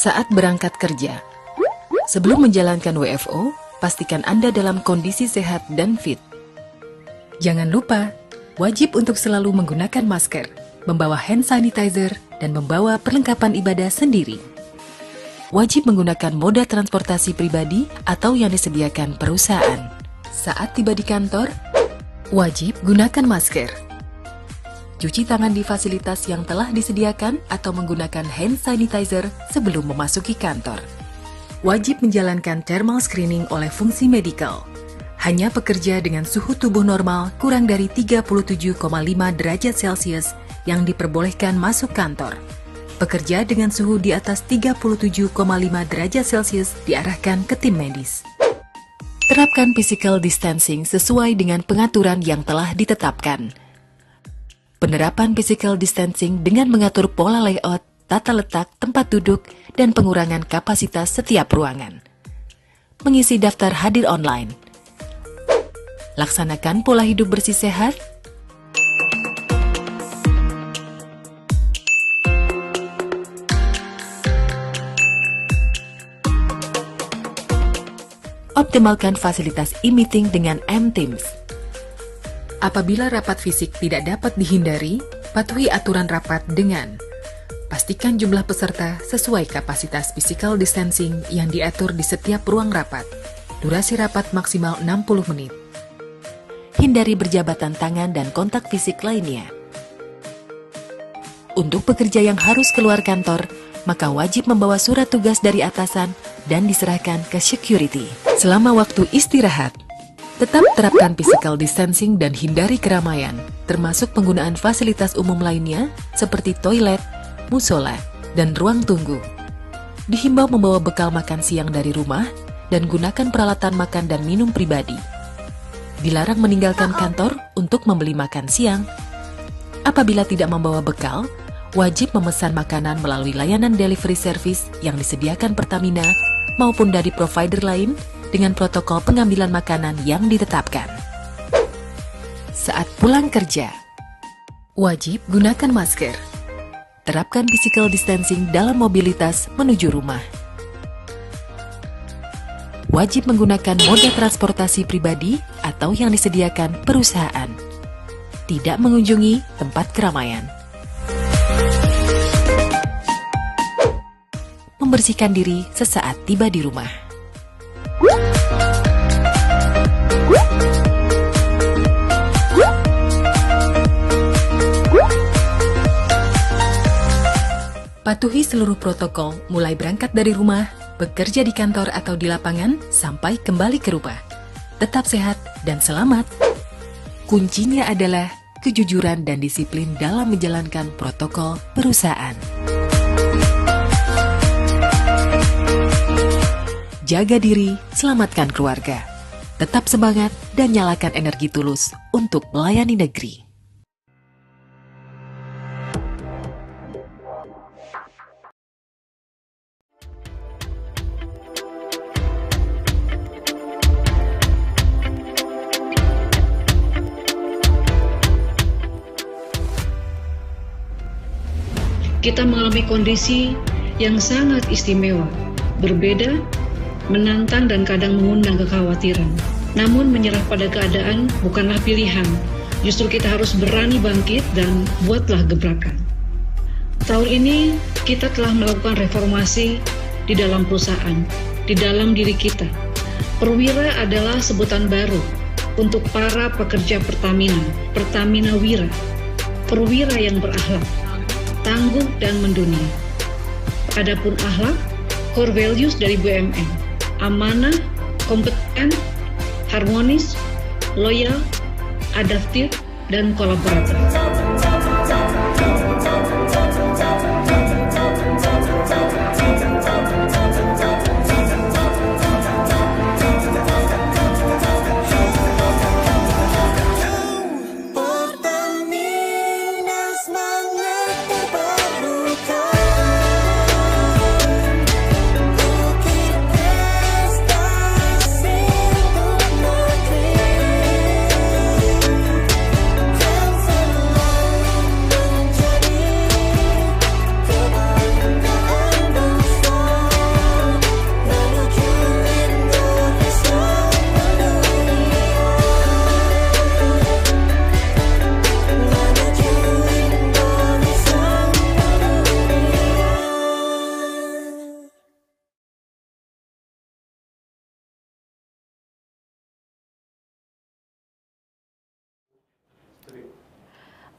Saat berangkat kerja, sebelum menjalankan WFO, pastikan Anda dalam kondisi sehat dan fit. Jangan lupa, wajib untuk selalu menggunakan masker, membawa hand sanitizer, dan membawa perlengkapan ibadah sendiri. Wajib menggunakan moda transportasi pribadi atau yang disediakan perusahaan. Saat tiba di kantor, wajib gunakan masker. Cuci tangan di fasilitas yang telah disediakan atau menggunakan hand sanitizer sebelum memasuki kantor. Wajib menjalankan thermal screening oleh fungsi medikal. Hanya pekerja dengan suhu tubuh normal kurang dari 37,5 derajat Celcius yang diperbolehkan masuk kantor. Pekerja dengan suhu di atas 37,5 derajat Celcius diarahkan ke tim medis. Terapkan physical distancing sesuai dengan pengaturan yang telah ditetapkan. Penerapan physical distancing dengan mengatur pola layout, tata letak, tempat duduk, dan pengurangan kapasitas setiap ruangan. Mengisi daftar hadir online. Laksanakan pola hidup bersih sehat. Optimalkan fasilitas e-meeting dengan M-Teams. Apabila rapat fisik tidak dapat dihindari, patuhi aturan rapat dengan pastikan jumlah peserta sesuai kapasitas physical distancing yang diatur di setiap ruang rapat. Durasi rapat maksimal 60 menit. Hindari berjabatan tangan dan kontak fisik lainnya. Untuk pekerja yang harus keluar kantor, maka wajib membawa surat tugas dari atasan dan diserahkan ke security. Selama waktu istirahat, tetap terapkan physical distancing dan hindari keramaian, termasuk penggunaan fasilitas umum lainnya seperti toilet, musola, dan ruang tunggu. Dihimbau membawa bekal makan siang dari rumah dan gunakan peralatan makan dan minum pribadi. Dilarang meninggalkan kantor untuk membeli makan siang. Apabila tidak membawa bekal, wajib memesan makanan melalui layanan delivery service yang disediakan Pertamina maupun dari provider lain dengan protokol pengambilan makanan yang ditetapkan. Saat pulang kerja, wajib gunakan masker. Terapkan physical distancing dalam mobilitas menuju rumah. Wajib menggunakan moda transportasi pribadi atau yang disediakan perusahaan. Tidak mengunjungi tempat keramaian. Membersihkan diri sesaat tiba di rumah. Patuhi seluruh protokol mulai berangkat dari rumah, bekerja di kantor atau di lapangan, sampai kembali ke rumah. Tetap sehat dan selamat. Kuncinya adalah kejujuran dan disiplin dalam menjalankan protokol perusahaan. Jaga diri, selamatkan keluarga. Tetap semangat dan nyalakan energi tulus untuk melayani negeri. Kita mengalami kondisi yang sangat istimewa, berbeda, menantang dan kadang mengundang kekhawatiran. Namun menyerah pada keadaan bukanlah pilihan. Justru kita harus berani bangkit dan buatlah gebrakan. Tahun ini kita telah melakukan reformasi di dalam perusahaan, di dalam diri kita. Perwira adalah sebutan baru untuk para pekerja Pertamina, Pertamina Wira. Perwira yang berakhlak, tangguh dan mendunia. Adapun akhlak, core values dari BUMN, amanah, kompeten, harmonis, loyal, adaptif, dan kolaboratif.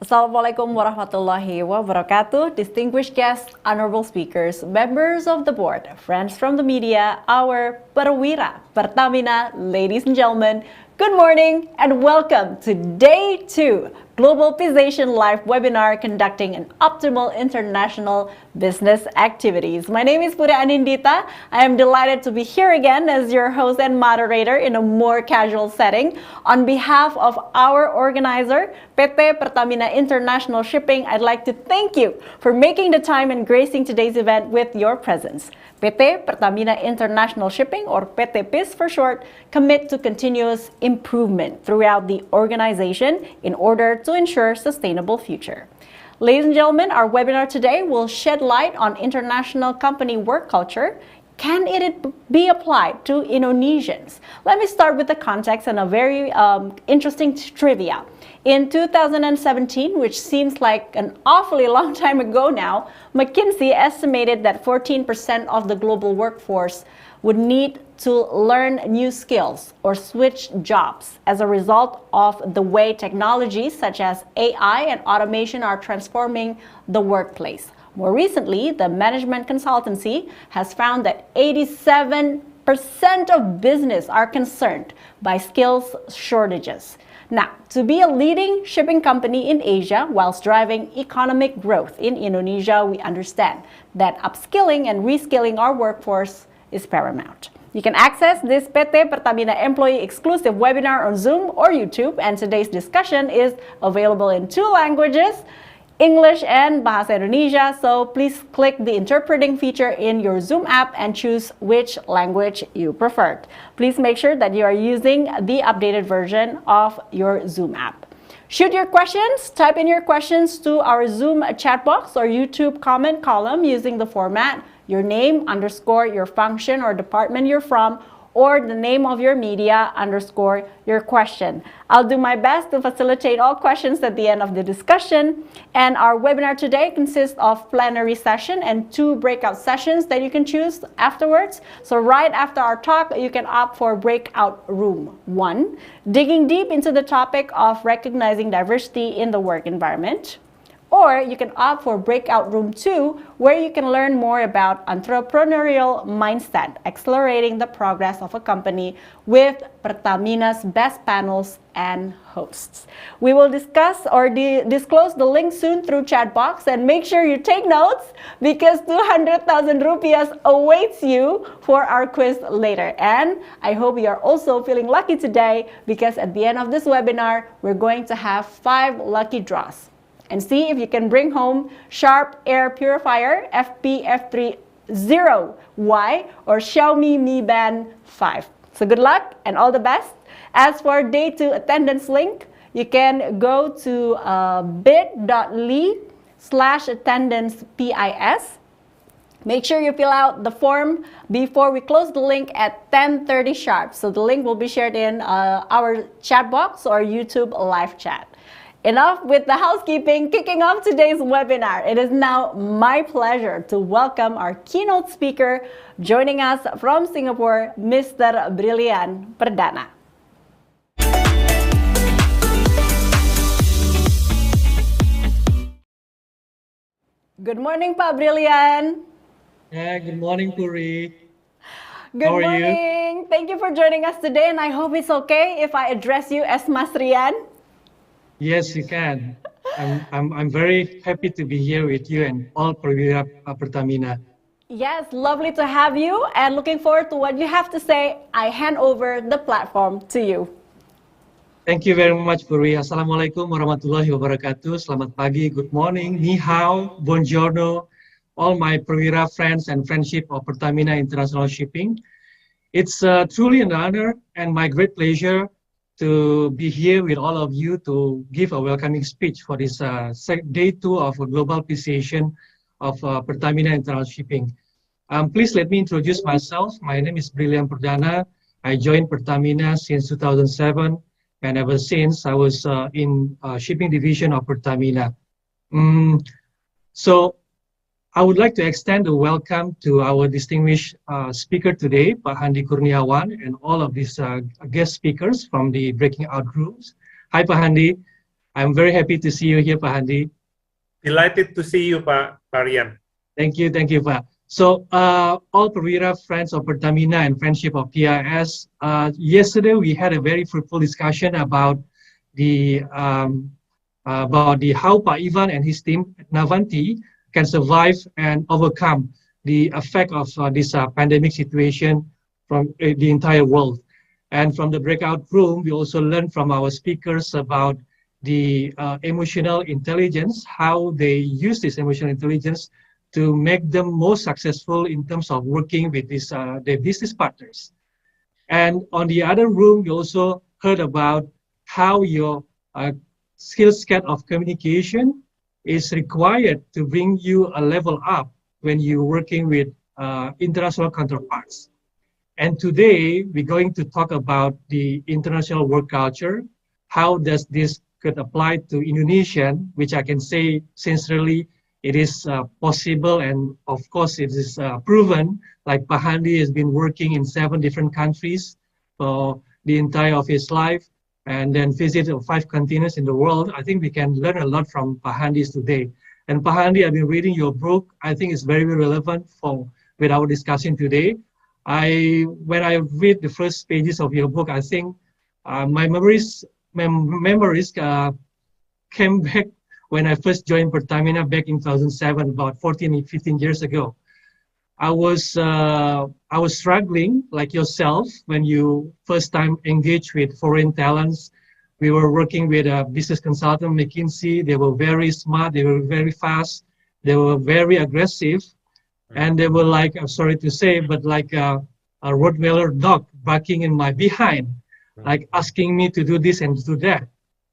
Assalamualaikum warahmatullahi wabarakatuh. Distinguished guests, honorable speakers, members of the board, friends from the media, our Perwira, Pertamina, ladies and gentlemen, good morning and welcome to Day 2 GlobalPISation Live webinar conducting an optimal international business activities. My name is Pura Anindita. I am delighted to be here again as your host and moderator in a more casual setting. On behalf of our organizer, PT Pertamina International Shipping, I'd like to thank you for making the time and gracing today's event with your presence. PT Pertamina International Shipping, or PTPIS for short, commit to continuous improvement throughout the organization in order to ensure sustainable future. Ladies and gentlemen, our webinar today will shed light on international company work culture. Can it be applied to Indonesians? Let me start with the context and a very interesting trivia. In 2017, which seems like an awfully long time ago now, McKinsey estimated that 14% of the global workforce would need to learn new skills or switch jobs as a result of the way technologies such as AI and automation are transforming the workplace. More recently, the management consultancy has found that 87% of business are concerned by skills shortages. Now, to be a leading shipping company in Asia whilst driving economic growth in Indonesia, we understand that upskilling and reskilling our workforce is paramount. You can access this PT Pertamina employee exclusive webinar on Zoom or YouTube, and today's discussion is available in 2 languages, English and Bahasa Indonesia, so please click the interpreting feature in your Zoom app and choose which language you prefer. Please make sure that you are using the updated version of your Zoom app. Shoot your questions, type in your questions to our Zoom chat box or YouTube comment column using the format your name underscore your function or department you're from, or the name of your media underscore your question. I'll do my best to facilitate all questions at the end of the discussion. And our webinar today consists of plenary session and 2 breakout sessions that you can choose afterwards. So right after our talk, you can opt for breakout room 1, digging deep into the topic of recognizing diversity in the work environment. Or you can opt for breakout room 2, where you can learn more about entrepreneurial mindset, accelerating the progress of a company with Pertamina's best panels and hosts. We will discuss or disclose the link soon through chat box, and make sure you take notes because 200,000 rupiahs awaits you for our quiz later. And I hope you are also feeling lucky today because at the end of this webinar, we're going to have 5 lucky draws. And see if you can bring home Sharp Air Purifier FPF30Y or Xiaomi Mi Band 5. So good luck and all the best. As for Day 2 attendance link, you can go to bit.ly/attendancepis. Make sure you fill out the form before we close the link at 10:30 sharp. So the link will be shared in our chat box or YouTube live chat. Enough with the housekeeping, kicking off today's webinar. It is now my pleasure to welcome our keynote speaker joining us from Singapore, Mr. Brilian Perdana. Good morning, Pak Brilian. Good morning, Puri. Good How are morning. you? Thank you for joining us today, and I hope it's okay if I address you as Mas Rian. Yes, you can. I'm very happy to be here with you and all Perwira Pertamina. Yes, lovely to have you and looking forward to what you have to say. I hand over the platform to you. Thank you very much, Puri. Assalamualaikum warahmatullahi wabarakatuh. Selamat pagi, good morning, ni hao, buongiorno, all my Perwira friends and friendship of Pertamina International Shipping. It's truly an honor and my great pleasure to be here with all of you to give a welcoming speech for this Day 2 of GlobalPISation of Pertamina International Shipping. Please let me introduce myself. My name is Brilian Perdana. I joined Pertamina since 2007, and ever since I was in shipping division of Pertamina. So I would like to extend a welcome to our distinguished speaker today, Pak Handi Kurniawan, and all of these guest speakers from the breaking out groups. Hi, Pak Handi. I'm very happy to see you here, Pak Handi. Delighted to see you, Pak Rian. Thank you, Pak. So, all Perwira friends of Pertamina and friendship of PIS, yesterday we had a very fruitful discussion about the how Pak Ivan and his team at Navanti can survive and overcome the effect of this pandemic situation from the entire world. And from the breakout room, we also learned from our speakers about the emotional intelligence, how they use this emotional intelligence to make them more successful in terms of working with their business partners. And on the other room, we also heard about how your skill set of communication is required to bring you a level up when you're working with international counterparts. And today, we're going to talk about the international work culture. How does this could apply to Indonesian, which I can say sincerely, it is possible, and of course it is proven. Like Pak Handi has been working in 7 different countries for the entire of his life, and then visited 5 continents in the world. I think we can learn a lot from Pak Handi today. And Pak Handi, I've been reading your book. I think it's very relevant with our discussion today. When I read the first pages of your book, I think my memories came back when I first joined Pertamina back in 2007, about 15 years ago. I was struggling like yourself when you first time engaged with foreign talents. We were working with a business consultant, McKinsey. They were very smart. They were very fast. They were very aggressive. And they were like, I'm sorry to say, but like a Rottweiler dog barking in my behind, like asking me to do this and do that.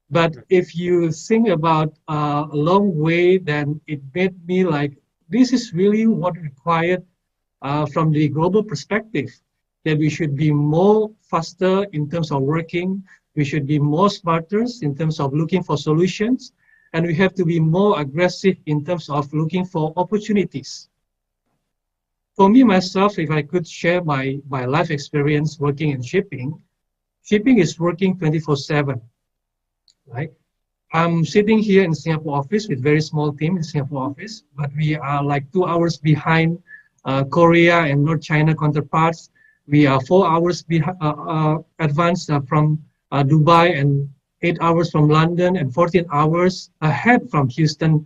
But if you think about a long way, then it made me like, this is really what required from the global perspective, that we should be more faster in terms of working, we should be more smarter in terms of looking for solutions, and we have to be more aggressive in terms of looking for opportunities. For me, myself, if I could share my life experience working in shipping is working 24/7. Right? I'm sitting here in Singapore office with very small team in Singapore office, but we are like 2 hours behind Korea and North China counterparts. We are 4 hours advanced from Dubai, and 8 hours from London, and 14 hours ahead from Houston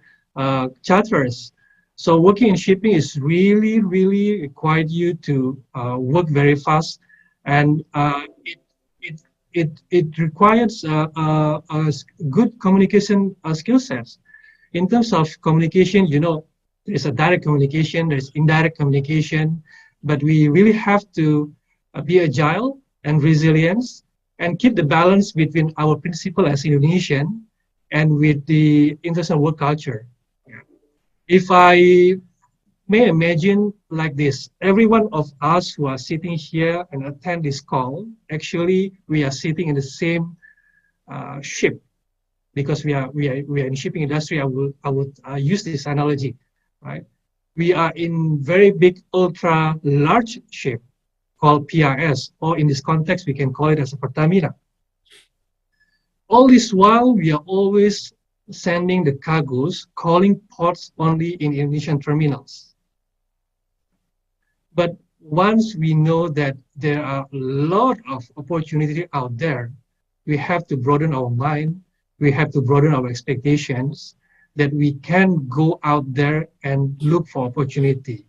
charters. So working in shipping is really required you to work very fast, and it requires good communication skill sets. In terms of communication, you know, there's a direct communication, there's indirect communication, but we really have to be agile and resilient and keep the balance between our principle as Indonesian and with the international work culture. If I may imagine like this, every one of us who are sitting here and attend this call, actually we are sitting in the same ship, because we are in shipping industry. I would use this analogy, right? We are in very big, ultra large ship called PIS, or in this context we can call it as a Pertamina. All this while we are always sending the cargoes, calling ports only in Indonesian terminals. But once we know that there are a lot of opportunity out there, we have to broaden our mind, we have to broaden our expectations, that we can go out there and look for opportunity.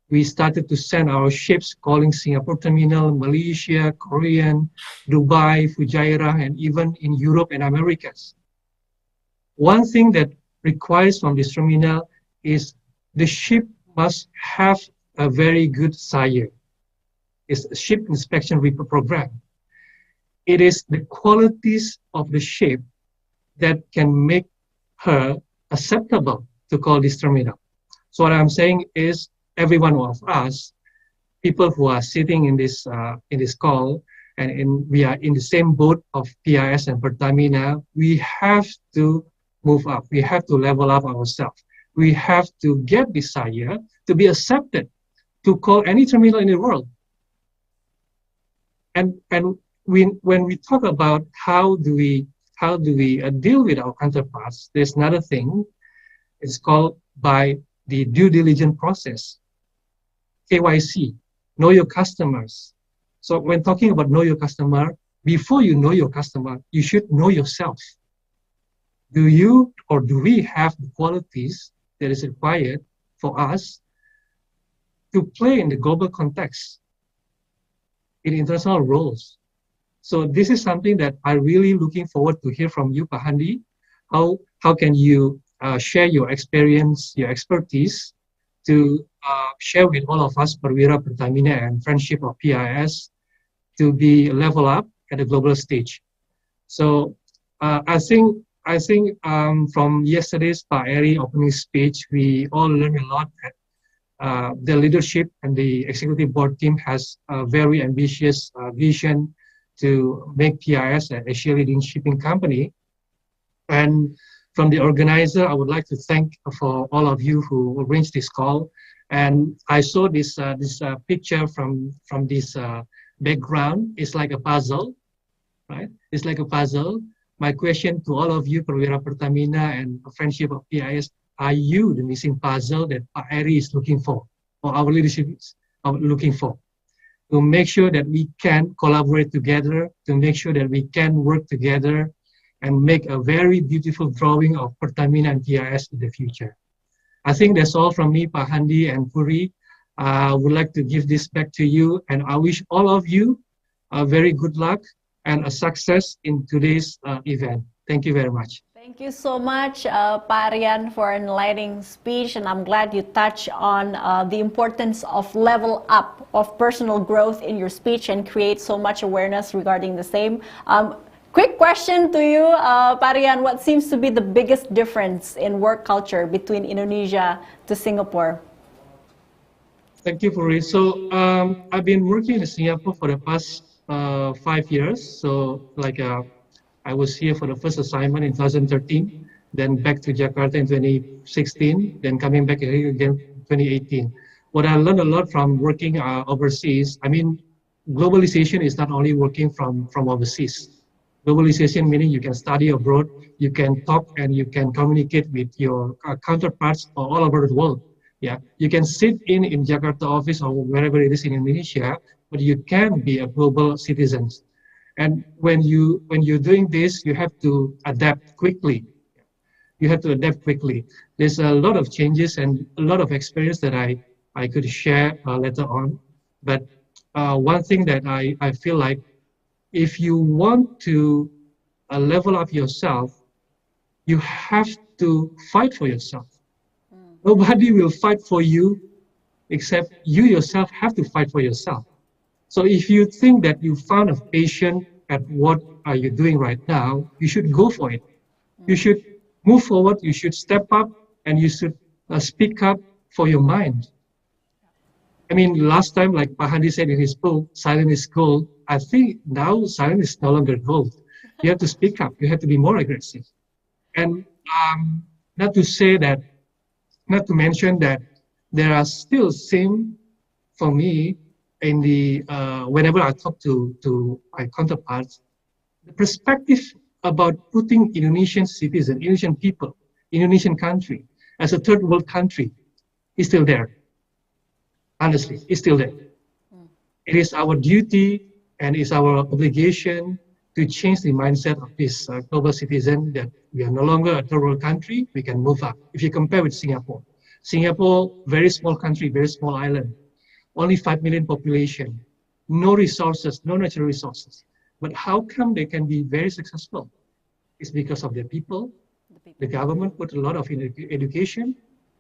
We started to send our ships calling Singapore terminal, Malaysia, Korean, Dubai, Fujairah, and even in Europe and Americas. One thing that requires from this terminal is the ship must have a very good SIRE. It's a ship inspection program. It is the qualities of the ship that can make her acceptable to call this terminal. So what I'm saying is, every one of us, people who are sitting in this call, and we are in the same boat of PIS and Pertamina, we have to move up. We have to level up ourselves. We have to get desire to be accepted to call any terminal in the world. And when we talk about how do we how do we deal with our counterparts, there's another thing. It's called by the due diligence process, KYC, know your customers. So when talking about know your customer, before you know your customer, you should know yourself. Do you or do we have the qualities that is required for us to play in the global context, in international roles? So this is something that I'm really looking forward to hear from you, Pak Handi. How can you share your experience, your expertise to share with all of us, Perwira, Pertamina, and Friendship of PIS, to be level up at the global stage. So I think from yesterday's Pak Eri opening speech, we all learned a lot that the leadership and the executive board team has a very ambitious vision to make PIS an Asia leading shipping company. And from the organizer, I would like to thank for all of you who arranged this call. And I saw this picture from this background. It's like a puzzle, right? It's like a puzzle. My question to all of you, Perwira Pertamina and Friendship of PIS, are you the missing puzzle that Pak Eri is looking for, or our leadership is looking for? To make sure that we can collaborate together, to make sure that we can work together and make a very beautiful drawing of Pertamina and PIS in the future. I think that's all from me, Pak Handi and Puri. I would like to give this back to you, and I wish all of you a very good luck and a success in today's event. Thank you very much. Thank you so much, Pak Rian, for an enlightening speech, and I'm glad you touched on the importance of level up, of personal growth in your speech, and create so much awareness regarding the same. Quick question to you, Pak Rian, what seems to be the biggest difference in work culture between Indonesia to Singapore? Thank you, Puri. So I've been working in Singapore for the past 5 years. So I was here for the first assignment in 2013, then back to Jakarta in 2016, then coming back here again in 2018. What I learned a lot from working overseas, I mean, globalization is not only working from overseas. Globalization meaning you can study abroad, you can talk and you can communicate with your counterparts all over the world. Yeah, you can sit in Jakarta office or wherever it is in Indonesia, but you can be a global citizen. And when you're doing this, you have to adapt quickly. You have to adapt quickly. There's a lot of changes and a lot of experience that I could share later on. But one thing that I feel like, if you want to level up yourself, you have to fight for yourself. Nobody will fight for you except you yourself have to fight for yourself. So if you think that you found a passion at what are you doing right now, you should go for it. You should move forward, you should step up, and you should speak up for your mind. I mean, last time, like Pak Handi said in his book, silence is gold. I think now silence is no longer gold. You have to speak up. You have to be more aggressive. And not to mention that there are still same for me in the whenever I talk to my counterparts, the perspective about putting Indonesian citizens, Indonesian people, Indonesian country as a third world country is still there. Honestly, it's still there. It is our duty and it's our obligation to change the mindset of this global citizen that we are no longer a third world country, we can move up. If you compare with Singapore, very small country, very small island, only 5 million population, no resources, no natural resources. But how come they can be very successful? It's because of their people. The government put a lot of education.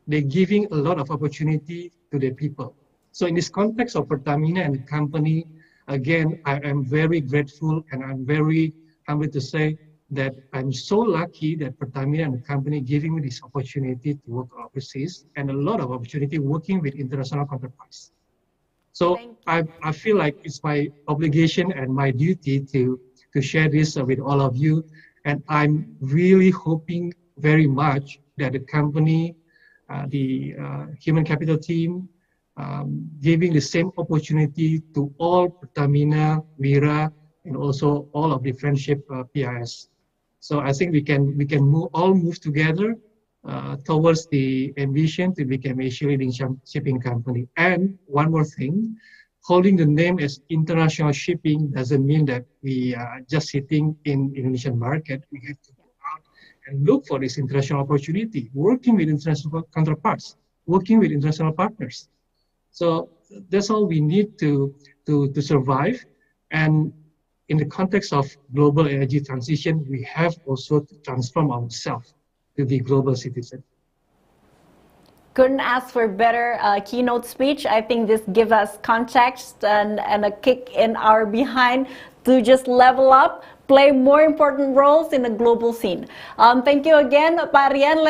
They're giving a lot of opportunity to their people. So in this context of Pertamina and the company, again, I am very grateful and I'm very humbled to say that I'm so lucky that Pertamina and the company giving me this opportunity to work overseas and a lot of opportunity working with international counterparts. So I feel like it's my obligation and my duty to share this with all of you. And I'm really hoping very much that the company, the human capital team, giving the same opportunity to all Pertamina, Mira, and also all of the Friendship PIS. So I think we can all move together towards the ambition to become Asia leading shipping company. And one more thing, holding the name as international shipping doesn't mean that we are just sitting in Indonesian market. We have to go out and look for this international opportunity, working with international counterparts, working with international partners. So that's all we need to survive. And in the context of global energy transition, we have also to transform ourselves to be global citizen. Couldn't ask for better keynote speech. I think this gives us context and a kick in our behind to just level up, play more important roles in the global scene. Thank you again, Pak Rian.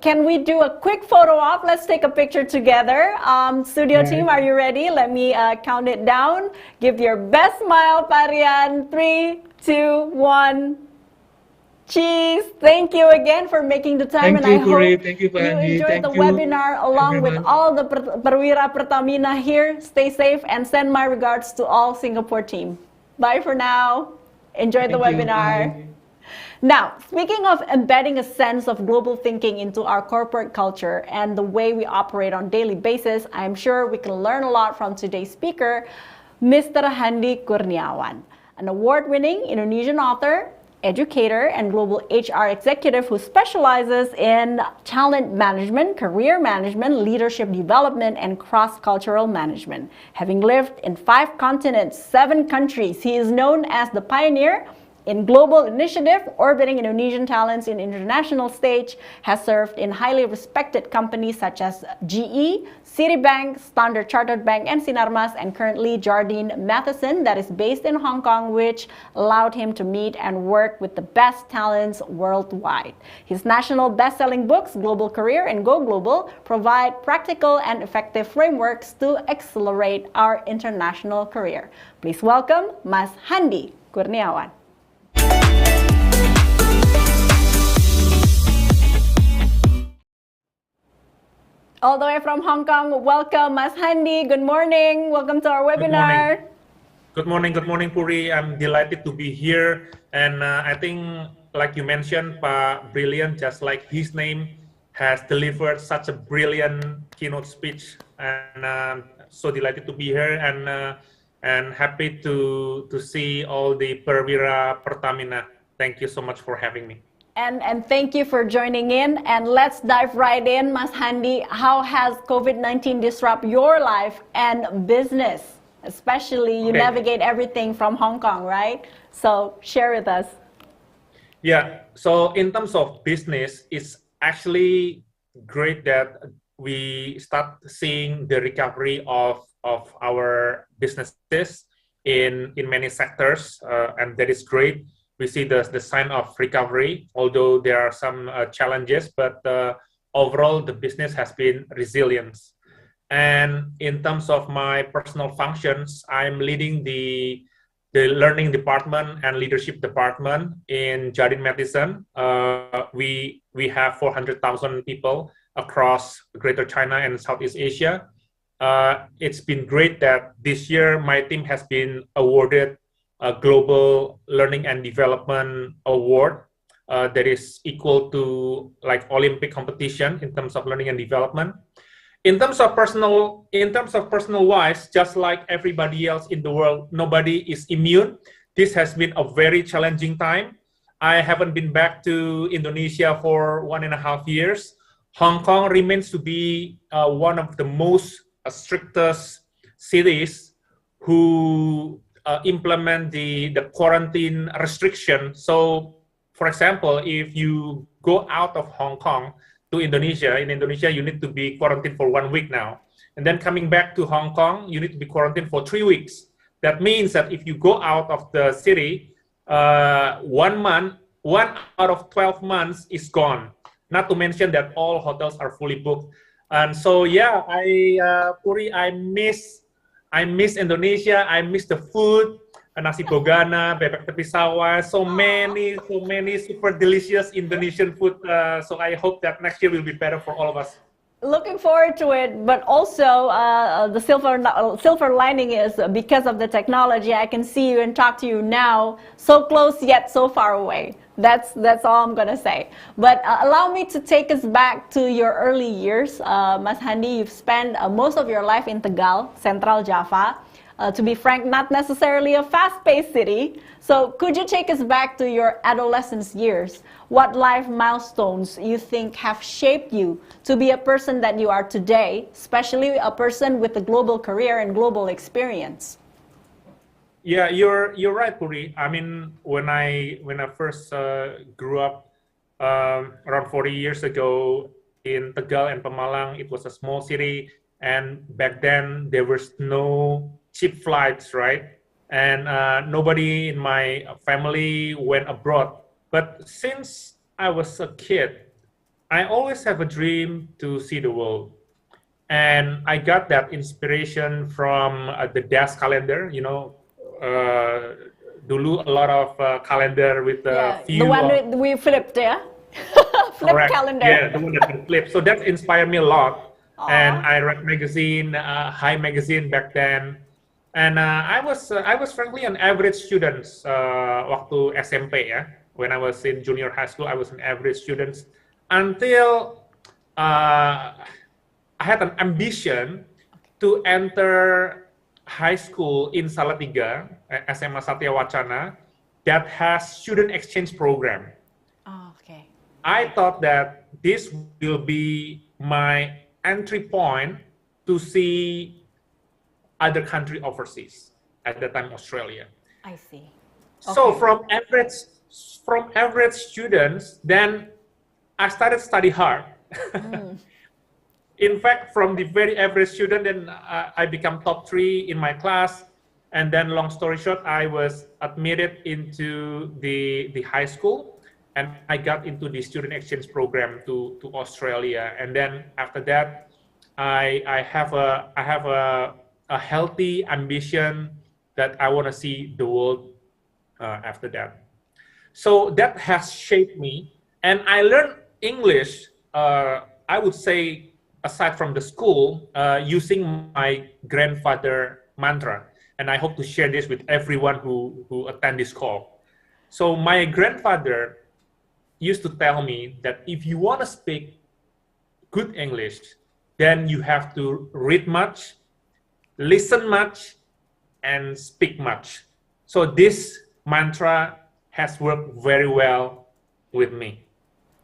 Can we do a quick photo op? Let's take a picture together. Studio team, are you ready? Let me count it down. Give your best smile, Pak Rian. 3, 2, 1. Cheese. Thank you again for making the time. Thank you, I Puri. hope Thank you, you enjoyed the webinar along with all the Perwira Pertamina here. Stay safe and send my regards to all Singapore team. Bye for now. Enjoy the webinar. Now, speaking of embedding a sense of global thinking into our corporate culture and the way we operate on a daily basis, I'm sure we can learn a lot from today's speaker, Mr. Handi Kurniawan, an award-winning Indonesian author, educator, and global HR executive who specializes in talent management, career management, leadership development, and cross-cultural management. Having lived in 5 continents, 7 countries, he is known as the pioneer in global initiative, orbiting Indonesian talents in international stage, has served in highly respected companies such as GE, Citibank, Standard Chartered Bank, and Sinarmas, and currently Jardine Matheson, that is based in Hong Kong, which allowed him to meet and work with the best talents worldwide. His national best-selling books, Global Career and Go Global, provide practical and effective frameworks to accelerate our international career. Please welcome Mas Handi Kurniawan. All the way from Hong Kong, welcome Mas Handi. Good morning. Welcome to our webinar. Good morning, Puri. I'm delighted to be here. And I think, like you mentioned, Pak Brilliant, just like his name, has delivered such a brilliant keynote speech. And so delighted to be here and happy to see all the Perwira Pertamina. Thank you so much for having me. And thank you for joining in. And let's dive right in, Mas Handi. How has COVID-19 disrupt your life and business? Especially you navigate everything from Hong Kong, right? So share with us. Yeah, so in terms of business, it's actually great that we start seeing the recovery of our businesses in many sectors, and that is great. We see the sign of recovery, although there are some challenges, but overall the business has been resilient. And in terms of my personal functions, I'm leading the learning department and leadership department in Jardine Matheson. We have 400,000 people across Greater China and Southeast Asia. It's been great that this year my team has been awarded a Global Learning and Development Award that is equal to like Olympic competition in terms of learning and development. In terms of personal wise, just like everybody else in the world, nobody is immune. This has been a very challenging time. I haven't been back to Indonesia for 1.5 years. Hong Kong remains to be one of the most strictest cities who implement the quarantine restriction. So, for example, if you go out of Hong Kong to Indonesia, in Indonesia you need to be quarantined for 1 week now. And then coming back to Hong Kong, you need to be quarantined for 3 weeks. That means that if you go out of the city, 1 out of 12 months is gone. Not to mention that all hotels are fully booked. And so, yeah, Puri, I miss Indonesia. I miss the food, nasi bogana, bebek tepi sawah, so many super delicious Indonesian food. So I hope that next year will be better for all of us. Looking forward to it, but also the silver lining is because of the technology, I can see you and talk to you now, so close yet so far away. That's all I'm gonna say. But allow me to take us back to your early years, Mas Handi. You've spent most of your life in Tegal, Central Java. To be frank, not necessarily a fast-paced city. So could you take us back to your adolescence years? What life milestones you think have shaped you to be a person that you are today, especially a person with a global career and global experience? Yeah, you're right, Puri. I mean, when I first grew up around 40 years ago in Tegal and Pemalang, it was a small city, and back then there was no cheap flights, right? And nobody in my family went abroad. But since I was a kid, I always have a dream to see the world. And I got that inspiration from the desk calendar, you know, dulu a lot of calendar with a few. The one we flipped, yeah? Flip Correct. calendar. Yeah, the one that we flipped. So that inspired me a lot. Aww. And I read magazine, High magazine back then. And I was frankly an average student waktu SMP ya. When I was in junior high school, I was an average student until I had an ambition to enter high school in Salatiga, SMA Satya Wacana, that has student exchange program. Oh, okay. I thought that this will be my entry point to see other country overseas, at that time Australia. I see. So Okay. from average students, then I started study hard. In fact, from the very average student, then I become top 3 in my class. And then long story short, I was admitted into the high school, and I got into the student exchange program to Australia. And then after that, I have a healthy ambition that I want to see the world after that. So that has shaped me, and I learned English, I would say, aside from the school, using my grandfather mantra. And I hope to share this with everyone who attend this call. So my grandfather used to tell me that if you want to speak good English, then you have to read much, listen much, and speak much. So this mantra has worked very well with me.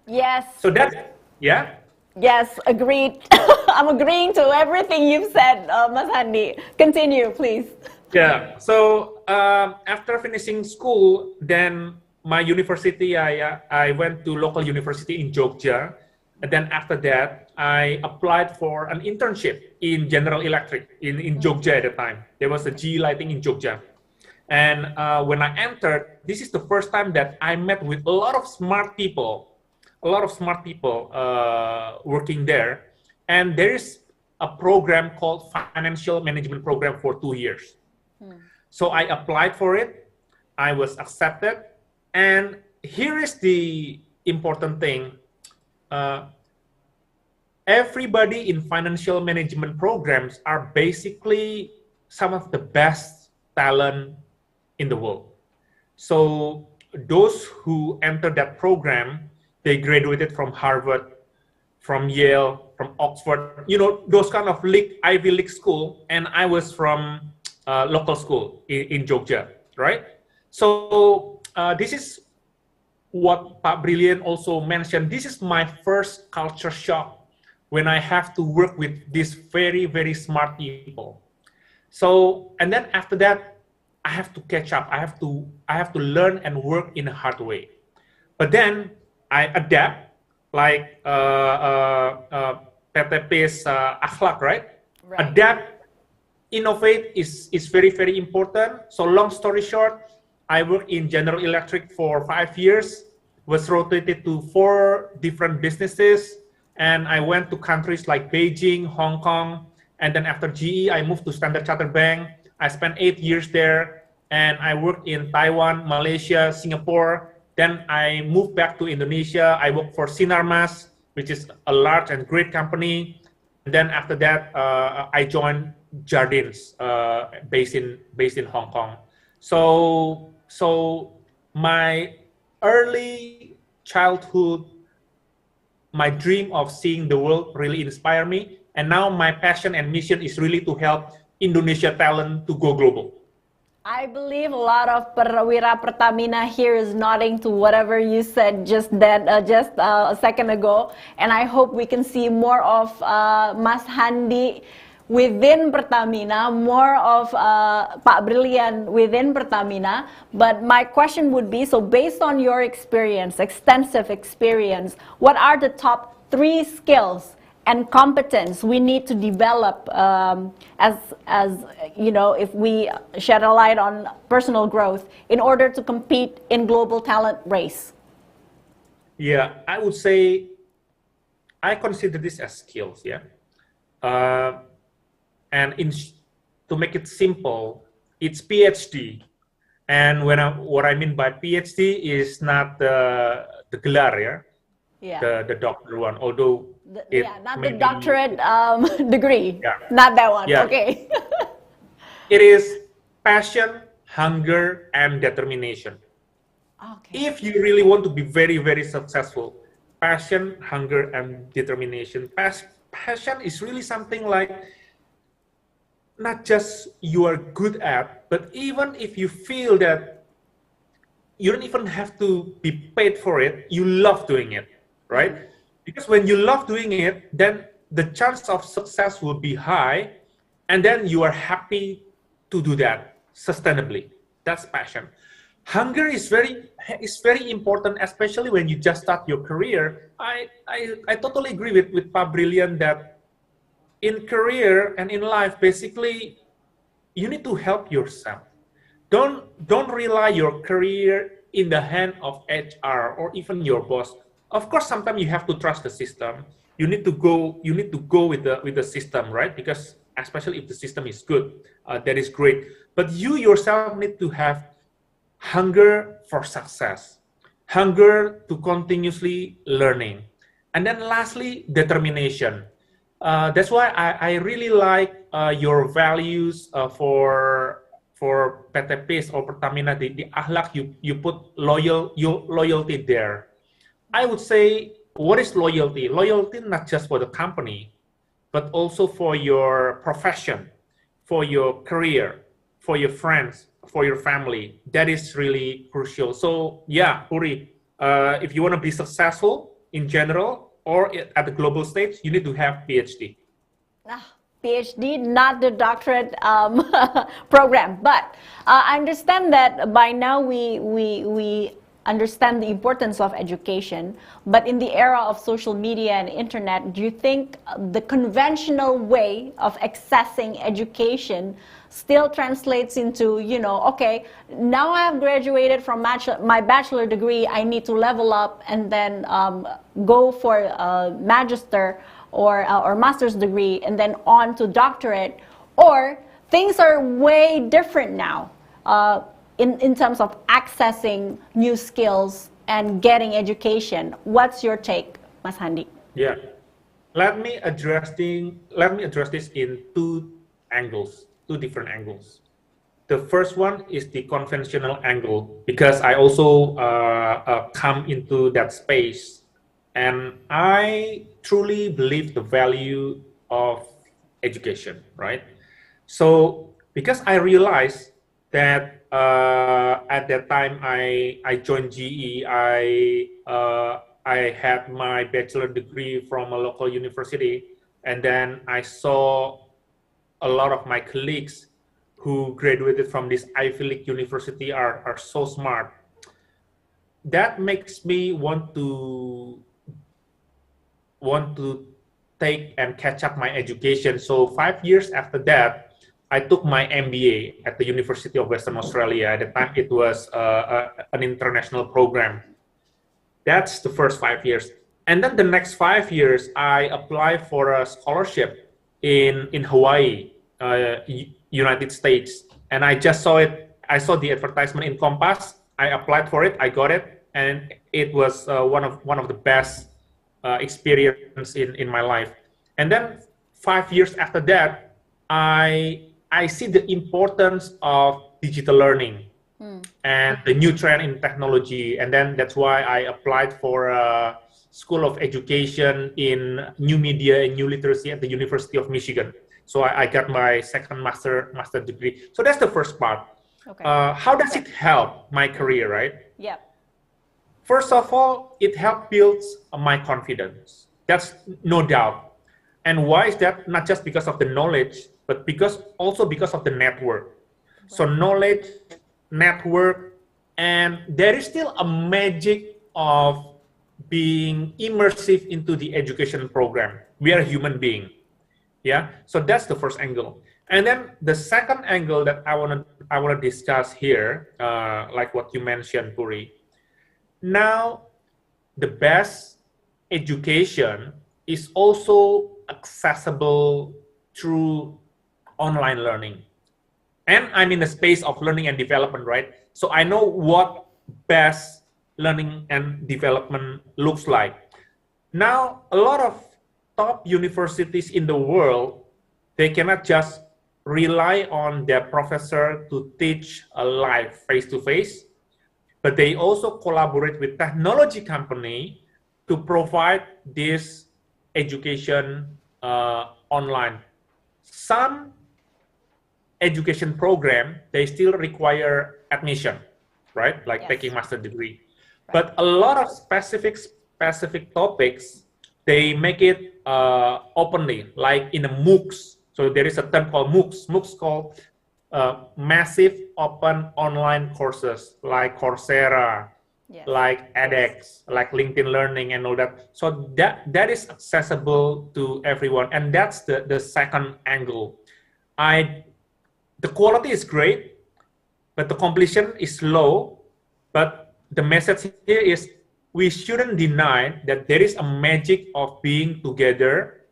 Yes. So that, yeah? Yes, agreed. I'm agreeing to everything you've said, Mas Handi. Continue, please. Yeah. So after finishing school, then my university, I went to local university in Jogja. And then after that, I applied for an internship in General Electric in Jogja at the time. There was a GE Lighting in Jogja. And when I entered, this is the first time that I met with a lot of smart people working there. And there is a program called Financial Management Program for 2 years. So I applied for it. I was accepted. And here is the important thing. Everybody in financial management programs are basically some of the best talent in the world. So those who enter that program, they graduated from Harvard, from Yale, from Oxford, you know, those kind of Ivy League school. And I was from local school in Jogja, right? So this is what Pak Brilliant also mentioned. This is my first culture shock when I have to work with these very, very smart people. So, and then after that, I have to catch up. I have to learn and work in a hard way. But then I adapt, like PTP's akhlak, right? Adapt, innovate is very, very important. So long story short, I worked in General Electric for 5 years, was rotated to 4 different businesses, and I went to countries like Beijing, Hong Kong, and then after GE, I moved to Standard Chartered Bank. I spent 8 years there, and I worked in Taiwan, Malaysia, Singapore. Then I moved back to Indonesia. I worked for Sinarmas, which is a large and great company. And then after that, I joined Jardines, based in Hong Kong. So my early childhood, my dream of seeing the world really inspired me. And now my passion and mission is really to help Indonesia talent to go global. I believe a lot of Perwira Pertamina here is nodding to whatever you said just a second ago, and I hope we can see more of Mas Handi within Pertamina, more of Pak Brilian within Pertamina. But my question would be, so based on your experience, extensive experience, what are the top 3 skills and competence we need to develop as you know, if we shed a light on personal growth in order to compete in global talent race? Yeah, I would say I consider this as skills. Yeah, and to make it simple, it's PhD. And what I mean by PhD is not the gelar, the doctor one, although not the doctorate degree, yeah. Not that one. Yeah. Okay. It is passion, hunger, and determination. Okay. If you really want to be very, very successful, passion, hunger, and determination. Passion is really something like not just you are good at, but even if you feel that you don't even have to be paid for it, you love doing it, right? Because when you love doing it, then the chance of success will be high, and then you are happy to do that sustainably. That's passion. Hunger is very important, especially when you just start your career. I totally agree with Pak Brilian that in career and in life, basically, you need to help yourself. Don't rely your career in the hand of HR or even your boss. Of course, sometimes you have to trust the system. You need to go with the system, right? Because especially if the system is good, that is great. But you yourself need to have hunger for success, hunger to continuously learning, and then lastly, determination. That's why I really like your values for PT or Pertamina, the akhlak you put loyalty there. I would say, what is loyalty? Loyalty not just for the company, but also for your profession, for your career, for your friends, for your family. That is really crucial. So yeah, Puri, if you want to be successful in general or at the global stage, you need to have PhD. PhD, not the doctorate program, but I understand that by now we understand the importance of education, but in the era of social media and internet, do you think the conventional way of accessing education still translates into, you know, okay, now I have graduated from my bachelor degree, I need to level up and then go for a magister or master's degree and then on to doctorate, or things are way different now in terms of accessing new skills and getting education. What's your take, Mas Handi? Yeah, let me address this in two different angles. The first one is the conventional angle, because I also come into that space, and I truly believe the value of education, right? So because I realized that at that time I joined GE, I had my bachelor degree from a local university, and then I saw a lot of my colleagues who graduated from this Ivy League university are so smart. That makes me want to take and catch up my education. So 5 years after that, I took my MBA at the University of Western Australia. At the time, it was an international program. That's the first 5 years. And then the next 5 years, I applied for a scholarship in Hawaii, United States. And I just saw it. I saw the advertisement in Compass. I applied for it. I got it. And it was one of the best experience in my life. And then 5 years after that, I see the importance of digital learning. and the new trend in technology. And then that's why I applied for a School of Education in New Media and New Literacy at the University of Michigan. So I got my second master degree. So that's the first part. Okay. How does it help my career, right? Yeah. First of all, it helped build my confidence. That's no doubt. And why is that? Not just because of the knowledge, but also because of the network. Right. So knowledge, network, and there is still a magic of being immersive into the education program. We are a human being. Yeah. So that's the first angle. And then the second angle that I wanna discuss here, like what you mentioned, Puri. Now, the best education is also accessible through online learning. And I'm in the space of learning and development, right? So I know what best learning and development looks like. Now, a lot of top universities in the world, they cannot just rely on their professor to teach a live face-to-face, but they also collaborate with technology company to provide this education online. Some education program, they still require admission, right? Like taking master degree. Right. But a lot of specific topics, they make it openly, like in a MOOCs. So there is a term called MOOCs. MOOCs called massive open online courses like Coursera, like edX, like LinkedIn Learning and all that. So that is accessible to everyone. And that's the second angle. The quality is great, but the completion is low. But the message here is we shouldn't deny that there is a magic of being together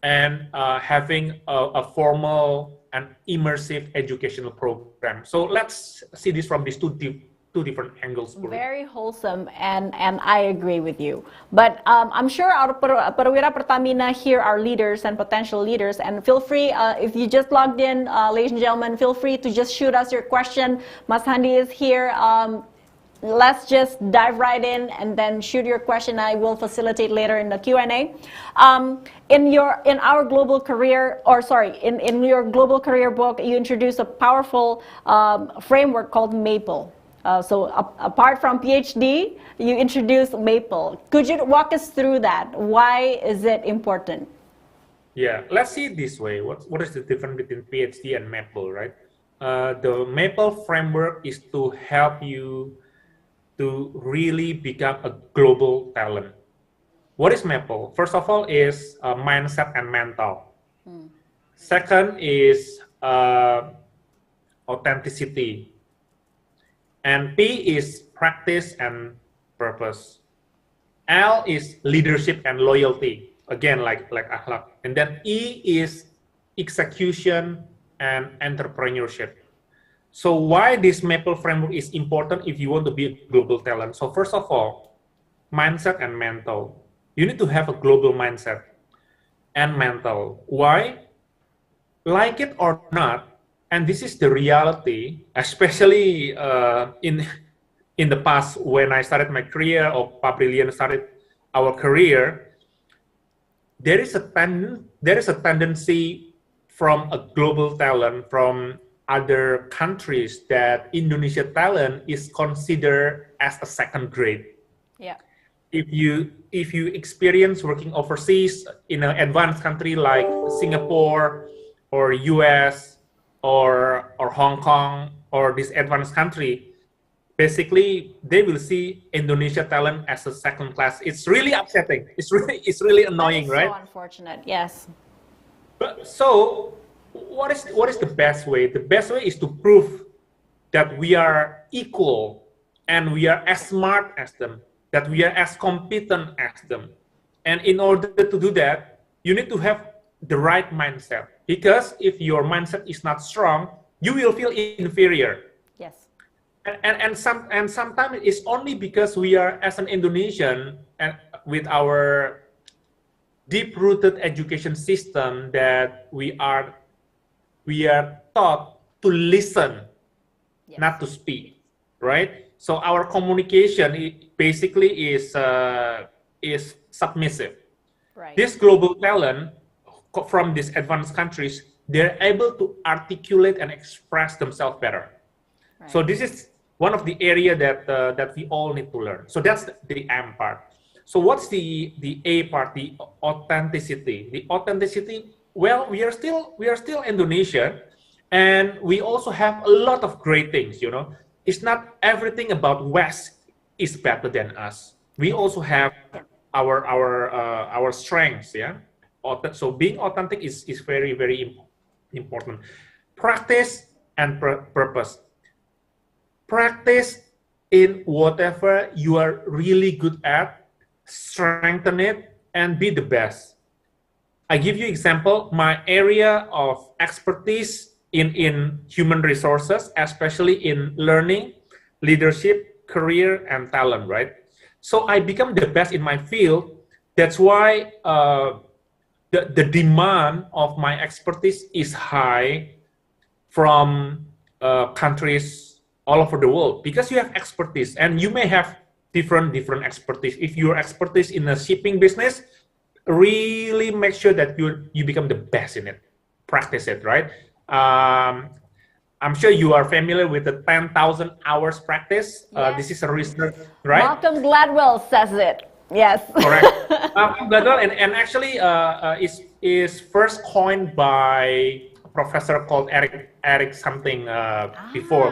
and having a formal and immersive educational program. So let's see this from these two different angles. Very wholesome, and I agree with you. But I'm sure our Perwira Pertamina here are leaders and potential leaders, and feel free, if you just logged in, ladies and gentlemen, feel free to just shoot us your question. Mas Handi is here. Let's just dive right in and then shoot your question. I will facilitate later in the Q&A. In your global career book, you introduce a powerful framework called MAPLE. So apart from PhD, you introduce MAPLE. Could you walk us through that? Why is it important? Yeah, let's see it this way. What is the difference between PhD and MAPLE, right? The MAPLE framework is to help you to really become a global talent. What is MAPLE? First of all is mindset and mental. Second is authenticity. And P is practice and purpose. L is leadership and loyalty. Again, like akhlak. And then E is execution and entrepreneurship. So why this MAPLE framework is important if you want to be a global talent? So first of all, mindset and mental. You need to have a global mindset and mental. Why? Like it or not, and this is the reality, especially in the past when I started my career or Pabrillion started our career, there is a tendency from a global talent from other countries that Indonesia talent is considered as a second grade. Yeah. If you experience working overseas in an advanced country like Singapore or US or Hong Kong or this advanced country, basically they will see Indonesia talent as a second class. It's really upsetting. It's really annoying, right? So unfortunate. Yes. But so what is the best way? The best way is to prove that we are equal and we are as smart as them, that we are as competent as them. And in order to do that, you need to have the right mindset. Because if your mindset is not strong, you will feel inferior. Yes. And sometimes it's only because we are, as an Indonesian, and with our deep-rooted education system, that we are taught to listen, not to speak. right? So our communication basically is submissive. Right. This global talent from these advanced countries, they're able to articulate and express themselves better. Right. So this is one of the area that we all need to learn. So that's the M part. So what's the A part? The authenticity. The authenticity. Well, we are still Indonesia, and we also have a lot of great things. You know, it's not everything about West is better than us. We also have our strengths. Yeah. So being authentic is very, very important. Practice and purpose. Practice in whatever you are really good at, strengthen it, and be the best. I give you example, my area of expertise in human resources, especially in learning, leadership, career, and talent, right? So I become the best in my field. That's why the demand of my expertise is high from countries all over the world, because you have expertise, and you may have different expertise. If your expertise in the shipping business, really make sure that you become the best in it. Practice it, right? I'm sure you are familiar with the 10,000 hours practice. Yes. This is a research, right? Malcolm Gladwell says it. Yes. Correct. Gladwell, and actually is first coined by a professor called Eric something before,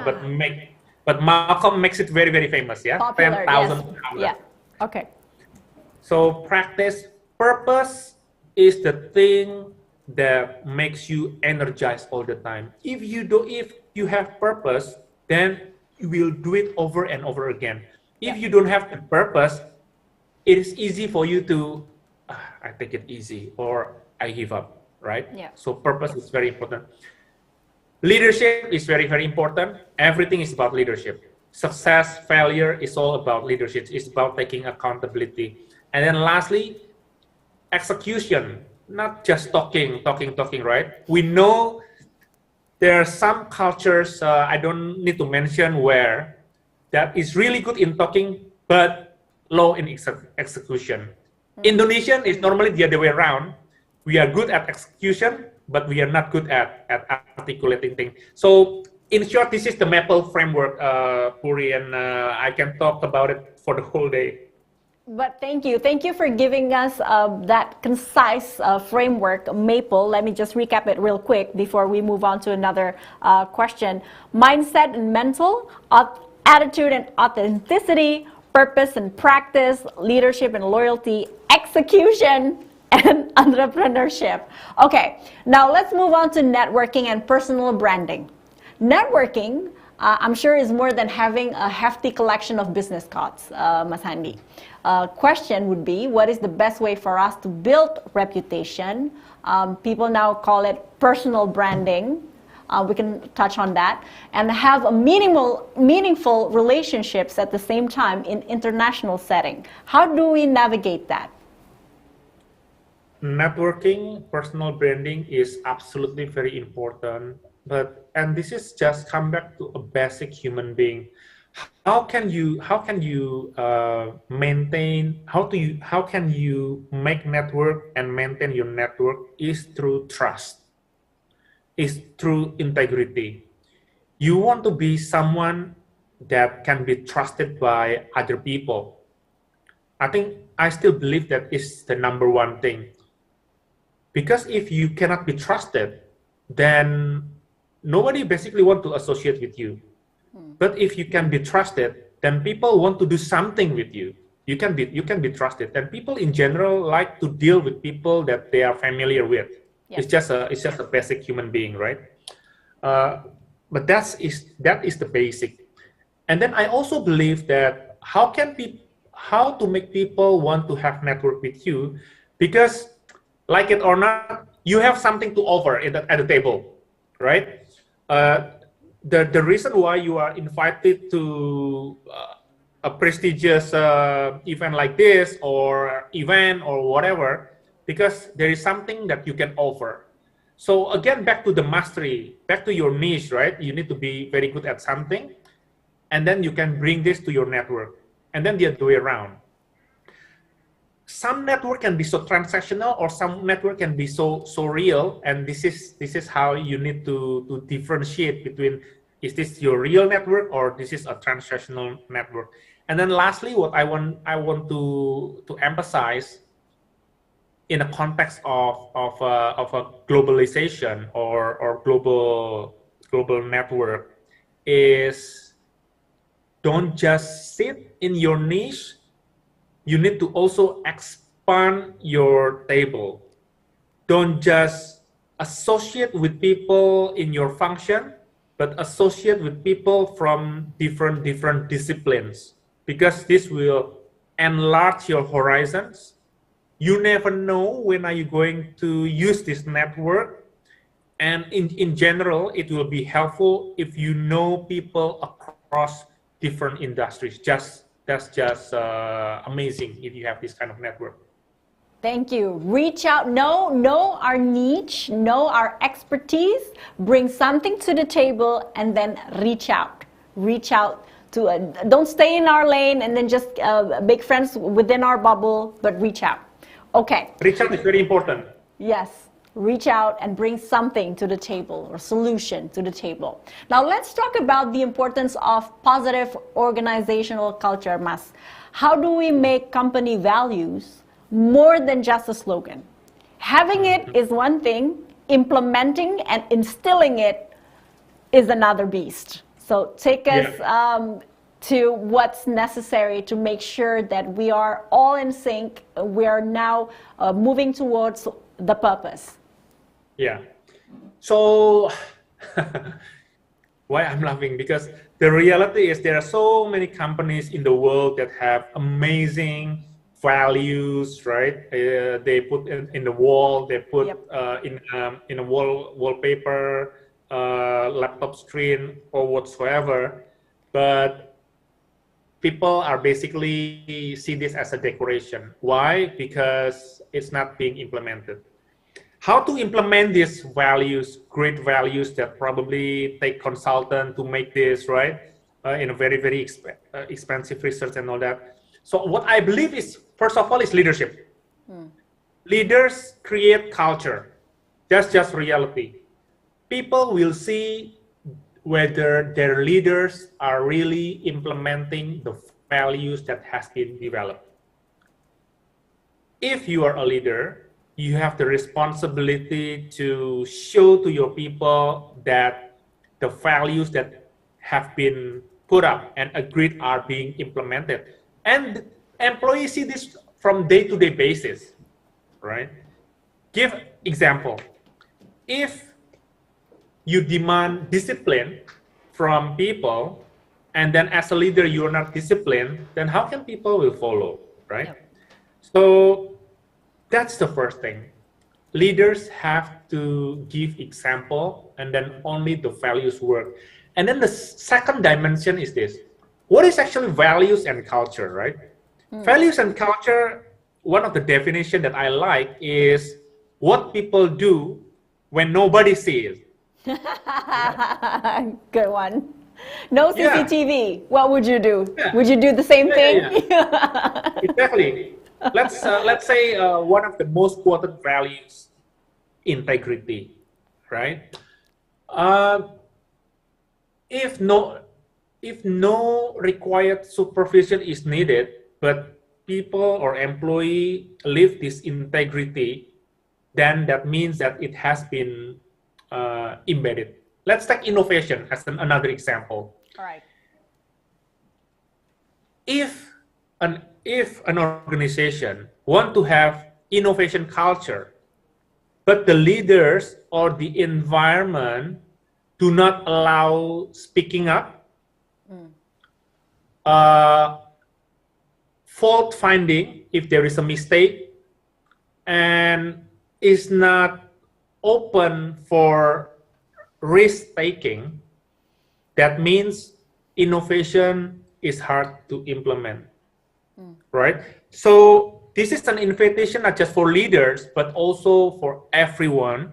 but Malcolm makes it very, very famous. Yeah, Popular, 10,000 yes. hours. Yeah. Okay. So practice. Purpose is the thing that makes you energized all the time. If you have purpose, then you will do it over and over again. If you don't have the purpose, it is easy for you to, I take it easy, or I give up, right? Yeah. So purpose is very important. Leadership is very, very important. Everything is about leadership. Success, failure is all about leadership. It's about taking accountability. And then lastly, execution, not just talking, right? We know there are some cultures, I don't need to mention where, that is really good in talking, but low in execution. Indonesian is normally the other way around. We are good at execution, but we are not good at articulating things. So in short, this is the Maple framework, Puri, and I can talk about it for the whole day. But thank you for giving us that concise framework, Maple. Let me just recap it real quick before we move on to another question. Mindset and mental, attitude and authenticity, purpose and practice, leadership and loyalty, execution, and entrepreneurship. Okay, now let's move on to networking and personal branding. Networking, I'm sure, is more than having a hefty collection of business cards, Mas Handi. Question would be, what is the best way for us to build reputation? People now call it personal branding. We can touch on that, and have a meaningful relationships at the same time in international setting. How do we navigate that? Networking, personal branding is absolutely very important. And this is just come back to a basic human being. How can you make network and maintain your network is through trust, is through integrity. You want to be someone that can be trusted by other people. I still believe that is the number one thing. Because if you cannot be trusted, then nobody basically want to associate with you. But if you can be trusted, then people want to do something with you. You can be trusted, and people in general like to deal with people that they are familiar with. Yeah. It's just a basic human being, right? But that is the basic. And then I also believe that how to make people want to have network with you, because like it or not, you have something to offer at the table, right? The reason why you are invited to a prestigious event like this, or event or whatever, because there is something that you can offer. So again, back to the mastery, back to your niche, right? You need to be very good at something. and then you can bring this to your network, and then the other way around. Some network can be so transactional, or some network can be so real, and this is how you need to differentiate between, is this your real network or this is a transactional network. And then lastly, what I want to emphasize in a context of a globalization or global network is, don't just sit in your niche. You need to also expand your table. Don't just associate with people in your function, but associate with people from different disciplines, because this will enlarge your horizons. You never know when are you going to use this network. And in general, it will be helpful if you know people across different industries. That's just amazing if you have this kind of network. Thank you. Reach out, know our niche, know our expertise, bring something to the table, and then reach out. Reach out to, don't stay in our lane and then just make friends within our bubble, but reach out. Okay. Reach out is very important. Yes. Reach out and bring something to the table or solution to the table. Now let's talk about the importance of positive organizational culture, Mas. How do we make company values more than just a slogan? Having it is one thing, implementing and instilling it is another beast. So take us to what's necessary to make sure that we are all in sync. We are now moving towards the purpose. Yeah. So why I'm laughing? Because the reality is there are so many companies in the world that have amazing values, right? They put in the wall, they put in a wallpaper, laptop screen, or whatsoever. But people are basically see this as a decoration. Why? Because it's not being implemented. How to implement these values, great values that probably take consultant to make this, right? In a very expensive research and all that. So what I believe is, first of all, is leadership. Leaders create culture. That's just reality. People will see whether their leaders are really implementing the values that has been developed. If you are a leader, you have the responsibility to show to your people that the values that have been put up and agreed are being implemented. And employees see this from day-to-day basis, right? Give example. If you demand discipline from people, and then as a leader you are not disciplined, then how can people will follow, right? Yep. So that's the first thing. Leaders have to give example, and then only the values work. And then the second dimension is this. What is actually values and culture, right? Values and culture, one of the definitions that I like is what people do when nobody sees. Good one. No CCTV. What would you do? Would you do the same thing? Exactly. Let's say one of the most quoted values, integrity, right? If no required supervision is needed, but people or employee live this integrity, then that means that it has been embedded. Let's take innovation as another example. All right. If an organization want to have innovation culture, but the leaders or the environment do not allow speaking up, fault finding if there is a mistake, and is not open for risk taking, that means innovation is hard to implement, right? So this is an invitation not just for leaders, but also for everyone.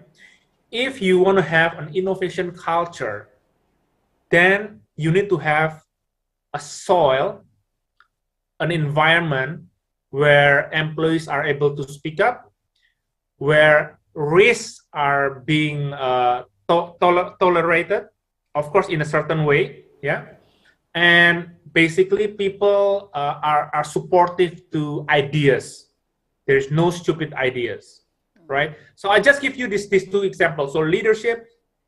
If you want to have an innovation culture, then you need to have a soil, an environment where employees are able to speak up, where risks are being tolerated, of course, in a certain way, yeah, and basically people are supportive to ideas. There's no stupid ideas, right? So I just give you these two examples. So leadership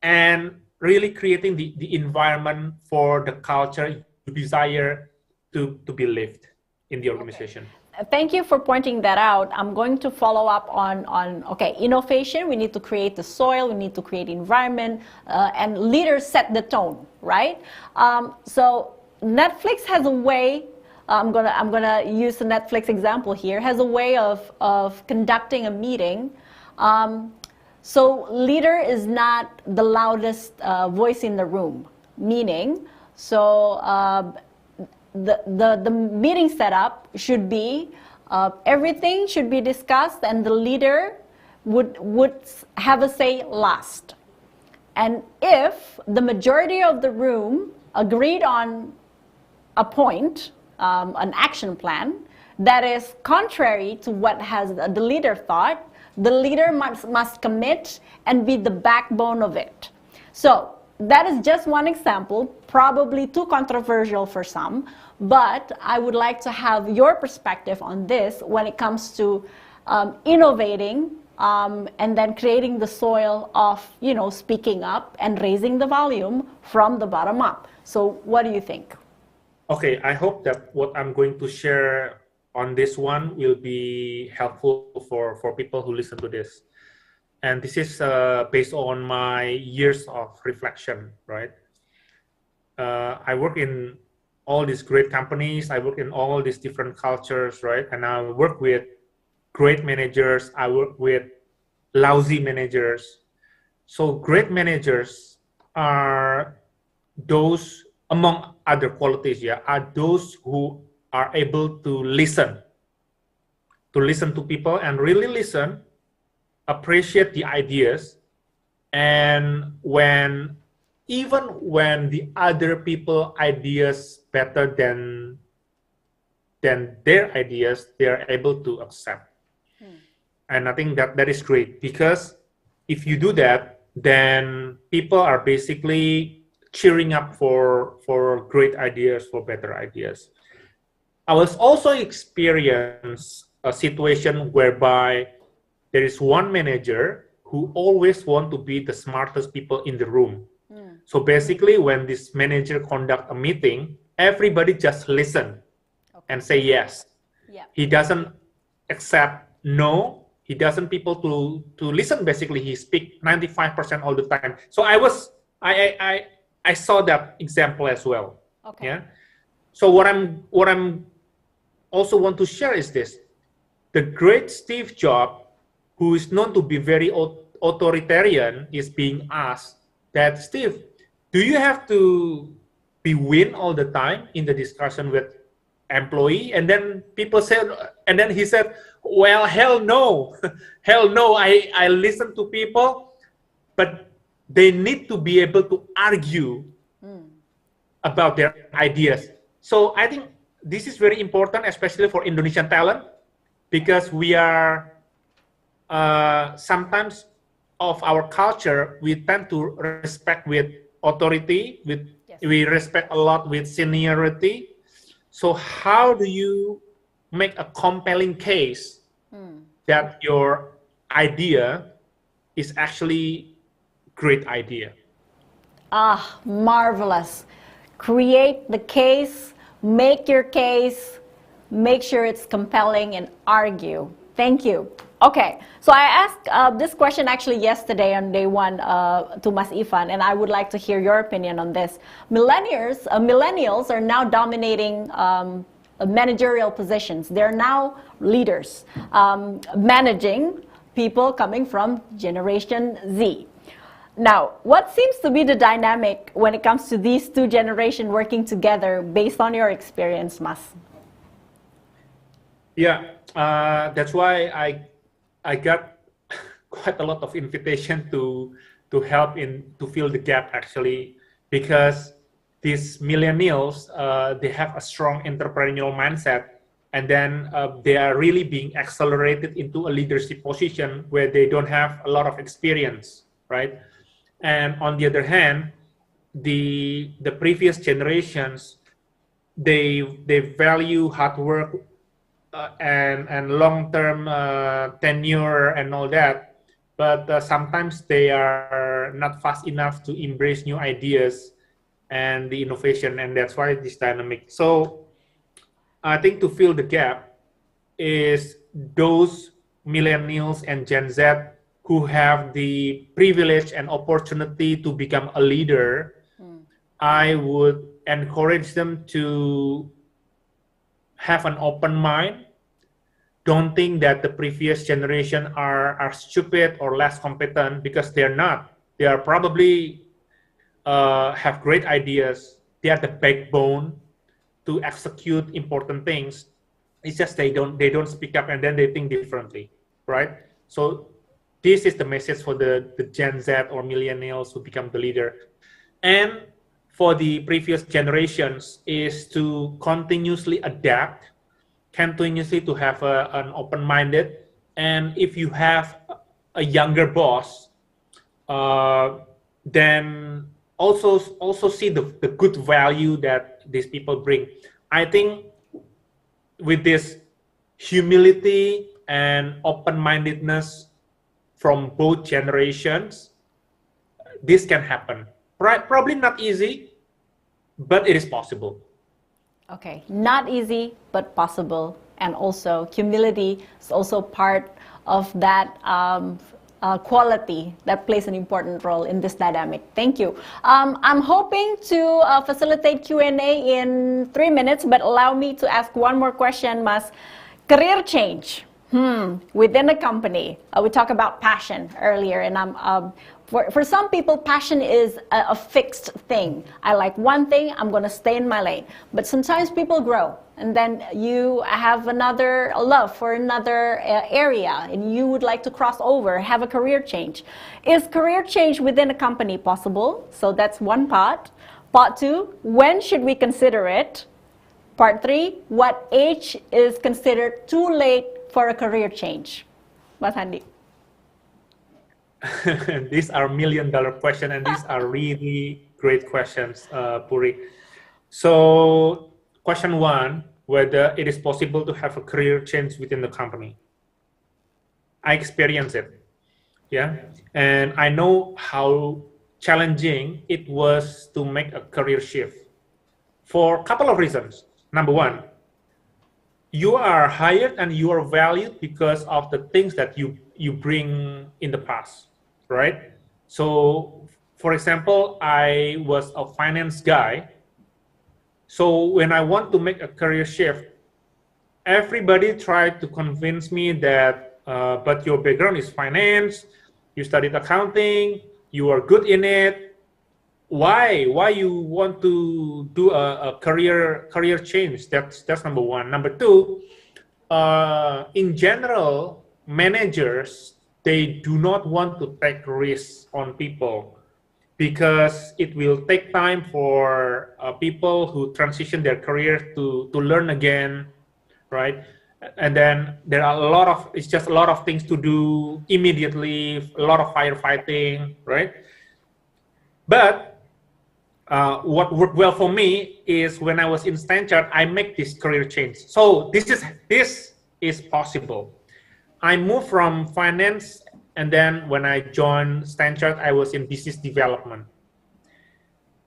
and really creating the environment for the culture you desire to be lived in the organization. Thank you for pointing that out. I'm going to follow up on okay, innovation. We need to create the soil, we need to create environment, and leaders set the tone, right? So Netflix has a way. I'm gonna use the Netflix example here. Has a way of conducting a meeting. So leader is not the loudest voice in the room. Meaning, so the meeting setup should be everything should be discussed, and the leader would have a say last. And if the majority of the room agreed on a point, an action plan that is contrary to what has the leader thought, the leader must commit and be the backbone of it. So that is just one example, probably too controversial for some, but I would like to have your perspective on this when it comes to innovating and then creating the soil of, you know, speaking up and raising the volume from the bottom up. So what do you think? Okay, I hope that what I'm going to share on this one will be helpful for people who listen to this. And this is based on my years of reflection, right? I work in all these great companies. I work in all these different cultures, right? And I work with great managers. I work with lousy managers. So great managers are those, among other qualities, yeah, are those who are able to listen to people and really listen, appreciate the ideas, and even when the other people ideas better than their ideas, they are able to accept. And I think that is great, because if you do that, then people are basically cheering up for great ideas, for better ideas. I was also experience a situation whereby there is one manager who always want to be the smartest people in the room. So basically, when this manager conduct a meeting, everybody just listen and say yes. Yeah. He doesn't accept no. He doesn't people to listen. Basically, he speak 95% all the time. So I saw that example as well. Okay. Yeah. So what I'm also want to share is this: the great Steve Jobs, who is known to be very authoritarian, is being asked that, Steve, do you have to be win all the time in the discussion with employee? And then people said, and then he said, well, hell no, hell no. I listen to people, but they need to be able to argue about their ideas. So I think this is very important, especially for Indonesian talent, because we are sometimes of our culture, we tend to respect with authority, we respect a lot with seniority. So how do you make a compelling case that your idea is actually great idea? Ah, marvelous. Create the case, make your case, make sure it's compelling, and argue. Thank you. Okay, so I asked this question actually yesterday on day one to Mas Ivan, and I would like to hear your opinion on this. Millennials are now dominating managerial positions. They're now leaders, managing people coming from Generation Z. Now, what seems to be the dynamic when it comes to these two generations working together based on your experience, Mas? Yeah, that's why I got quite a lot of invitation to help to fill the gap, actually, because these millennials, they have a strong entrepreneurial mindset, and then they are really being accelerated into a leadership position where they don't have a lot of experience, right? And on the other hand, the previous generations, they value hard work and long-term tenure and all that, but sometimes they are not fast enough to embrace new ideas and the innovation, and that's why this dynamic. So I think to fill the gap is those millennials and Gen Z who have the privilege and opportunity to become a leader. I would encourage them to have an open mind. Don't think that the previous generation are stupid or less competent, because they're not. They are probably have great ideas. They are the backbone to execute important things. It's just they don't speak up, and then they think differently, right? So this is the message for the Gen Z or millennials who become the leader. And for the previous generations is to continuously adapt, continuously to have an open-minded. And if you have a younger boss, then also see the good value that these people bring. I think with this humility and open-mindedness from both generations, this can happen. Probably not easy, but it is possible. Okay, not easy, but possible. And also humility is also part of that quality that plays an important role in this dynamic. Thank you. I'm hoping to facilitate Q&A in 3 minutes, but allow me to ask one more question, Mas. Career change within a company. We talked about passion earlier, and for some people, passion is a fixed thing. I like one thing, I'm going to stay in my lane. But sometimes people grow, and then you have another love for another area, and you would like to cross over, have a career change. Is career change within a company possible? So that's one part. Part two, when should we consider it? Part three, what age is considered too late for a career change? Mas Handi. These are $1 million questions, and these are really great questions, Puri. So, question one, whether it is possible to have a career change within the company. I experienced it, yeah, and I know how challenging it was to make a career shift for a couple of reasons. Number one, you are hired and you are valued because of the things that you bring in the past. Right? So, for example, I was a finance guy. So when I want to make a career shift, everybody tried to convince me that, but your background is finance, you studied accounting, you are good in it. Why you want to do a career change? That's number one. Number two, in general, managers, they do not want to take risks on people because it will take time for people who transition their career to learn again, right? And then there are it's just a lot of things to do immediately, a lot of firefighting, right? But what worked well for me is when I was in Stanchart, I make this career change. So this is possible. I moved from finance, and then when I joined Stanchart, I was in business development.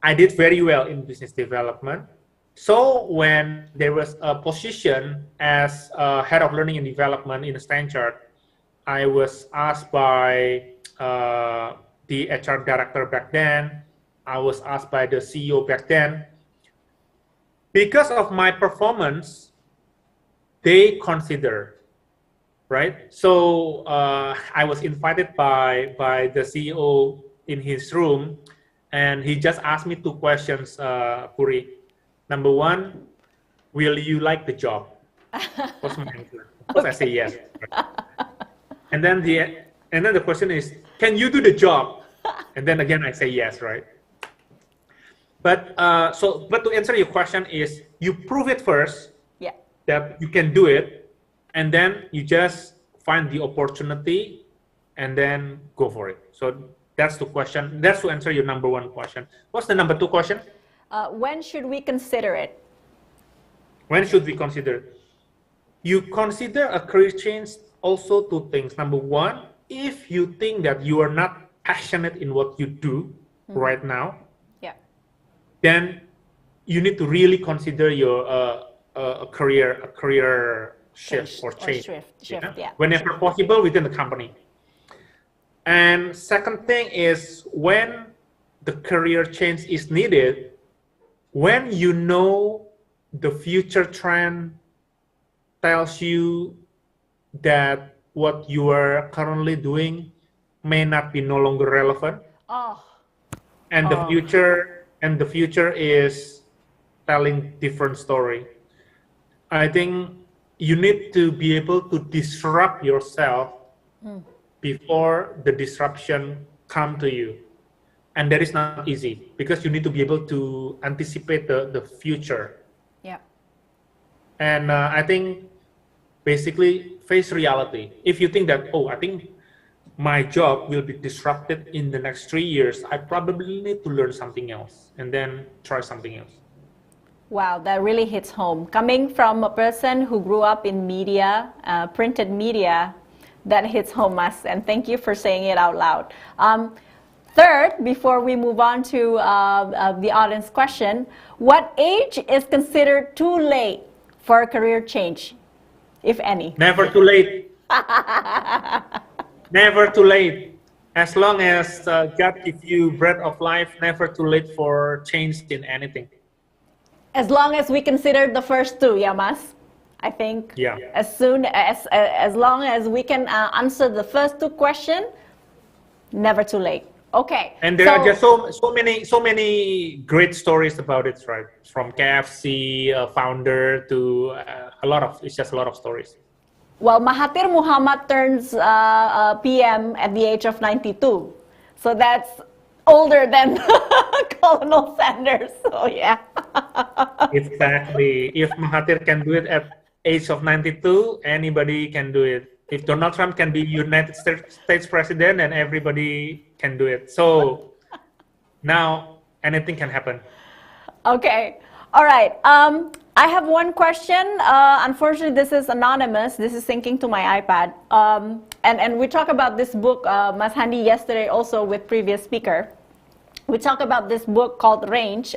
I did very well in business development. So when there was a position as head of learning and development in Stanchart, I was asked by the HR director back then. I was asked by the CEO back then. Because of my performance, they consider. Right, so I was invited by the CEO in his room, and he just asked me 2 questions, Puri. Number one, will you like the job? What's my answer? Of course, I say yes. Right? And then the question is, can you do the job? And then again, I say yes, right? But but to answer your question is, you prove it first Yeah. that you can do it, and then you just find the opportunity, and then go for it. So that's the question. That's to answer your number one question. What's the number two question? When should we consider it? When should we consider? You consider a career change also two things. Number one, if you think that you are not passionate in what you do right now, Yeah. then you need to really consider your a career shift or change. Yeah. Whenever possible within the company. And second thing is, when the career change is needed, when you know the future trend tells you that what you are currently doing may not be no longer relevant, Oh. and the future is telling different story. I think you need to be able to disrupt yourself before the disruption come to you, and that is not easy because you need to be able to anticipate the future. Yeah. And I think basically face reality. If you think that, oh, I think my job will be disrupted in the next 3 years, I probably need to learn something else and then try something else. Wow, that really hits home. Coming from a person who grew up in media, printed media, that hits home, Mas, and thank you for saying it out loud. Third, before we move on to the audience question, what age is considered too late for a career change, if any? Never too late. Never too late. As long as God gives you breath of life, never too late for change in anything. As long as we consider the first two, yeah, Mas? I think Yeah. as long as we can answer the first two questions, never too late. Okay. And there are just so many great stories about it, right? From KFC founder to it's just a lot of stories. Well, Mahathir Muhammad turns PM at the age of 92, so that's older than Colonel Sanders. So yeah. Exactly. If Mahathir can do it at age of 92, anybody can do it. If Donald Trump can be United States president, and everybody can do it. So now anything can happen. Okay. All right. I have one question. Unfortunately, this is anonymous. This is syncing to my iPad. And we talked about this book, Mas Handi, yesterday also with previous speaker. We talked about this book called Range,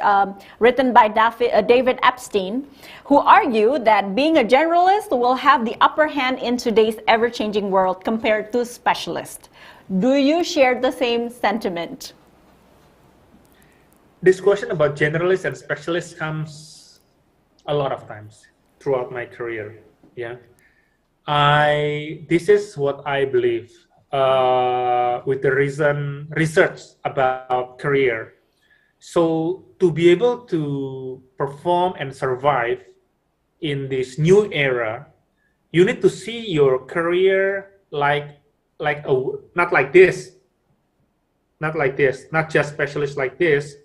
written by David Epstein, who argued that being a generalist will have the upper hand in today's ever-changing world compared to specialist. Do you share the same sentiment? This question about generalists and specialists comes a lot of times throughout my career. Yeah, this is what I believe. With the recent research about career. So to be able to perform and survive in this new era, you need to see your career not like this, not just specialist like this.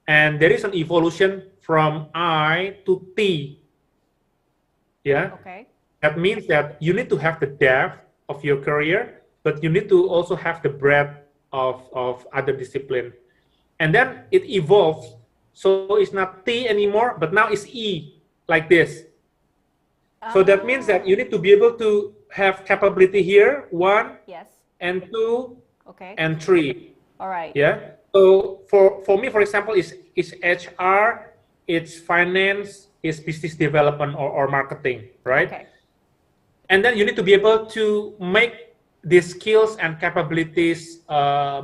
And there is an evolution from I to T. Yeah. Okay. That means that you need to have the depth of your career, but you need to also have the breadth of other discipline. And then it evolves. So it's not T anymore, but now it's E, like this. So that means that you need to be able to have capability here, 1, Yes. and 2, Okay. and 3. All right. Yeah. So for me, for example, it's HR, it's finance, it's business development or marketing, right? Okay. And then you need to be able to make these skills and capabilities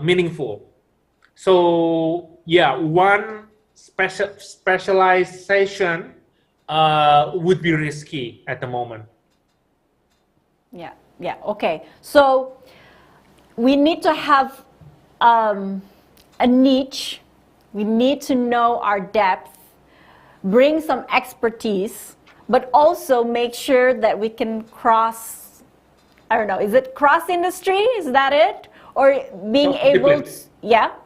meaningful. So yeah, one specialization would be risky at the moment. Yeah. Okay. So we need to have a niche. We need to know our depth, bring some expertise, but also make sure that we can cross, I don't know, is it cross industry? Is that it? or being able to,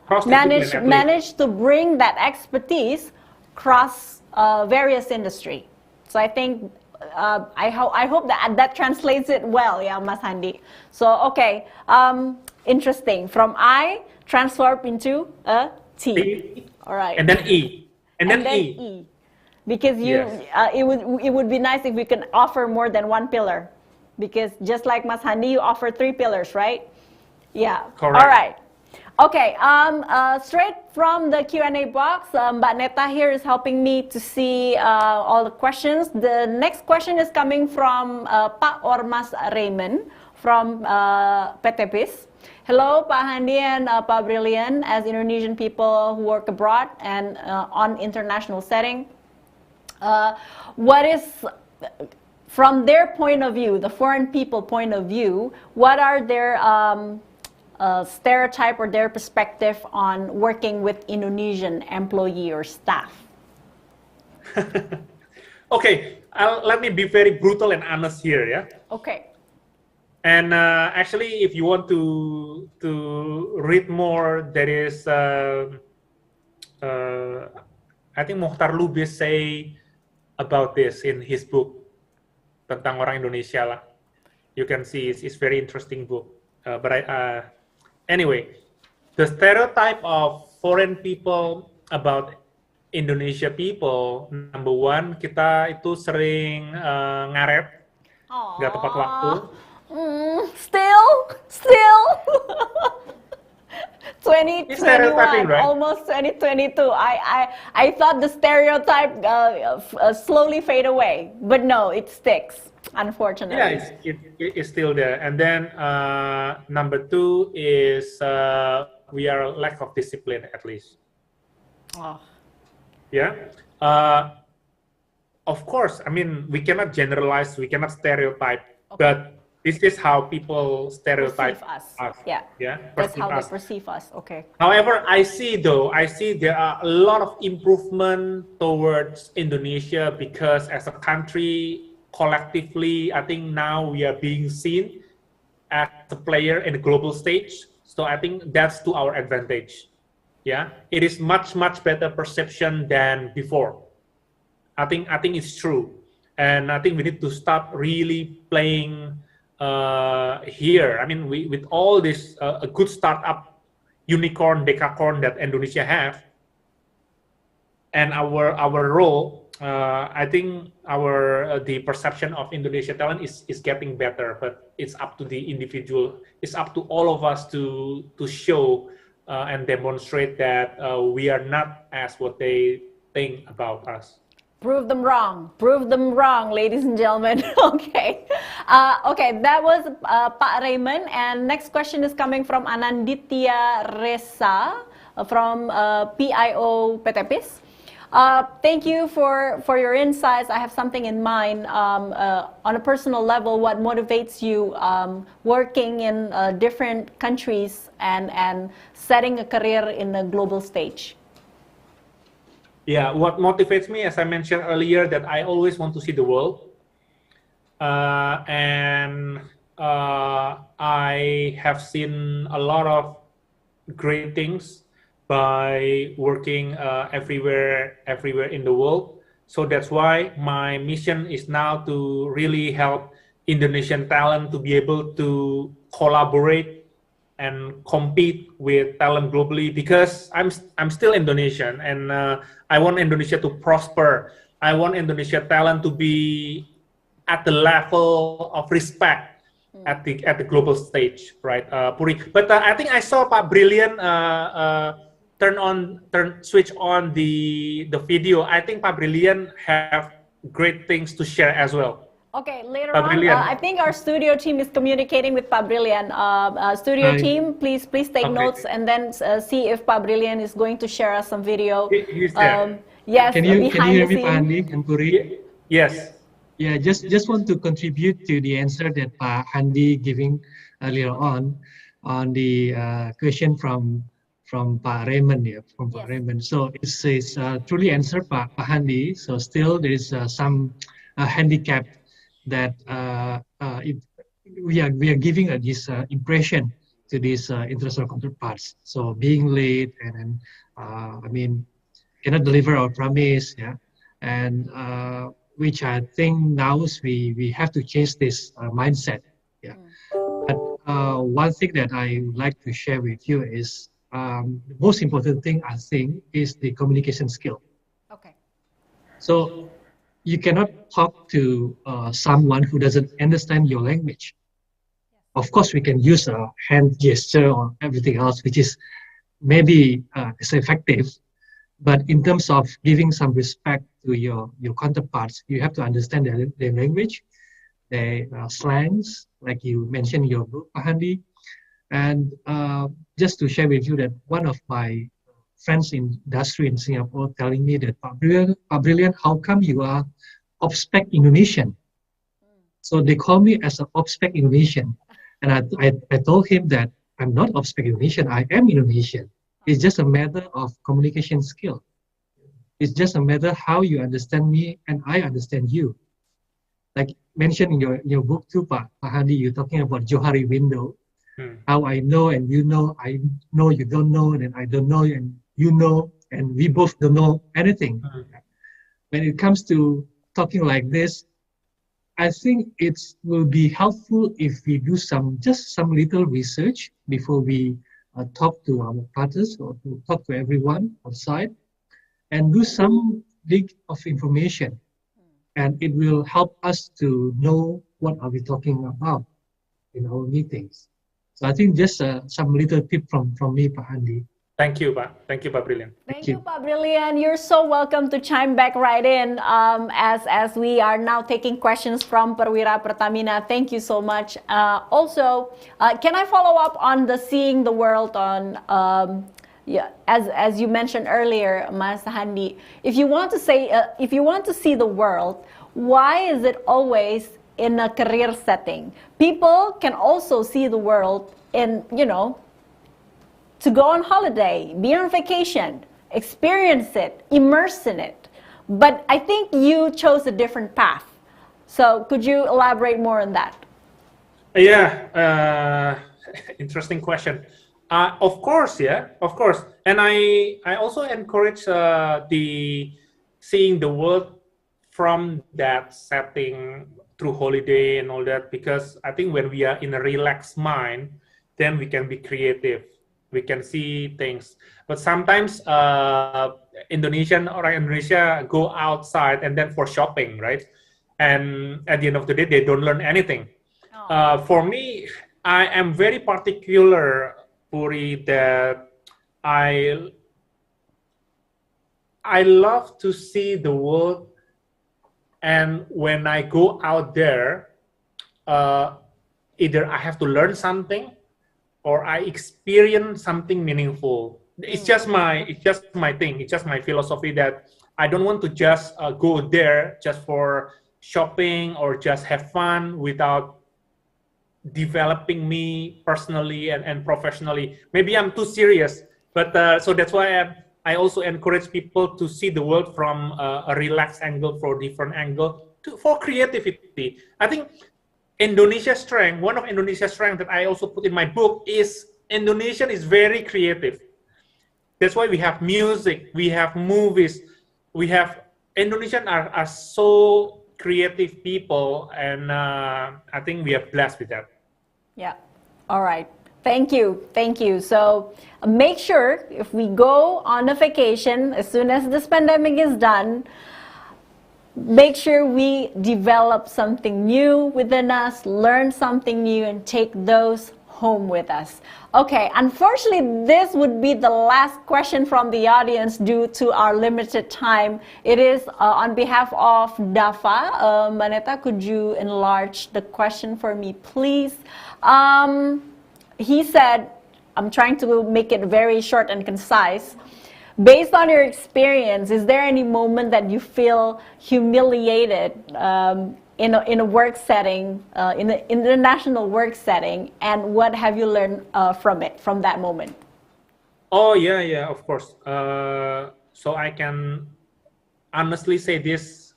Cross-discipline, manage to bring that expertise across various industry. So I think I hope that translates it well, yeah, Mas Handi. So okay, interesting. From I transform into a T. All right. And then E. And then E. E. Because it would be nice if we can offer more than one pillar. Because just like Mas Handi, you offer 3 pillars, right? Yeah. Correct. All right. Okay. Straight from the Q&A box, Mbak Neta here is helping me to see all the questions. The next question is coming from Pak or Mas Raymond from PTPIS. Hello, Pak Handi and Pak Brilliant. As Indonesian people who work abroad and on international setting, what is, from their point of view, the foreign people point of view, what are their stereotype or their perspective on working with Indonesian employee or staff? Okay, let me be very brutal and honest here, yeah? Okay. And actually, if you want to read more, there is, I think Mokhtar Lubis say about this in his book, tentang orang Indonesia lah. You can see it's very interesting book. Anyway, the stereotype of foreign people about Indonesia people, number one, kita itu sering ngaret, nggak tepat waktu. Still 2021, right? Almost 2022. I thought the stereotype slowly fade away, but no, it sticks, unfortunately. Yeah, it's still there. And then number 2 is we are lack of discipline, at least. Oh. Yeah. Of course, I mean, we cannot generalize, we cannot stereotype, but this is how people stereotype us. Yeah. That's how they perceive us. Okay. However, I see there are a lot of improvement towards Indonesia because as a country, collectively, I think now we are being seen as a player in the global stage. So I think that's to our advantage. Yeah, it is much better perception than before. I think it's true, and I think we need to start really playing here. I mean, with all this a good startup, unicorn, decacorn that Indonesia have, and our role, I think the perception of Indonesia talent is getting better. But it's up to the individual. It's up to all of us to show and demonstrate that we are not as what they think about us. Prove them wrong, ladies and gentlemen. Okay. Okay, that was Pak Raymond. And next question is coming from Ananditya Resa from PIO PTPIS. Thank you for your insights. I have something in mind on a personal level. What motivates you working in different countries and setting a career in a global stage? Yeah, what motivates me, as I mentioned earlier, that I always want to see the world. And I have seen a lot of great things by working everywhere in the world. So that's why my mission is now to really help Indonesian talent to be able to collaborate and compete with talent globally, because I'm still Indonesian, and I want Indonesia to prosper. I want Indonesia talent to be at the level of respect at the global stage, right, Puri? But I think I saw Pak Brilliant switch on the video. I think Pak Brilliant have great things to share as well. Okay, later on, I think our studio team is communicating with Pak Brilliant. Studio team, please take notes and then see if Pak Brilliant is going to share us some video. He's there. Yes, can you hear me, Pak Handi and Puri? Yes. Yeah, just want to contribute to the answer that Pak Handi giving earlier on the question from Pak Raymond. Yeah, from Pak Raymond. So it's truly answered Pak Handi. So still there is some handicap that we are giving this impression to these international counterparts. So being late and I mean, cannot deliver our promise, yeah, and which I think now we have to change this mindset, yeah. But one thing that I would like to share with you is the most important thing I think is the communication skill. Okay. So you cannot talk to someone who doesn't understand your language. Of course, we can use a hand gesture or everything else, which is maybe is effective. But in terms of giving some respect to your counterparts, you have to understand their language, their slangs, like you mentioned in your book, Pak Handi. And just to share with you that one of my friends in industry in Singapore telling me that, Pak Brilliant, how come you are obspec Indonesian? So they call me as an obspec Indonesian. And I told him that I'm not obspec Indonesian, I am Indonesian. It's just a matter of communication skill. It's just a matter how you understand me and I understand you. Like mentioned in your book too, Pak Hadi, you're talking about Johari window. How I know and you know, I know you don't know, and I don't know and you know, and we both don't know anything. When it comes to talking like this, I think it will be helpful if we do just some little research before we talk to our partners or to talk to everyone outside, and do some dig of information, and it will help us to know what are we talking about in our meetings. So I think just some little tip from me, Pak Handi. Thank you, Pak. Thank you, Pak Brilliant. Thank you, Pak Brilliant. You're so welcome to chime back right in as we are now taking questions from Perwira Pertamina. Thank you so much. Also, can I follow up on the seeing the world on, as you mentioned earlier, Mas Handi, if you want to see the world, why is it always in a career setting? People can also see the world in, to go on holiday, be on vacation, experience it, immerse in it. But I think you chose a different path. So could you elaborate more on that? Yeah, interesting question. Of course, yeah, of course. And I also encourage the seeing the world from that setting through holiday and all that, because I think when we are in a relaxed mind, then we can be creative. We can see things. But sometimes Indonesian or Indonesia go outside and then for shopping, right? And at the end of the day, they don't learn anything. For me, I am very particular, Puri, that I love to see the world, and when I go out there, either I have to learn something or I experience something meaningful. It's just my thing. It's just my philosophy that I don't want to just go there just for shopping or just have fun without developing me personally and professionally. Maybe I'm too serious, but so that's why I also encourage people to see the world from a relaxed angle, for different angle, for creativity. I think Indonesia's strength, one of Indonesia's strength that I also put in my book is Indonesia is very creative. That's why we have music, we have movies, we have Indonesians are so creative people, and I think we are blessed with that. Yeah. All right. Thank you. Thank you. So make sure if we go on a vacation, as soon as this pandemic is done, make sure we develop something new within us, learn something new, and take those home with us. Okay, unfortunately, this would be the last question from the audience due to our limited time. It is on behalf of Dafa. Maneta, could you enlarge the question for me, please? He said, I'm trying to make it very short and concise. Based on your experience, is there any moment that you feel humiliated in a work setting, in an international work setting, and what have you learned from that moment? Oh, yeah, of course. So I can honestly say this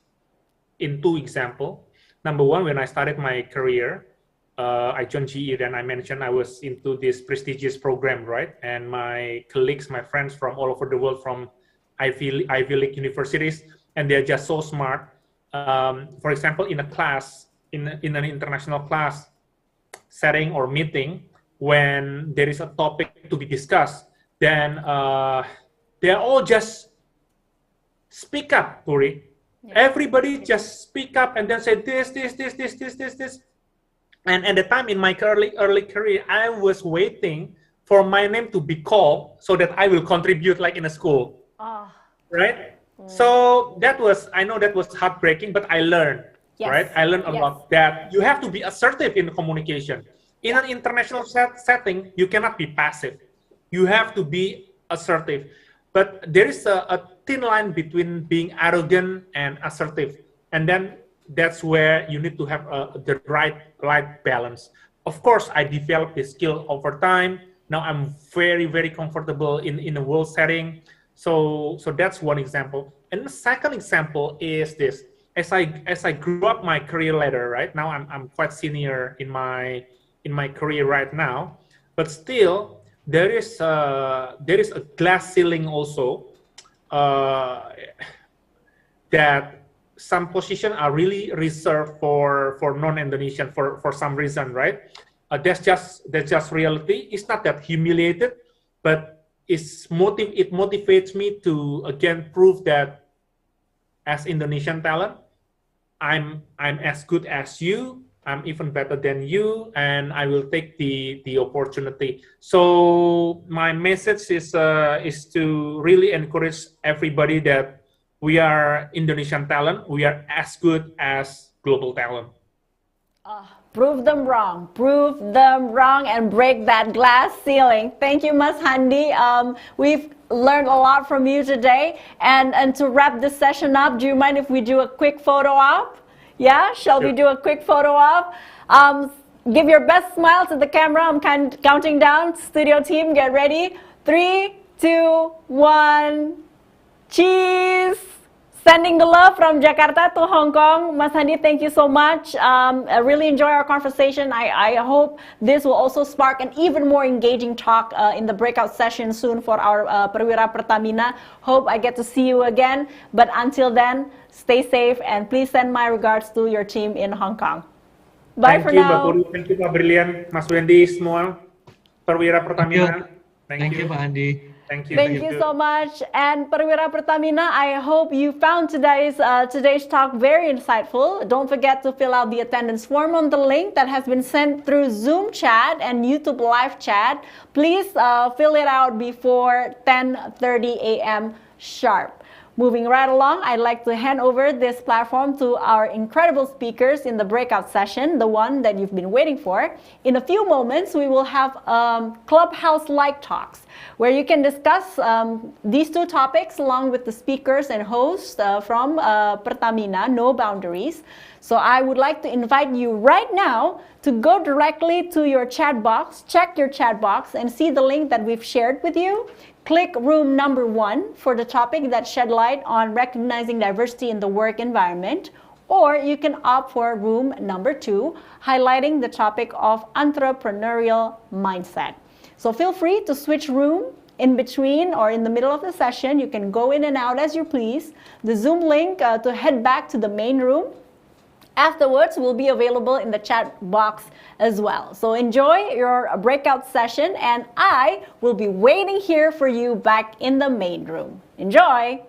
in two examples. Number one, when I started my career, I joined GE, then I mentioned I was into this prestigious program, right? And my colleagues, my friends from all over the world, from Ivy League universities, and they're just so smart. For example, in a class, in an international class setting or meeting, when there is a topic to be discussed, then they're all just speak up, Puri. Yeah. Everybody just speak up and then say this. And at the time in my early career, I was waiting for my name to be called so that I will contribute like in a school, right? So I know that was heartbreaking, but I learned, right? I learned a lot that you have to be assertive in communication. In an international setting, you cannot be passive. You have to be assertive. But there is a thin line between being arrogant and assertive. And then that's where you need to have the right balance. Of course, I developed this skill over time. Now I'm very, very comfortable in a world setting. So that's one example. And the second example is this. As I grew up my career ladder, right now I'm quite senior in my career right now, but still there is a glass ceiling also that some positions are really reserved for non-Indonesian for some reason, right? That's just reality. It's not that humiliated, but it motivates me to again prove that as Indonesian talent, I'm as good as you. I'm even better than you, and I will take the opportunity. So my message is to really encourage everybody that we are Indonesian talent. We are as good as global talent. Prove them wrong, and break that glass ceiling. Thank you, Mas Handi. We've learned a lot from you today. And to wrap this session up, do you mind if we do a quick photo op? Yeah, shall we do a quick photo op? Give your best smile to the camera. I'm counting down. Studio team, get ready. 3, 2, 1. Cheese! Sending the love from Jakarta to Hong Kong. Mas Handi, thank you so much. I really enjoy our conversation. I hope this will also spark an even more engaging talk in the breakout session soon for our Perwira Pertamina. Hope I get to see you again. But until then, stay safe and please send my regards to your team in Hong Kong. Bye for now. Thank you, Pak Brilian, Mas Wendy, semua Perwira Pertamina. Thank you, Pak Handi. Thank you. Thank you so much. And Perwira Pertamina, I hope you found today's talk very insightful. Don't forget to fill out the attendance form on the link that has been sent through Zoom chat and YouTube live chat. Please fill it out before 10:30 a.m. sharp. Moving right along, I'd like to hand over this platform to our incredible speakers in the breakout session, the one that you've been waiting for. In a few moments, we will have Clubhouse-like talks where you can discuss these two topics along with the speakers and hosts from Pertamina, No Boundaries. So I would like to invite you right now to go directly to your chat box, check your chat box, and see the link that we've shared with you. Click room number 1 for the topic that shed light on recognizing diversity in the work environment, or you can opt for room number 2, highlighting the topic of entrepreneurial mindset. So feel free to switch room in between or in the middle of the session. You can go in and out as you please. The Zoom link to head back to the main room afterwards will be available in the chat box as well. So enjoy your breakout session, and I will be waiting here for you back in the main room. Enjoy!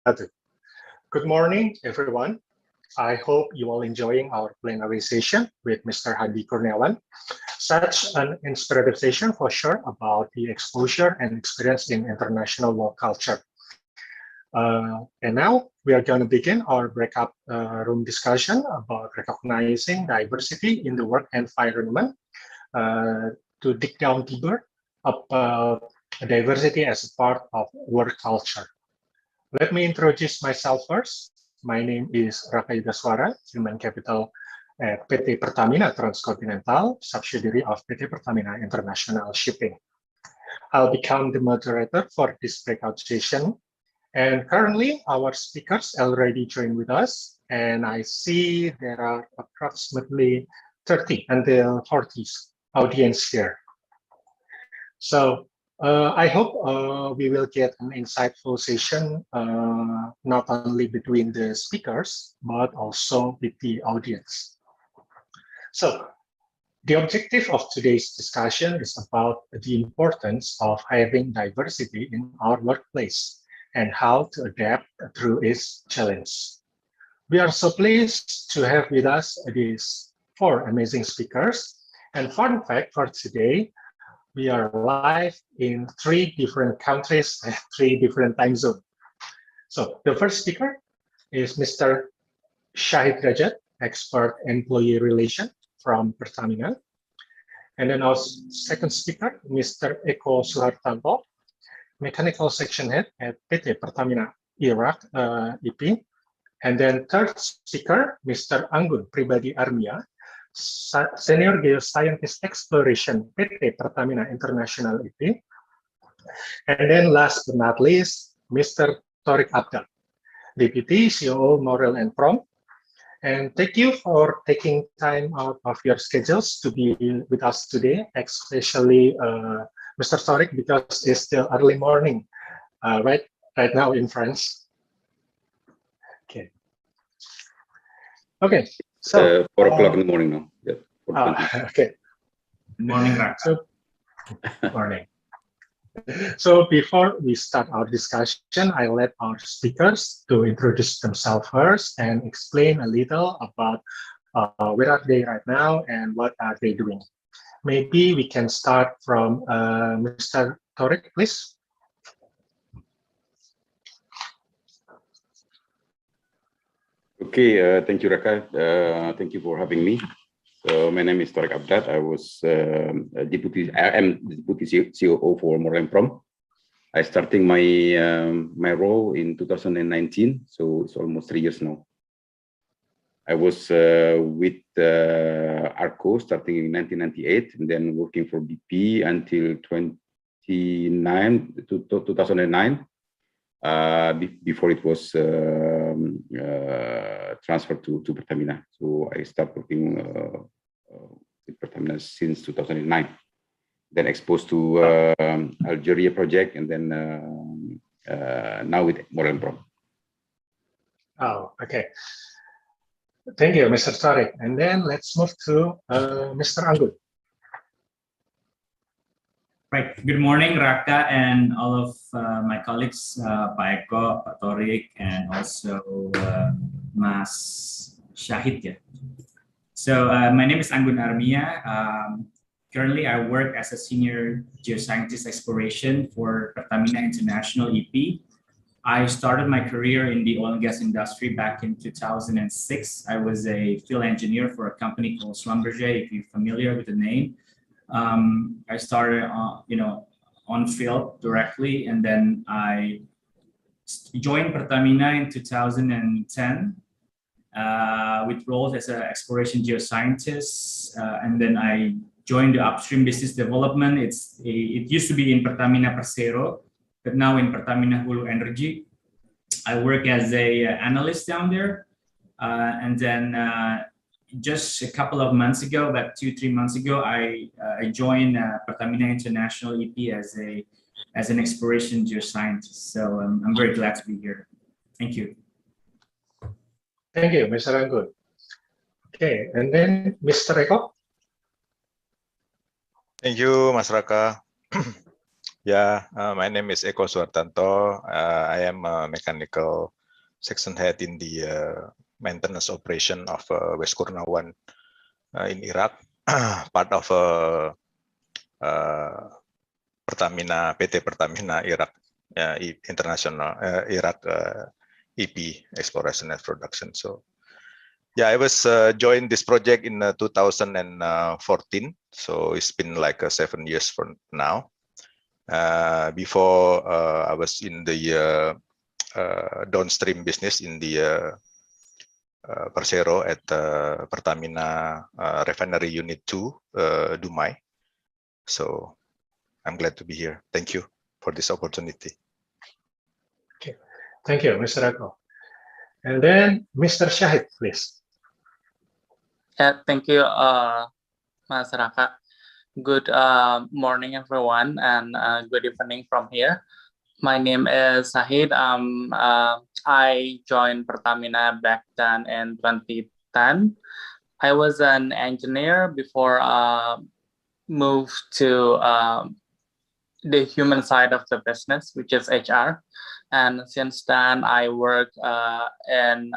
wabarakatuh. Good morning, everyone. I hope you all enjoying our plenary session with Mr. Hadi Kurniawan. Such an inspirative session for sure about the exposure and experience in international law culture. And now we are going to begin our breakout room discussion about recognizing diversity in the work environment to dig down deeper about diversity as a part of work culture. Let me introduce myself first. My name is Raka Yudaswara, Human Capital at PT Pertamina Transcontinental, subsidiary of PT Pertamina International Shipping. I'll become the moderator for this breakout session. And currently, our speakers already joined with us, and I see there are approximately 30 until 40 audience here. So I hope we will get an insightful session, not only between the speakers, but also with the audience. So the objective of today's discussion is about the importance of having diversity in our workplace and how to adapt through its challenge. We are so pleased to have with us these 4 amazing speakers. And fun fact for today, we are live in 3 different countries and 3 different time zones. So the first speaker is Mr. Shahid Rajat, expert employee relation from Pertamina. And then our second speaker, Mr. Eko Suhartanto, mechanical section head at PT Pertamina Iraq EP. And then third speaker, Mr. Anggun Pribadi Armia, Senior Geoscientist Exploration, PT Pertamina International EP. And then last but not least, Mr. Torik Abdal, Deputy COO Morel and Prom. And thank you for taking time out of your schedules to be with us today, especially Mr. Torik, because it's still early morning, right now in France. Okay. So 4 o'clock in the morning now. Yeah. Okay. Morning, Raka. Morning. So before we start our discussion, I let our speakers to introduce themselves first and explain a little about where are they right now and what are they doing. Maybe we can start from Mr. Torik, please. Okay, thank you, Raka. Thank you for having me. So my name is Torik Abdal. I am deputy COO for Morel Prom. I started my role in 2019, so it's almost 3 years now. I was with ARCO starting in 1998, and then working for BP until 2009. Before it was transferred to Pertamina. So I started working with Pertamina since 2009. Then exposed to Algeria project, and then now with Morel Prom. Oh, okay. Thank you, Mr. Torik. And then let's move to Mr. Anggun. Right. Good morning, Raka, and all of my colleagues, Pak Eko, Pak Torik, and also Mas Shahid. Yeah. So my name is Anggun Armia. Currently, I work as a senior geoscientist exploration for Pertamina International EP. I started my career in the oil and gas industry back in 2006. I was a field engineer for a company called Sumber Daya, if you're familiar with the name. I started, on field directly, and then I joined Pertamina in 2010 with roles as an exploration geoscientist, and then I joined the upstream business development. It used to be in Pertamina Persero, but now in Pertamina Hulu Energy. I work as a analyst down there, and then just a couple of months ago, about 2-3 months ago, I joined Pertamina International EP as an exploration geoscientist. So I'm very glad to be here. Thank you. Thank you, Mr. Anggun. Okay, and then Mr. Eko. Thank you, Mas Raka. My name is Eko Suartanto. I am a mechanical section head in the maintenance operation of West Kurnawan in Iraq, part of Pertamina, PT Pertamina Iraq International Iraq EP Exploration and Production. So, yeah, I was joined this project in 2014. So it's been like 7 years from now. Before I was in the downstream business in the Persero at Pertamina Refinery Unit 2, Dumai. So I'm glad to be here. Thank you for this opportunity. Okay, thank you, Mr. Eko. And then Mr. Shahid, please. Thank you, Mas Raka. Good morning, everyone, and good evening from here. My name is Sahid. I joined Pertamina back then in 2010. I was an engineer before moved to the human side of the business, which is HR. And since then, I work in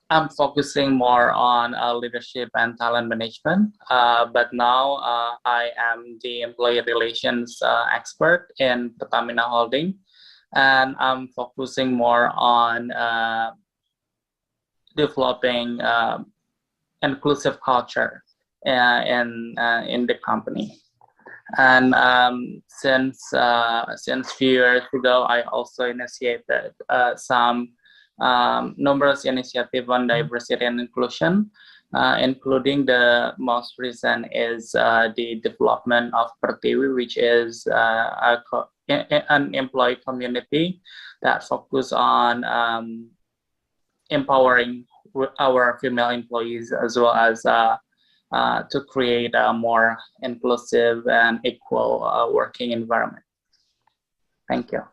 I'm focusing more on leadership and talent management, but now I am the employee relations expert in Pertamina Holding, and I'm focusing more on developing inclusive culture in the company. And since few years ago, I also initiated some numerous initiatives on diversity and inclusion, including the most recent is the development of Pertiwi, which is an employee community that focus on empowering our female employees, as well as to create a more inclusive and equal working environment. Thank you.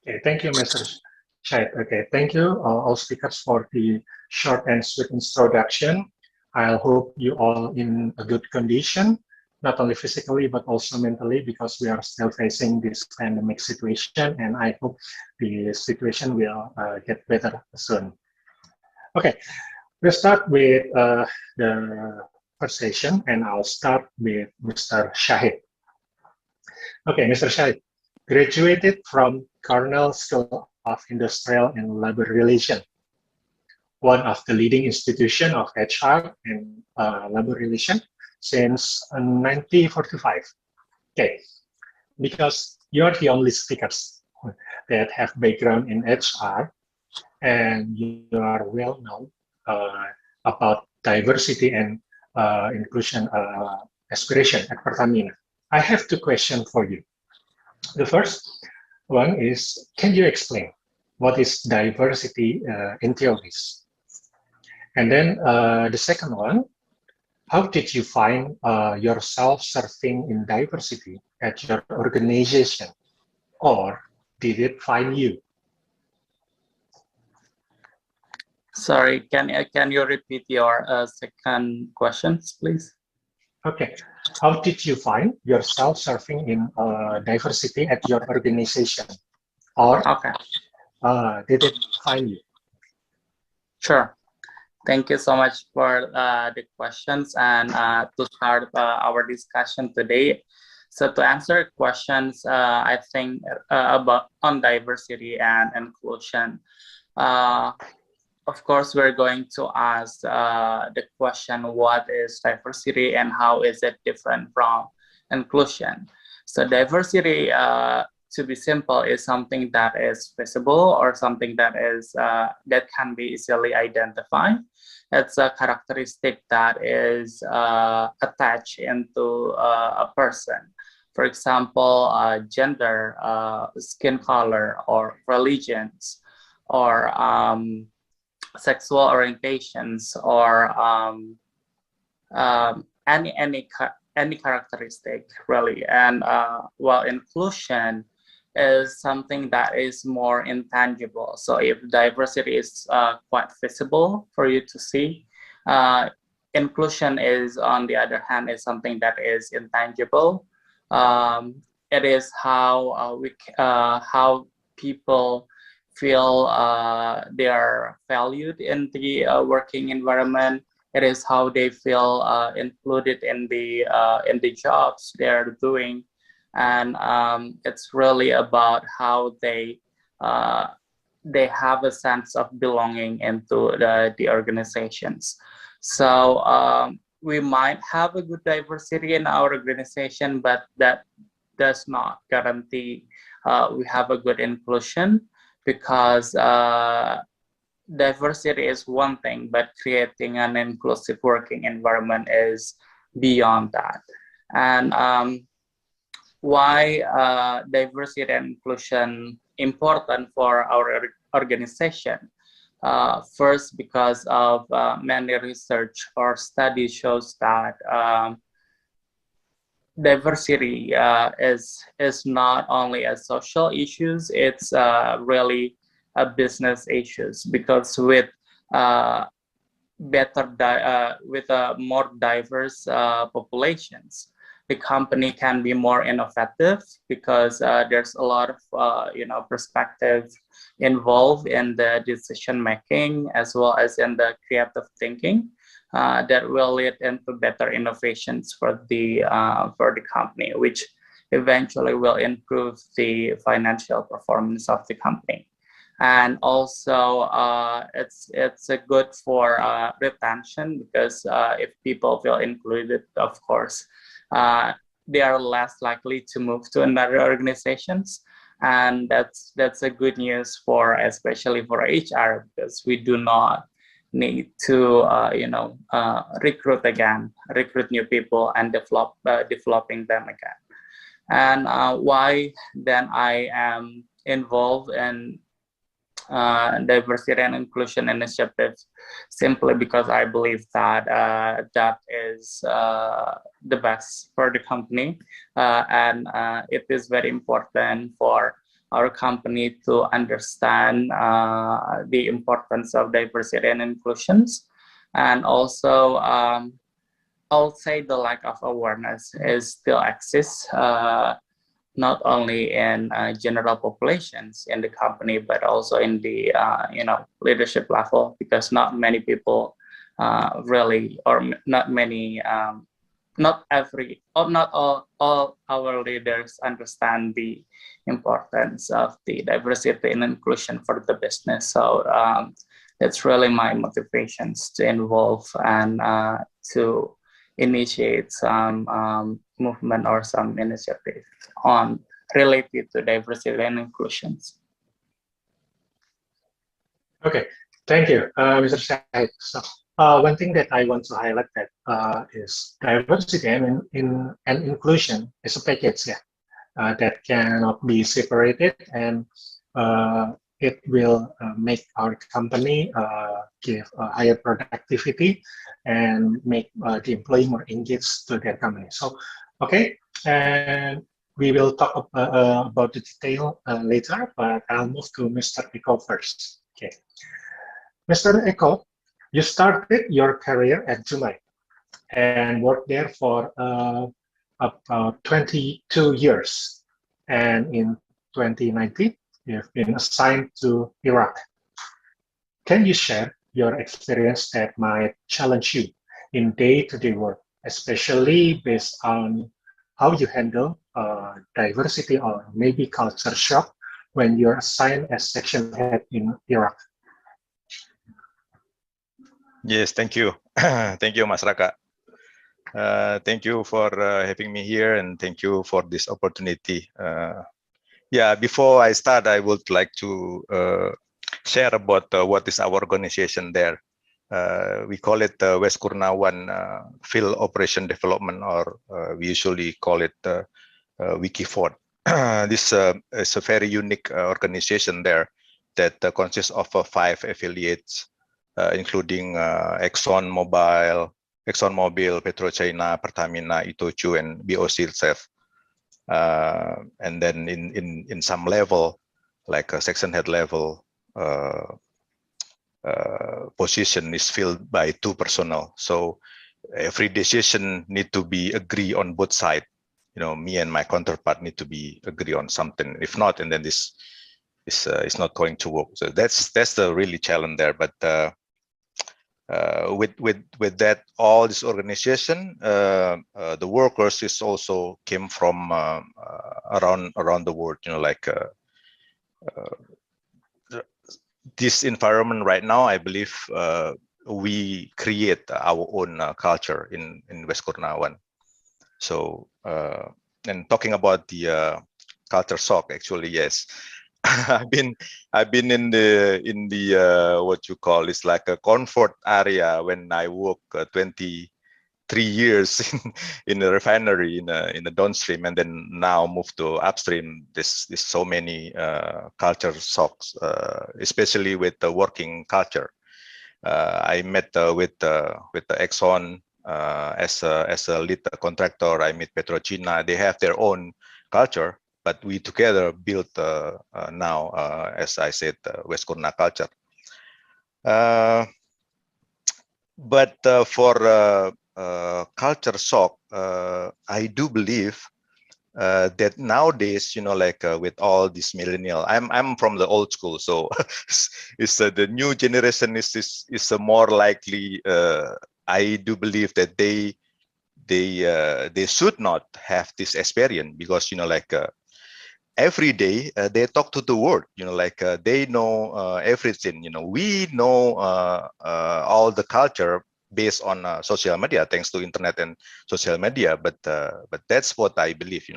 Okay, thank you, Mr. Shahid. Okay, thank you all speakers for the short and sweet introduction. I hope you all in a good condition, not only physically but also mentally, because we are still facing this pandemic situation, and I hope the situation will get better soon. Okay, we'll start with the first session, and I'll start with Mr. Shahid. Okay, Mr. Shahid, graduated from Cornell School of Industrial and Labor Relations, one of the leading institutions of HR and labor relations since 1945. Okay, because you're the only speakers that have background in HR, and you are well known about diversity and inclusion aspiration at Pertamina. I have two questions for you. The first one is, can you explain what is diversity in theories? And then the second one, how did you find yourself serving in diversity at your organization, or did it find you? Sorry, can you repeat your second questions, please? Okay. How did you find yourself serving in diversity at your organization, or did it find you? Sure. Thank you so much for the questions, and to start our discussion today. So to answer questions, I think about on diversity and inclusion. Of course, we're going to ask the question, what is diversity and how is it different from inclusion? So diversity, to be simple, is something that is visible or something that is that can be easily identified. It's a characteristic that is attached into a person. For example, gender, skin color, or religions, or sexual orientations, or any characteristic really. And while inclusion is something that is more intangible. So if diversity is quite visible for you to see, inclusion is, on the other hand, is something that is intangible. It is how how people feel they are valued in the working environment. It is how they feel included in the jobs they are doing, and it's really about how they have a sense of belonging into the organizations. So we might have a good diversity in our organization, but that does not guarantee we have a good inclusion, because diversity is one thing, but creating an inclusive working environment is beyond that. And why diversity and inclusion important for our organization? First, because of many research or studies shows that diversity is not only a social issues, it's really a business issues, because with more diverse populations, the company can be more innovative, because there's a lot of perspective involved in the decision making as well as in the creative thinking that will lead into better innovations for the company, which eventually will improve the financial performance of the company. And also it's a good for retention, because if people feel included, of course they are less likely to move to another organizations, and that's a good news for, especially for HR, because we do not need to recruit new people and developing them again. And why then I am involved in diversity and inclusion initiatives? Simply because I believe that that is the best for the company, and it is very important for our company to understand the importance of diversity and inclusions. And also I'll say the lack of awareness is still exists, not only in general populations in the company, but also in the leadership level, because not many people really, or not many, not all our leaders understand the importance of the diversity and inclusion for the business. So that's really my motivations to involve and to initiate some movement or some initiative on related to diversity and inclusions. Okay, thank you, Mr. Syed. So one thing that I want to highlight that is diversity and inclusion is a package, that cannot be separated, and it will make our company give higher productivity and make the employee more engaged to their company. So, okay, and we will talk about the detail later, but I'll move to Mr. Eko first. Okay, Mr. Eko, you started your career at Jumai and worked there for about 22 years. And in 2019, you've been assigned to Iraq. Can you share your experience that might challenge you in day-to-day work, especially based on how you handle diversity or maybe culture shock when you're assigned as section head in Iraq? Yes, thank you. Thank you, Mas Raka. Thank you for having me here, and thank you for this opportunity. Yeah, before I start, I would like to share about what is our organization there. We call it West Kurnawan Field Operation Development, or we usually call it Wikifort. This is a very unique organization there that consists of 5 affiliates, including ExxonMobil, PetroChina, Pertamina, Itochu, and BOC itself. And then in some level, like a section head level, position is filled by 2 personnel. So every decision need to be agree on both sides. me and my counterpart need to be agree on something. If not, and then this is not going to work. So that's the really challenge there. But with that, all this organization, the workers is also came from around the world. This environment right now, I believe we create our own culture in West Kurnawan. So, and talking about the culture shock, actually, yes, I've been in the what you call is like a comfort area when I work 23 years in a refinery in a downstream, and then now move to upstream. There's so many culture shocks, especially with the working culture. I met with the Exxon as a lead contractor. I met Petrochina. They have their own culture, but we together built now, as I said, West Kurna culture. But for culture shock, I do believe that nowadays, with all this millennial, I'm from the old school, so it's the new generation is more likely. I do believe that they should not have this experience, because every day they talk to the world. They know everything. We know all the culture based on social media, thanks to internet and social media. But that's what I believe.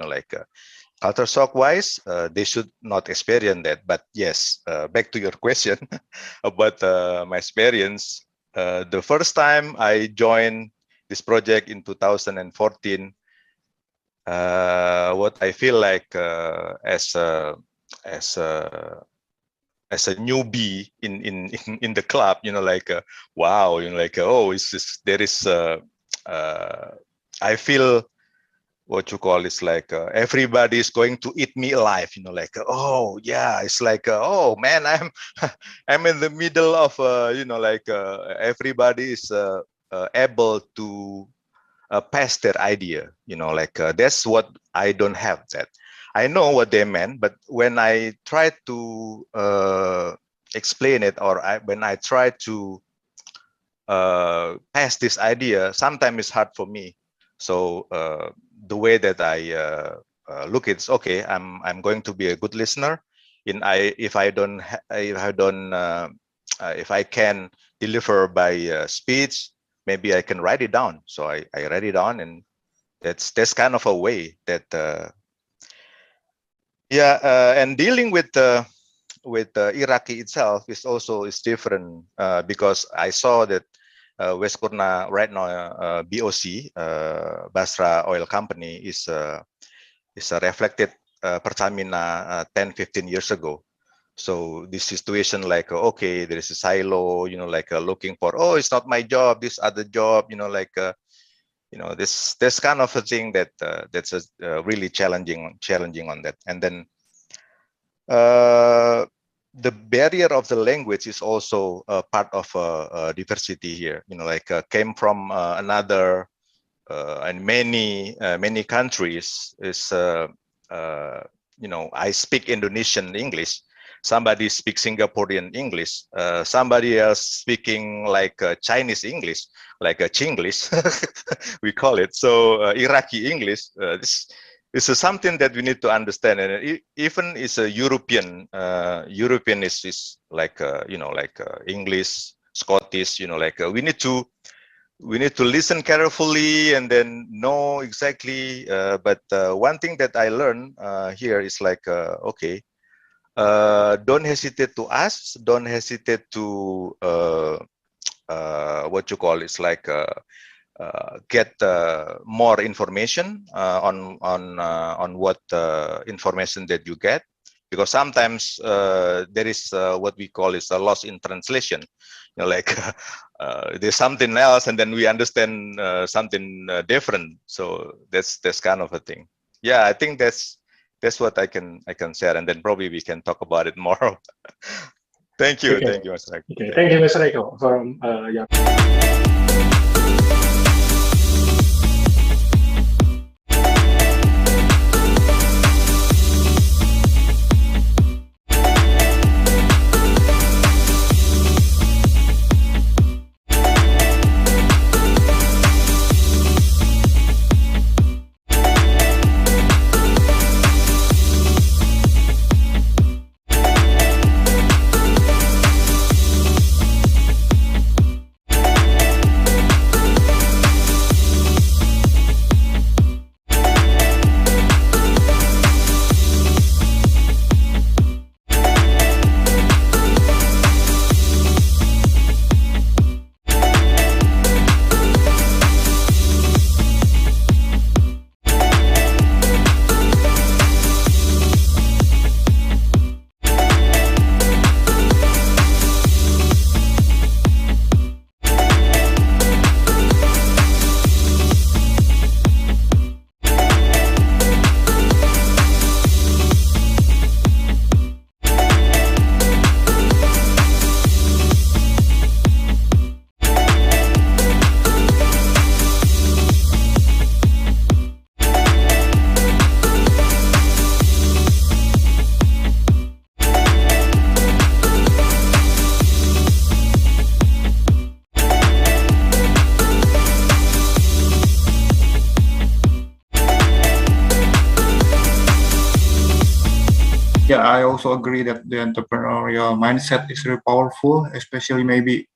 Culture shock wise, they should not experience that. But yes, back to your question about my experience. The first time I joined this project in 2014, what I feel like as a newbie in the club, wow, oh, there is I feel what you call is everybody is going to eat me alive, oh yeah, it's oh man, I'm in the middle of everybody is able to pass their idea, that's what I don't have. That I know what they meant, but when I try to explain it, or when I try to pass this idea, sometimes it's hard for me. So the way that I look, it's okay. I'm going to be a good listener. If I can deliver by speech, maybe I can write it down. So I write it down, and that's kind of a way that and dealing with Iraqi itself is different, because I saw that West Kurna right now, BOC, Basra Oil Company, is reflected Pertamina 10-15 years ago. So this situation, okay, there is a silo, looking for, oh, it's not my job, this other job, this kind of a thing that's really challenging on that. And then the barrier of the language is also part of diversity here. Came from another and many countries. Is I speak Indonesian English. Somebody speaks Singaporean English. Somebody else speaking Chinese English, a Chinglish, we call it. So Iraqi English. This is something that we need to understand, and even is a European. European is English, Scottish. We need to listen carefully and then know exactly. But one thing that I learned here is okay. Don't hesitate to ask. Don't hesitate to what you call it's get more information on what information that you get, because sometimes there is what we call is a loss in translation. There's something else, and then we understand something different. So that's kind of a thing. Yeah, I think that's what I can share, and then probably we can talk about it more. Thank you. Okay. Thank you, Mr. Eko. Okay. Thank you, Mr. Eko. yeah, I also agree that the entrepreneurial mindset is very powerful, especially maybe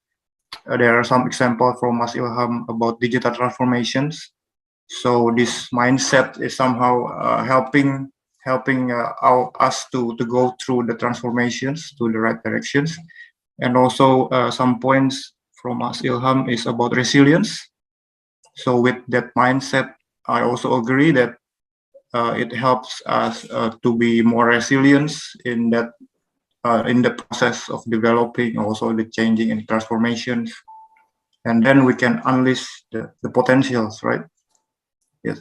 there are some examples from Mas Ilham about digital transformations. So this mindset is somehow helping us to go through the transformations to the right directions. And also some points from Mas Ilham is about resilience. So with that mindset, I also agree that it helps us to be more resilient in that in the process of developing, also the changing and transformations, and then we can unleash the potentials, right? Yes.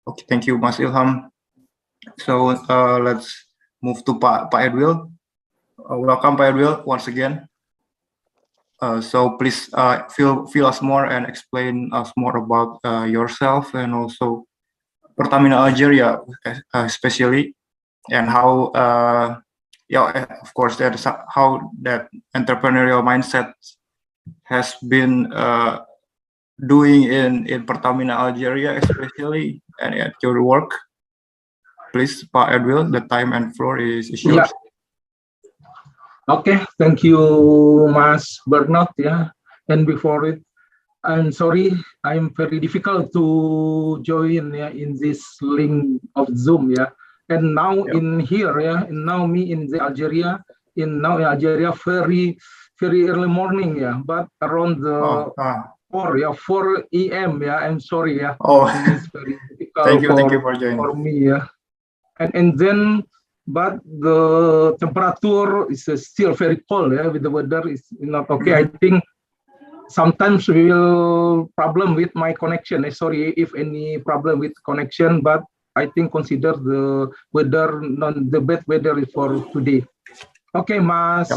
Okay, thank you, Mas Ilham. So let's move to Pak Edwil. Welcome, Pak Edwil, once again. So please fill us more and explain us more about yourself and also Pertamina Algeria, especially, and how, yeah, of course, that is how that entrepreneurial mindset has been doing in Pertamina Algeria, especially, and at your work. Please, Pak Edwil, the time and floor is yours. Yeah. Okay, thank you, Mas Bernard. Yeah, and before it, I'm sorry, I'm very difficult to join in this link of Zoom. Yeah, and now in here, yeah, and now me in the Algeria, in Algeria, very early morning. Yeah, but around the 4 a.m. Yeah, I'm sorry. Yeah, it's very difficult thank you for joining. For me. Yeah, and then. But the temperature is still very cold. Yeah, with the weather is not okay. I think sometimes we will problem with my connection. Sorry if any problem with connection, but I think consider the weather, the bad weather is for today. Okay, Mas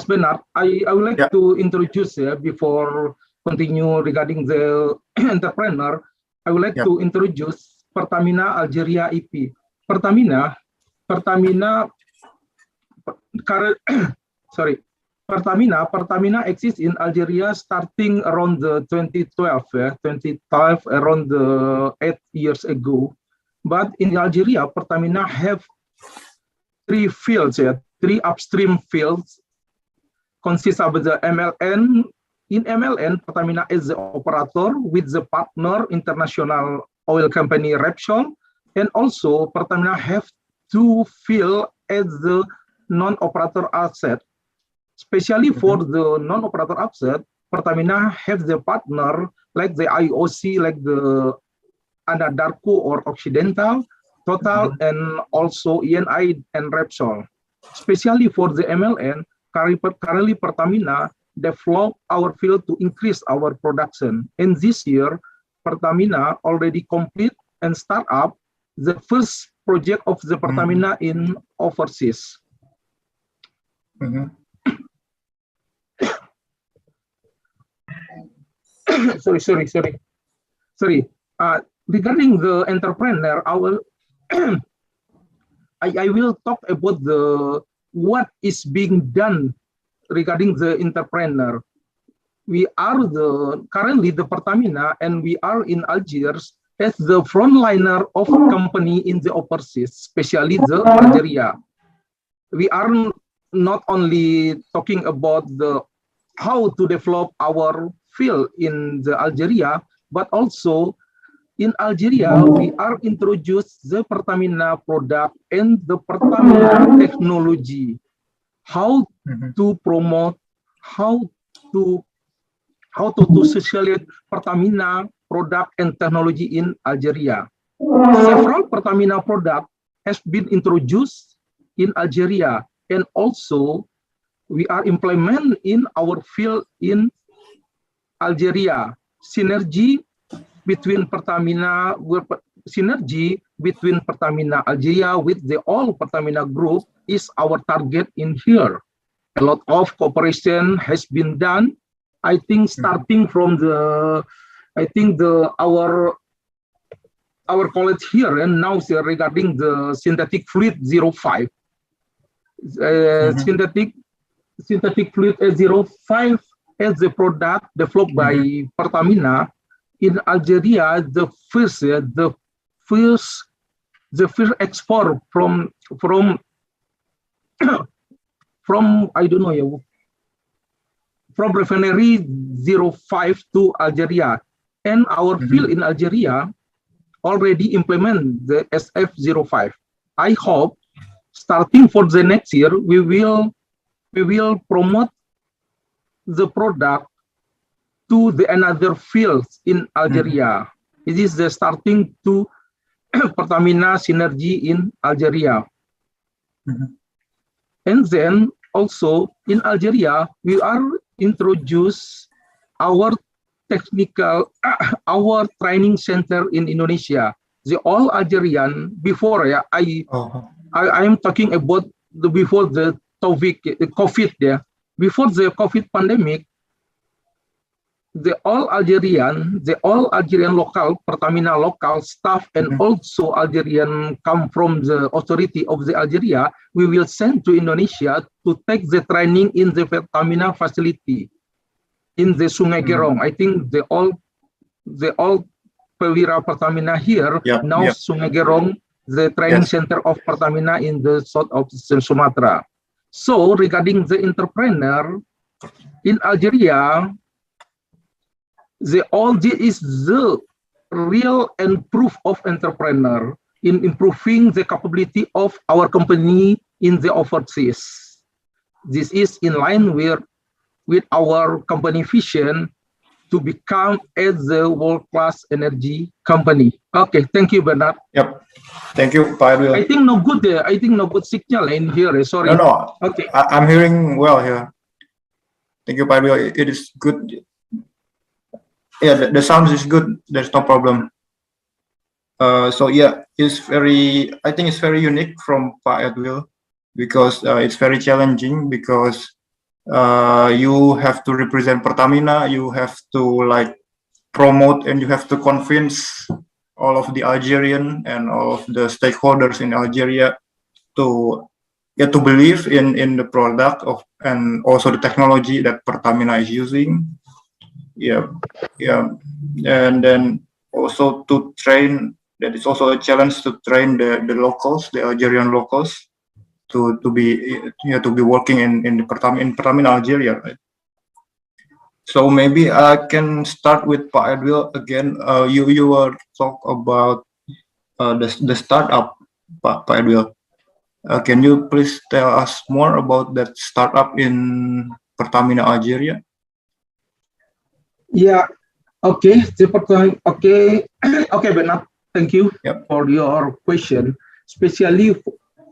Bernard, I would like to introduce before continue regarding the entrepreneur. I would like to introduce Pertamina Algeria EP. Pertamina exists in Algeria starting around the 2012, around the 8 years ago. But in Algeria, Pertamina have 3 fields, 3 upstream fields, consist of the MLN. In MLN, Pertamina is the operator with the partner international oil company Repsol, and also Pertamina have 2 fields as the non-operator asset. Especially for the non-operator asset, Pertamina have the partner like the IOC, like the Anadarko or Occidental, Total, and also ENI and Repsol. Especially for the MLN, currently Pertamina develop our field to increase our production. And this year, Pertamina already complete and start up the first project of the Pertamina in overseas. Sorry. Regarding the entrepreneur, I will talk about what is being done regarding the entrepreneur. We are currently the Pertamina, and we are in Algiers as the frontliner of company in the overseas, especially the Algeria. We are not only talking about how to develop our field in the Algeria, but also in Algeria we are introduced the Pertamina product and the Pertamina technology. How to promote, how to socialize Pertamina product and technology in Algeria. Several Pertamina product has been introduced in Algeria, and also we are implement in our field in Algeria. Synergy between Pertamina Algeria with the all Pertamina Group is our target in here. A lot of cooperation has been done. I think starting from our college here, and now regarding the synthetic fluid 05. Synthetic fluid 05 as the product developed by Pertamina in Algeria. The first export from from I don't know, yeah, from refinery 05 to Algeria, and our field in Algeria already implement the SF05. I hope starting for the next year we will promote the product to the another fields in Algeria. It is the starting to Pertamina synergy in Algeria. And then also in Algeria we are introduce our technical our training center in Indonesia. The all Algerian before, yeah, I am talking about before the COVID, yeah. Before the COVID pandemic, the all Algerian local Pertamina local staff and also Algerian come from the authority of the Algeria, we will send to Indonesia to take the training in the Pertamina facility in the Sungai Gerong. I think the all Perwira Pertamina here now Sungai Gerong, the training center of Pertamina in the south of Sumatra. So regarding the entrepreneur in Algeria, this is the real and proof of entrepreneur in improving the capability of our company in the overseas. This is in line with our company vision to become as a world-class energy company. Okay, thank you, Bernard. Yep, thank you, Pak Edwil. I think no good there. I think no good signal in here. Sorry. No. Okay. I'm hearing well here. Thank you, Pak Edwil. It is good. Yeah, the sound is good. There's no problem. So yeah, I think it's very unique from Pak Edwil because it's very challenging because you have to represent Pertamina, you have to like promote and you have to convince all of the Algerian and all of the stakeholders in Algeria to believe in the product and also the technology that Pertamina is using. Yeah, and then also to train. That is also a challenge to train the locals, the Algerian locals, to be working in Pertamina Algeria, right? So maybe I can start with Pak Edwil again. You were talk about the startup, Pak Edwil. Can you please tell us more about that startup in Pertamina Algeria? Yeah. Okay. Okay, Bernard. Thank you for your question. Especially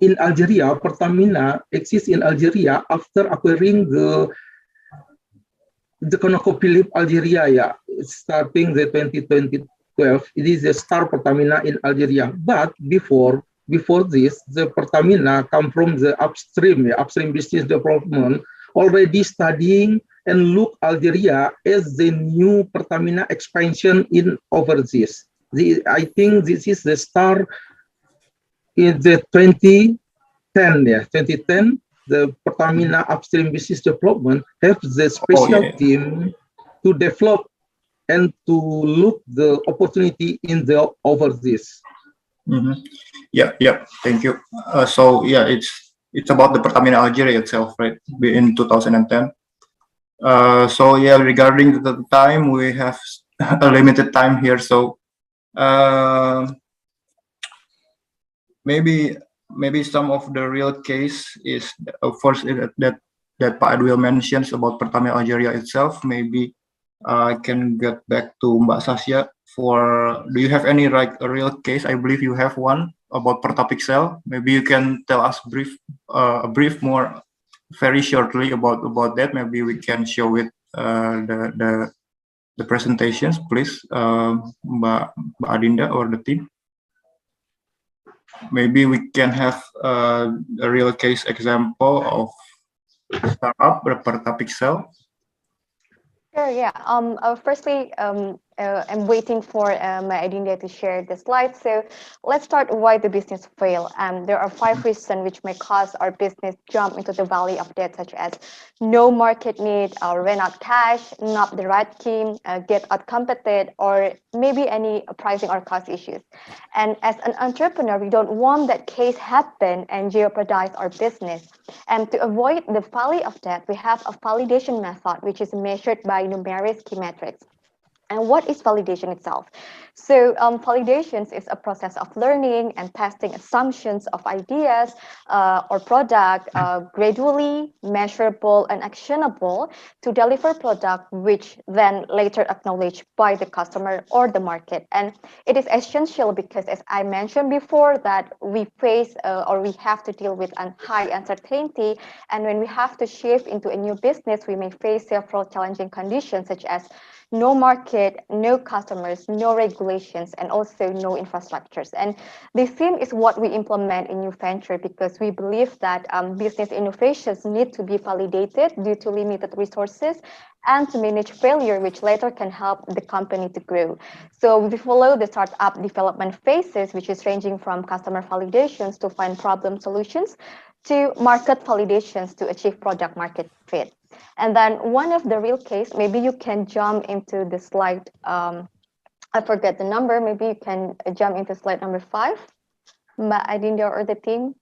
in Algeria, Pertamina exists in Algeria after acquiring the ConocoPhillips Algeria, starting the 2012. It is a star Pertamina in Algeria. But before this, the Pertamina come from the upstream business development, already studying and look Algeria as the new Pertamina expansion in overseas. I think this is the start in the 2010. The Pertamina upstream business development have the special team to develop and to look the opportunity in the overseas. Yeah. Thank you. So yeah, it's about the Pertamina Algeria itself, right? In 2010. So yeah, regarding the time, we have a limited time here, so maybe some of the real case is first that Pak Edwil mentions about Pertamina Algeria itself. Maybe I can get back to Mbak Sasya for. Do you have any a real case? I believe you have one about Pertapixel. Maybe you can tell us a brief more very shortly about that. Maybe we can show it the presentations, please, Mbak Adinda or the team. Maybe we can have a real case example of startup Pertapixel. Sure, yeah. Firstly, I'm waiting for my Adinda to share the slides. So let's start why the business fail. There are 5 reasons which may cause our business jump into the valley of debt, such as no market need, run out cash, not the right team, get out competed, or maybe any pricing or cost issues. And as an entrepreneur, we don't want that case happen and jeopardize our business. And to avoid the valley of debt, we have a validation method, which is measured by numerous key metrics. And what is validation itself? So validations is a process of learning and testing assumptions of ideas or product gradually measurable and actionable to deliver product which then later acknowledged by the customer or the market. And it is essential because, as I mentioned before, that we face or we have to deal with a high uncertainty. And when we have to shift into a new business, we may face several challenging conditions such as no market, no customers, no regulations, and also no infrastructures. And this theme is what we implement in New Venture because we believe that business innovations need to be validated due to limited resources and to manage failure, which later can help the company to grow. So we follow the startup development phases, which is ranging from customer validations to find problem solutions to market validations to achieve product market fit. And then one of the real case, maybe you can jump into the slide. I forget the number. Maybe you can jump into slide number 5. Mbak Adinda or the team.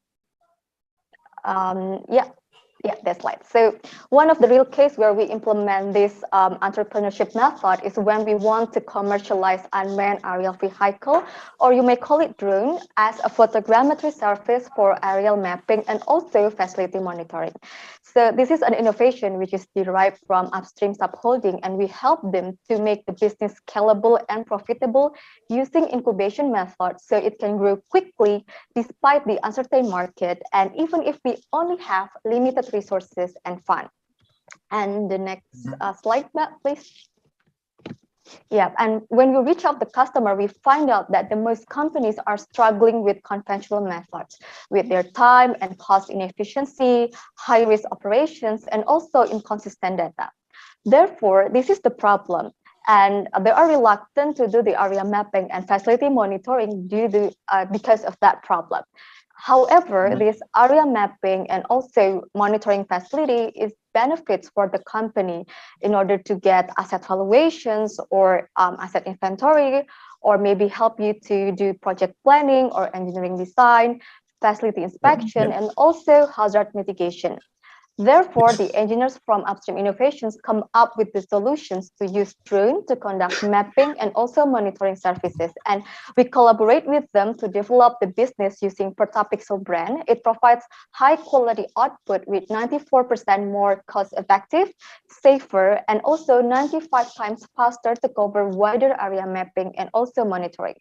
Yeah, that slide. So one of the real case where we implement this entrepreneurship method is when we want to commercialize unmanned aerial vehicle, or you may call it drone, as a photogrammetry service for aerial mapping and also facility monitoring. So this is an innovation which is derived from upstream subholding, and we help them to make the business scalable and profitable using incubation methods so it can grow quickly despite the uncertain market, and even if we only have limited resources and fund. And the next slide, please. Yeah, and when we reach out the customer, we find out that the most companies are struggling with conventional methods, with their time and cost inefficiency, high-risk operations, and also inconsistent data. Therefore, this is the problem. And they are reluctant to do the area mapping and facility monitoring because of that problem. However, this area mapping and also monitoring facility is benefits for the company in order to get asset valuations or asset inventory, or maybe help you to do project planning or engineering design, facility inspection, and also hazard mitigation. Therefore, the engineers from Upstream Innovations come up with the solutions to use drone to conduct mapping and also monitoring services. And we collaborate with them to develop the business using Pertapixel brand. It provides high quality output with 94% more cost effective, safer, and also 95 times faster to cover wider area mapping and also monitoring.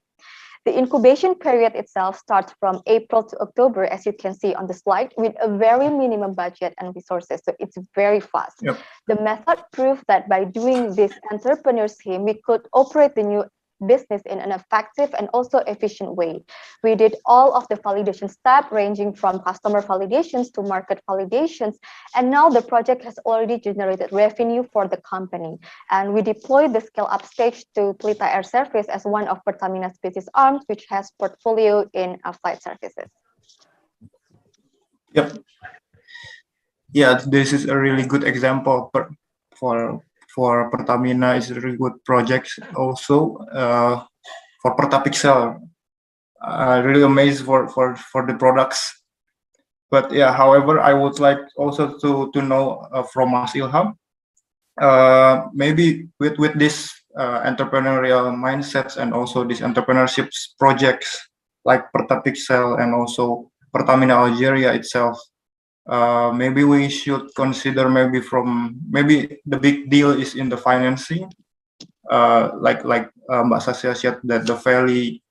The incubation period itself starts from April to October, as you can see on the slide, with a very minimum budget and resources. So it's very fast. Yep. The method proved that by doing this entrepreneur scheme, we could operate the new business in an effective and also efficient way. We did all of the validation steps ranging from customer validations to market validations. And now the project has already generated revenue for the company. And we deployed the scale up stage to Pelita Air Service as one of Pertamina's business arms, which has portfolio in flight services. Yep. Yeah, this is a really good example for Pertamina. Is a really good project also for Pertapixel. Really amazed for the products. But yeah, however, I would like also to know from Mas Ilham, maybe with this entrepreneurial mindsets and also these entrepreneurship projects like Pertapixel and also Pertamina Algeria itself. Maybe we should consider maybe the big deal is in the financing, like Mbak Sasya said that the valley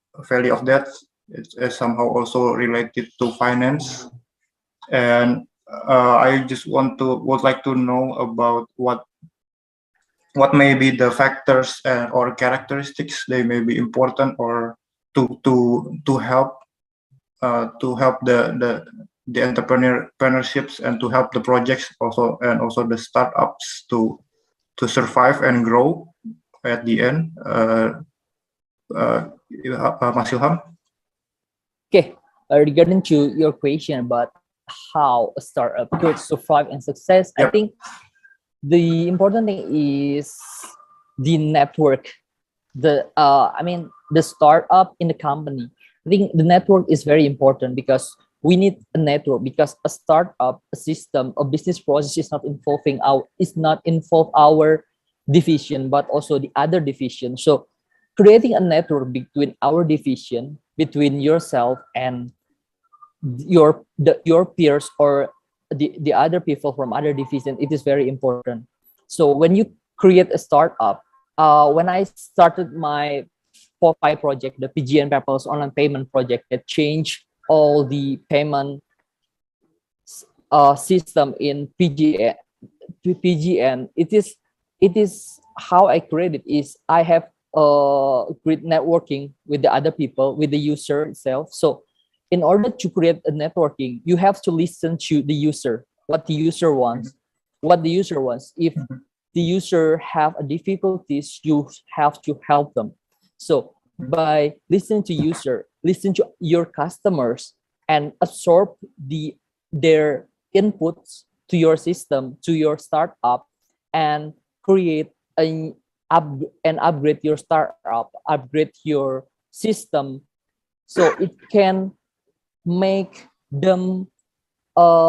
of debt is somehow also related to finance, and I just would like to know about what may be the factors or characteristics they may be important or to help the entrepreneurships and to help the projects also and also the startups to survive and grow. at the end. Mas Ilham? Okay, regarding to your question about how a startup could survive and success, I think the important thing is the network. The startup in the company. I think the network is very important because we need a network, because a startup, a system, a business process is not involve our division, but also the other division. So creating a network between our division, between yourself and your peers or the other people from other division, it is very important. So when you create a startup, when I started my POPI project, the PGN paperless online payment project that changed all the payment system in PGN, it is how I created is I have great networking with the other people, with the user itself. So in order to create a networking, you have to listen to the user, what the user wants. If the user have a difficulties, you have to help them. So by listening to user, listen to your customers and absorb their inputs to your system, to your startup, and create and upgrade your startup, upgrade your system, so it can make them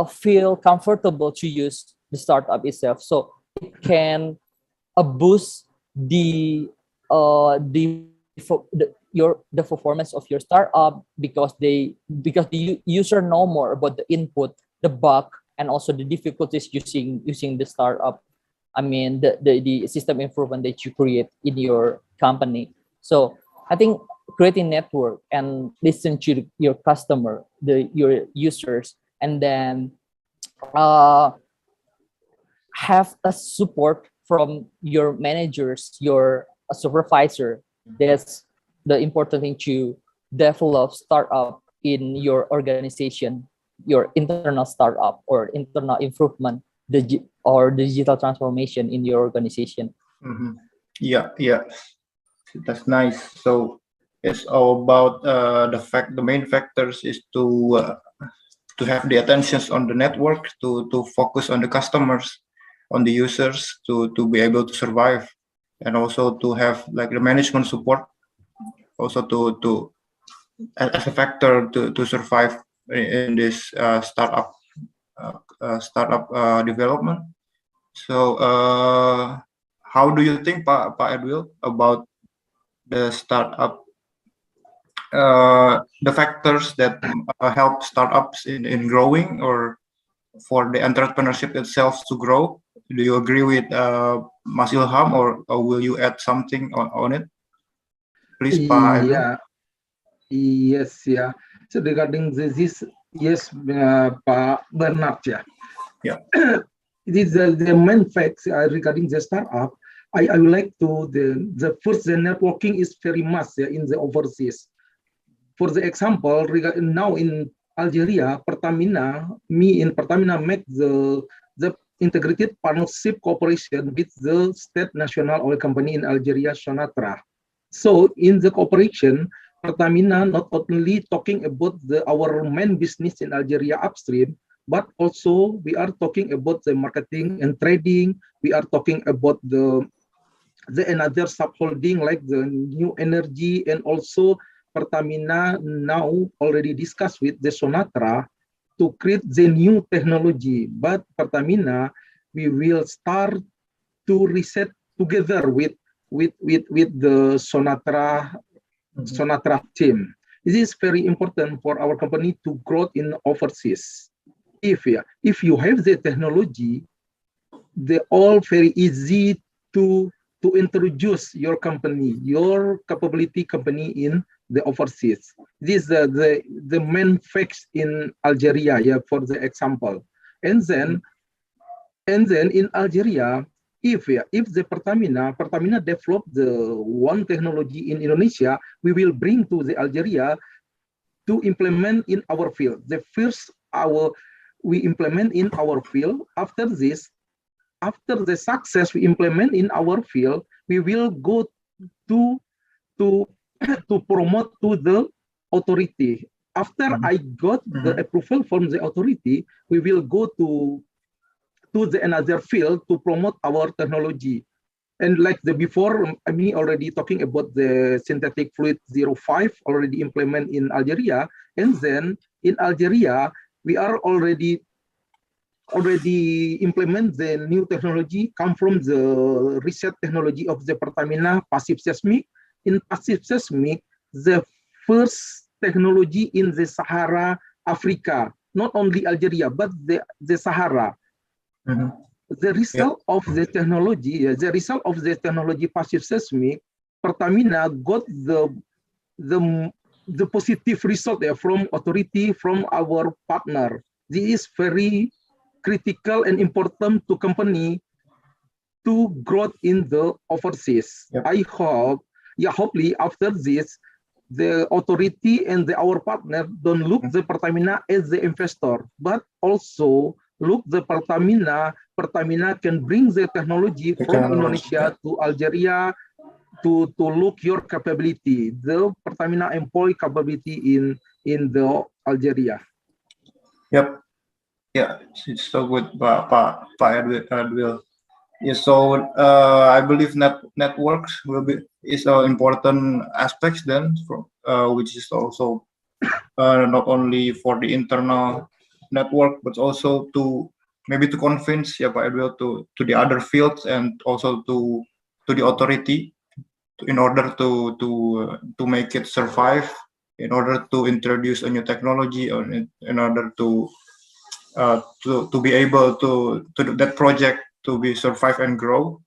feel comfortable to use the startup itself. So it can boost the performance of your startup, because the user know more about the input, the bug, and also the difficulties using the startup. I mean the system improvement that you create in your company. So I think creating network and listen to your customer, your users, and then have a support from your managers, your supervisor. That's the important thing to develop startup in your organization, your internal startup or internal improvement, or digital transformation in your organization. Yeah, that's nice. So it's all about the main factors is to have the attentions on the network, to focus on the customers, on the users, to be able to survive, and also to have like the management support, also to as a factor to survive in this startup development. So how do you think, Pak Edwil, about the startup, the factors that help startups in growing, or for the entrepreneurship itself to grow? Do you agree with Mas Ilham, or will you add something on it? Please, Pak Edwil. Yes. So regarding this, yes, Pak Bernard, it is the main facts regarding the startup. I would like to the first, the networking is very much in the overseas. For the example, now in Algeria, Pertamina make the integrated partnership cooperation with the state national oil company in Algeria, Sonatra. So in the cooperation, Pertamina not only talking about our main business in Algeria upstream, but also we are talking about the marketing and trading. We are talking about the another subholding like the new energy, and also Pertamina now already discussed with the Sonatra to create the new technology. But Pertamina, we will start to reset together with the Sonatra team. This is very important for our company to grow in overseas. If you have the technology, they all very easy to introduce your company, your capability company in the overseas. This is the main facts in Algeria, for the example. And then in Algeria, if the Pertamina develop the one technology in Indonesia, we will bring to the Algeria to implement in our field. The first we implement in our field. After this, after the success we implement in our field, we will go to to promote to the authority. After I got the approval from the authority, we will go to the another field to promote our technology. And like the before, me already talking about the synthetic fluid 05 already implement in Algeria, and then in Algeria we are already implement the new technology come from the research technology of the Pertamina passive seismic. In passive seismic, the first technology in the Sahara Africa, not only Algeria but the Sahara. The result of the technology, passive seismic, Pertamina got the positive result from authority, from our partner. This is very critical and important to company to grow in the overseas. I hope, hopefully after this, the authority and our partner don't look the Pertamina as the investor, but also look the Pertamina can bring the technology from Indonesia to Algeria to look your capability, the Pertamina employ capability in the Algeria. Yep. Yeah, it's so good, Pak Edwil. Yeah, so I believe networks is an important aspect then, which is also not only for the internal network, but also to maybe to convince Pak Edwil to the other fields and also to the authority in order to make it survive, in order to introduce a new technology, or in order to be able to that project to be survive and grow.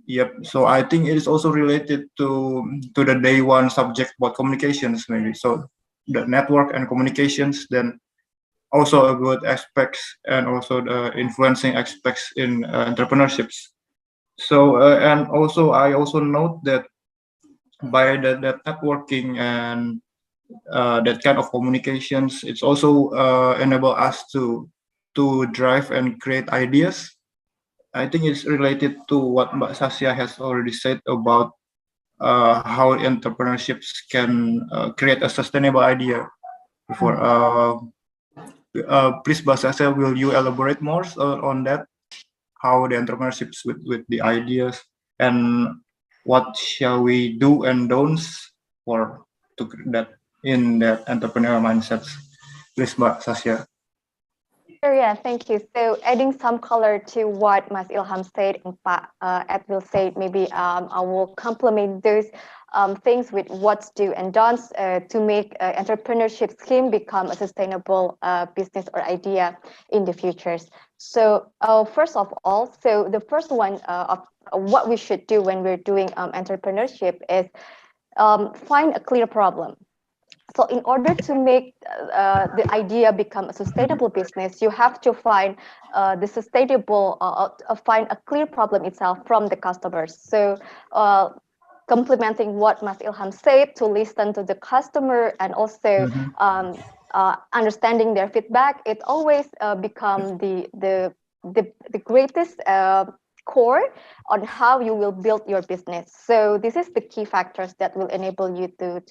Yep. So I think it is also related to the day one subject about communications maybe. So the network and communications then also a good aspects, and also the influencing aspects in entrepreneurships. So and also I also note that by that networking and that kind of communications, it's also enable us to drive and create ideas. I think it's related to what Mbak Sasya has already said about how entrepreneurships can create a sustainable idea. Before, please, Mbak Sasya, will you elaborate more on that? How the entrepreneurships with the ideas, and what shall we do and don'ts for to that in that entrepreneurial mindsets? Please, Mbak Sasya. Sure, yeah, thank you. So adding some color to what Mas Ilham said and Pak Edwil said, maybe I will complement those things with what's do and don'ts to make entrepreneurship scheme become a sustainable business or idea in the futures. So first of all, so the first one of what we should do when we're doing entrepreneurship is find a clear problem. So in order to make the idea become a sustainable business, you have to find the sustainable, find a clear problem itself from the customers. So complementing what Mas Ilham said, to listen to the customer and also understanding their feedback, it always become the greatest core on how you will build your business. So this is the key factors that will enable you to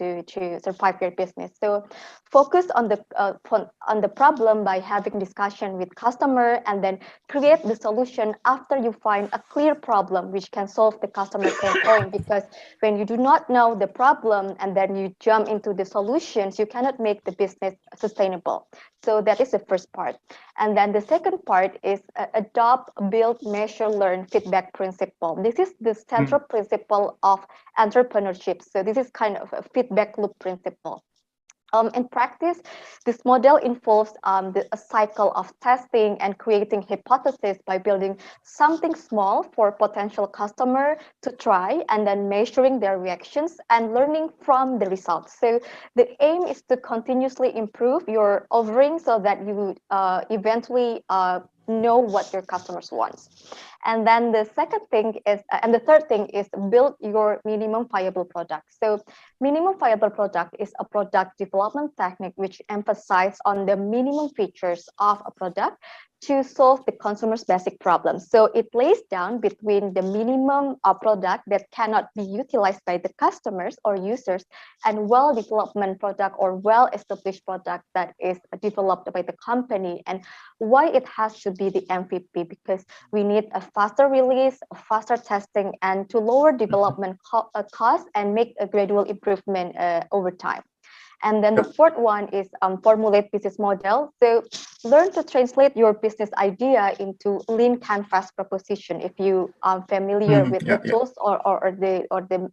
survive your business. So focus on the problem by having discussion with customer, and then create the solution after you find a clear problem which can solve the customer pain point. Because when you do not know the problem and then you jump into the solutions, you cannot make the business sustainable. So that is the first part. And then the second part is adopt, build, measure, learn, feedback principle. This is the central principle of entrepreneurship. So this is kind of a feedback loop principle. In practice, this model involves a cycle of testing and creating hypotheses by building something small for potential customer to try, and then measuring their reactions and learning from the results. So the aim is to continuously improve your offering so that you eventually know what your customers want. And then the second thing is, and the third thing is build your minimum viable product. So minimum viable product is a product development technique which emphasizes on the minimum features of a product to solve the consumer's basic problems. So it lays down between the minimum product that cannot be utilized by the customers or users and well-development product or well-established product that is developed by the company, and why it has to be the MVP, because we need a faster release, faster testing, and to lower development cost and make a gradual improvement over time. And then the fourth one is formulate business model. So learn to translate your business idea into lean canvas proposition. If you are familiar with the tools or the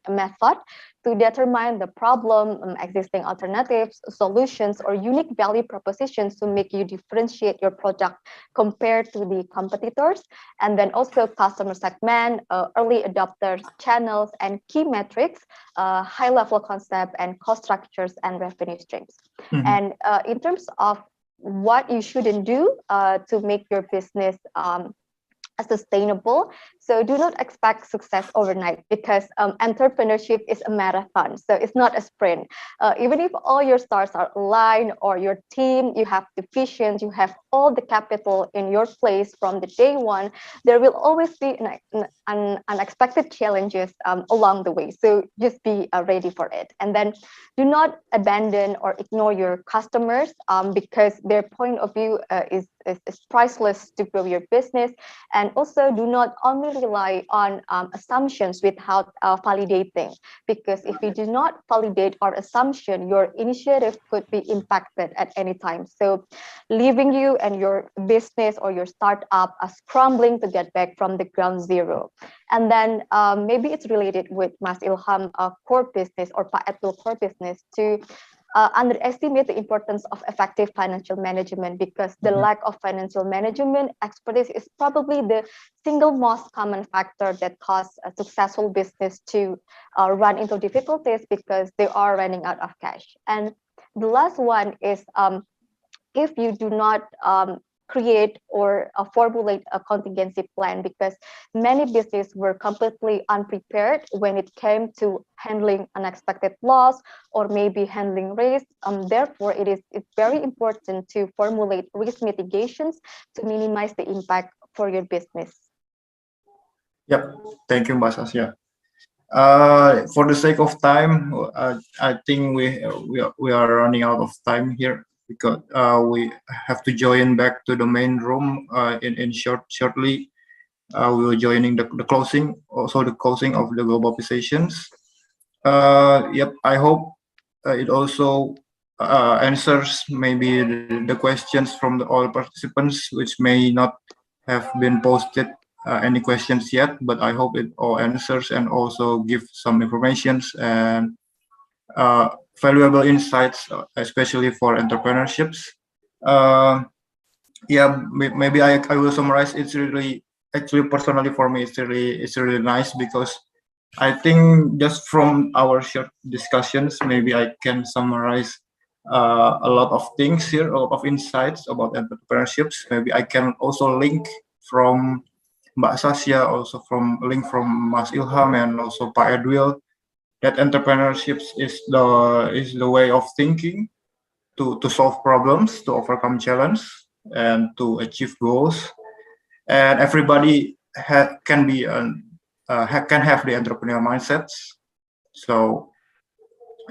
method to determine the problem, existing alternatives, solutions, or unique value propositions to make you differentiate your product compared to the competitors. And then also customer segment, early adopters, channels, and key metrics, high-level concept, and cost structures and revenue streams. And in terms of what you shouldn't do to make your business sustainable, so do not expect success overnight, because entrepreneurship is a marathon, so it's not a sprint. Even if all your stars are aligned, or your team, you have the vision, you have all the capital in your place from the day one, there will always be unexpected challenges along the way. So just be ready for it. And then do not abandon or ignore your customers, because their point of view is priceless to grow your business. And also do not only rely on assumptions without validating, because if you do not validate our assumption, your initiative could be impacted at any time, so leaving you and your business or your startup are scrambling to get back from the ground zero. And then maybe it's related with Mas Ilham core business or Pak Edul core business to underestimate the importance of effective financial management, because the lack of financial management expertise is probably the single most common factor that causes a successful business to run into difficulties because they are running out of cash. And the last one is if you do not create or formulate a contingency plan, because many businesses were completely unprepared when it came to handling unexpected loss or maybe handling risk. Therefore, it's very important to formulate risk mitigations to minimize the impact for your business. Yep, thank you, Mbak Sasya. For the sake of time, I think we are running out of time here, because we have to join back to the main room shortly. We will joining the closing, also the closing of the GlobalPIsations. Yep, I hope it also answers maybe the questions from all participants, which may not have been posted any questions yet, but I hope it all answers and also give some informations and valuable insights, especially for entrepreneurships. Yeah, maybe I will summarize. It's really, actually, personally for me, it's really nice, because I think just from our short discussions, maybe I can summarize a lot of things here, a lot of insights about entrepreneurships. Maybe I can also link from Mbak Sasya, also link from Mas Ilham and also Pak Edwil, that entrepreneurship is the way of thinking to solve problems, to overcome challenge, and to achieve goals. And everybody can have the entrepreneurial mindsets. So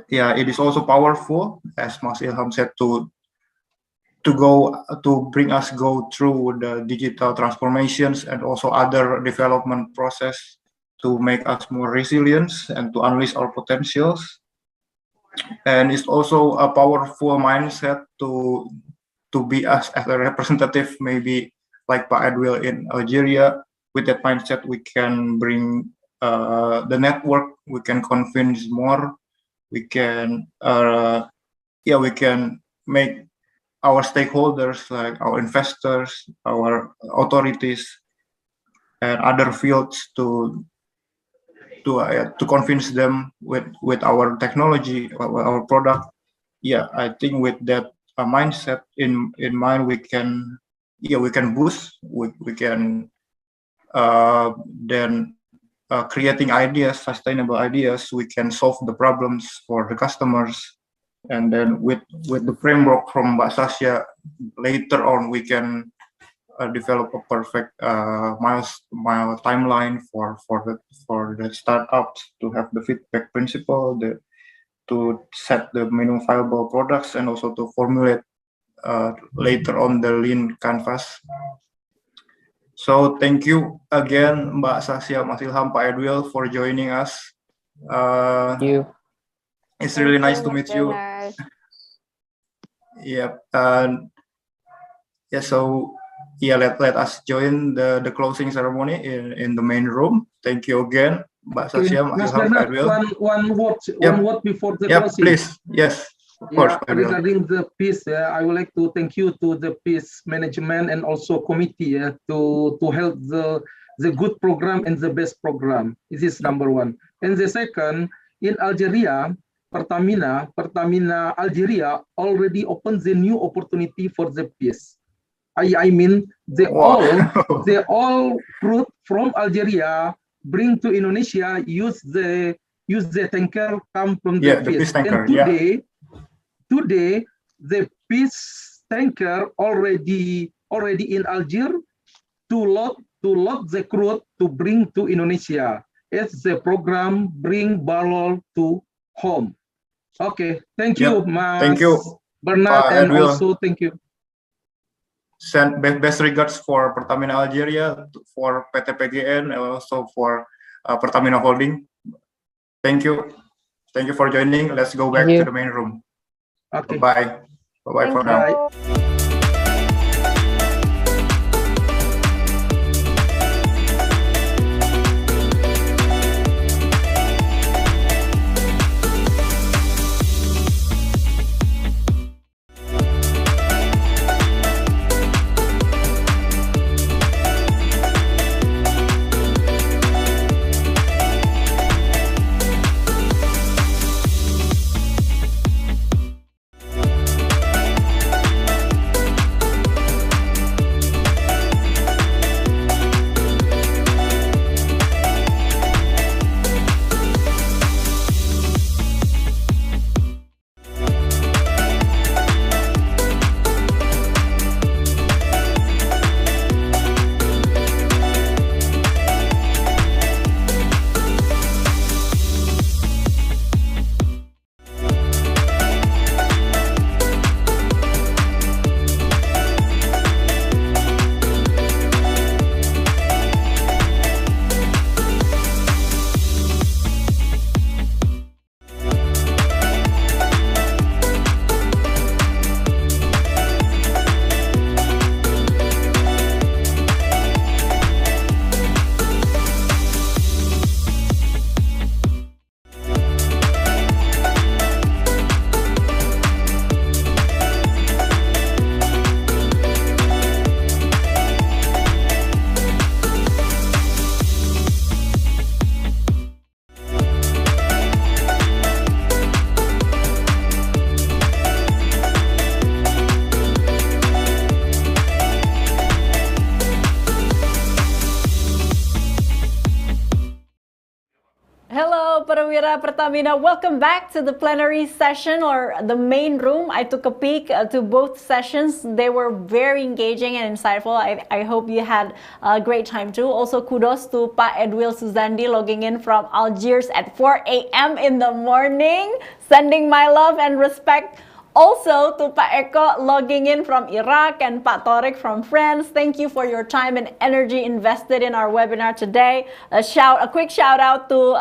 yeah, it is also powerful, as Mas Ilham said, to bring us go through the digital transformations and also other development process to make us more resilient and to unleash our potentials. And it's also a powerful mindset to be us as a representative, maybe like Pak Edwil in Algeria. With that mindset, we can bring the network, we can convince more, we can we can make our stakeholders, like our investors, our authorities, and other fields to convince them with our technology, our product. Yeah, I think with that mindset in mind, we can boost, we can then creating ideas, sustainable ideas, we can solve the problems for the customers. And then with the framework from Mbak Sasha, later on we can develop a perfect mile timeline for the startups to have the feedback principle, to set the minimum viable products, and also to formulate later on the lean canvas. So thank you again, Mbak Sasha, Mas Ilham, Pak Edwil, for joining us. Thank you. It's really nice to meet you. Yep. Yeah. So yeah, let us join the closing ceremony in the main room. Thank you again, Mbak Sasha, Mas Ilham, Pak Edwil. One word before the closing. Please. Yes. Of course, regarding the peace, I would like to thank you to the peace management and also committee to help the good program and the best program. This is number one. And the second, in Algeria, Pertamina Algeria already opened the new opportunity for the peace. I mean, they all fruit from Algeria bring to Indonesia, use the tanker come from the peace. And today, the peace tanker already in Algiers to load the crude to bring to Indonesia. It's the program bring barrel to home. Okay, thank you, Mas. Thank you, Bernard, and also thank you. Send best regards for Pertamina Algeria, for PT PGN, and also for Pertamina Holding. Thank you. Thank you for joining. Let's go back to the main room. Okay. Bye. Bye for now. Perwira Pertamina, welcome back to the plenary session or the main room. I took a peek to both sessions. They were very engaging and insightful. I hope you had a great time too. Also, kudos to Pak Edwil Suzandi logging in from Algiers at 4 a.m. in the morning, sending my love and respect. Also to Pak Eko logging in from Iraq and Pak Torik from France. Thank you for your time and energy invested in our webinar today. A quick shout out to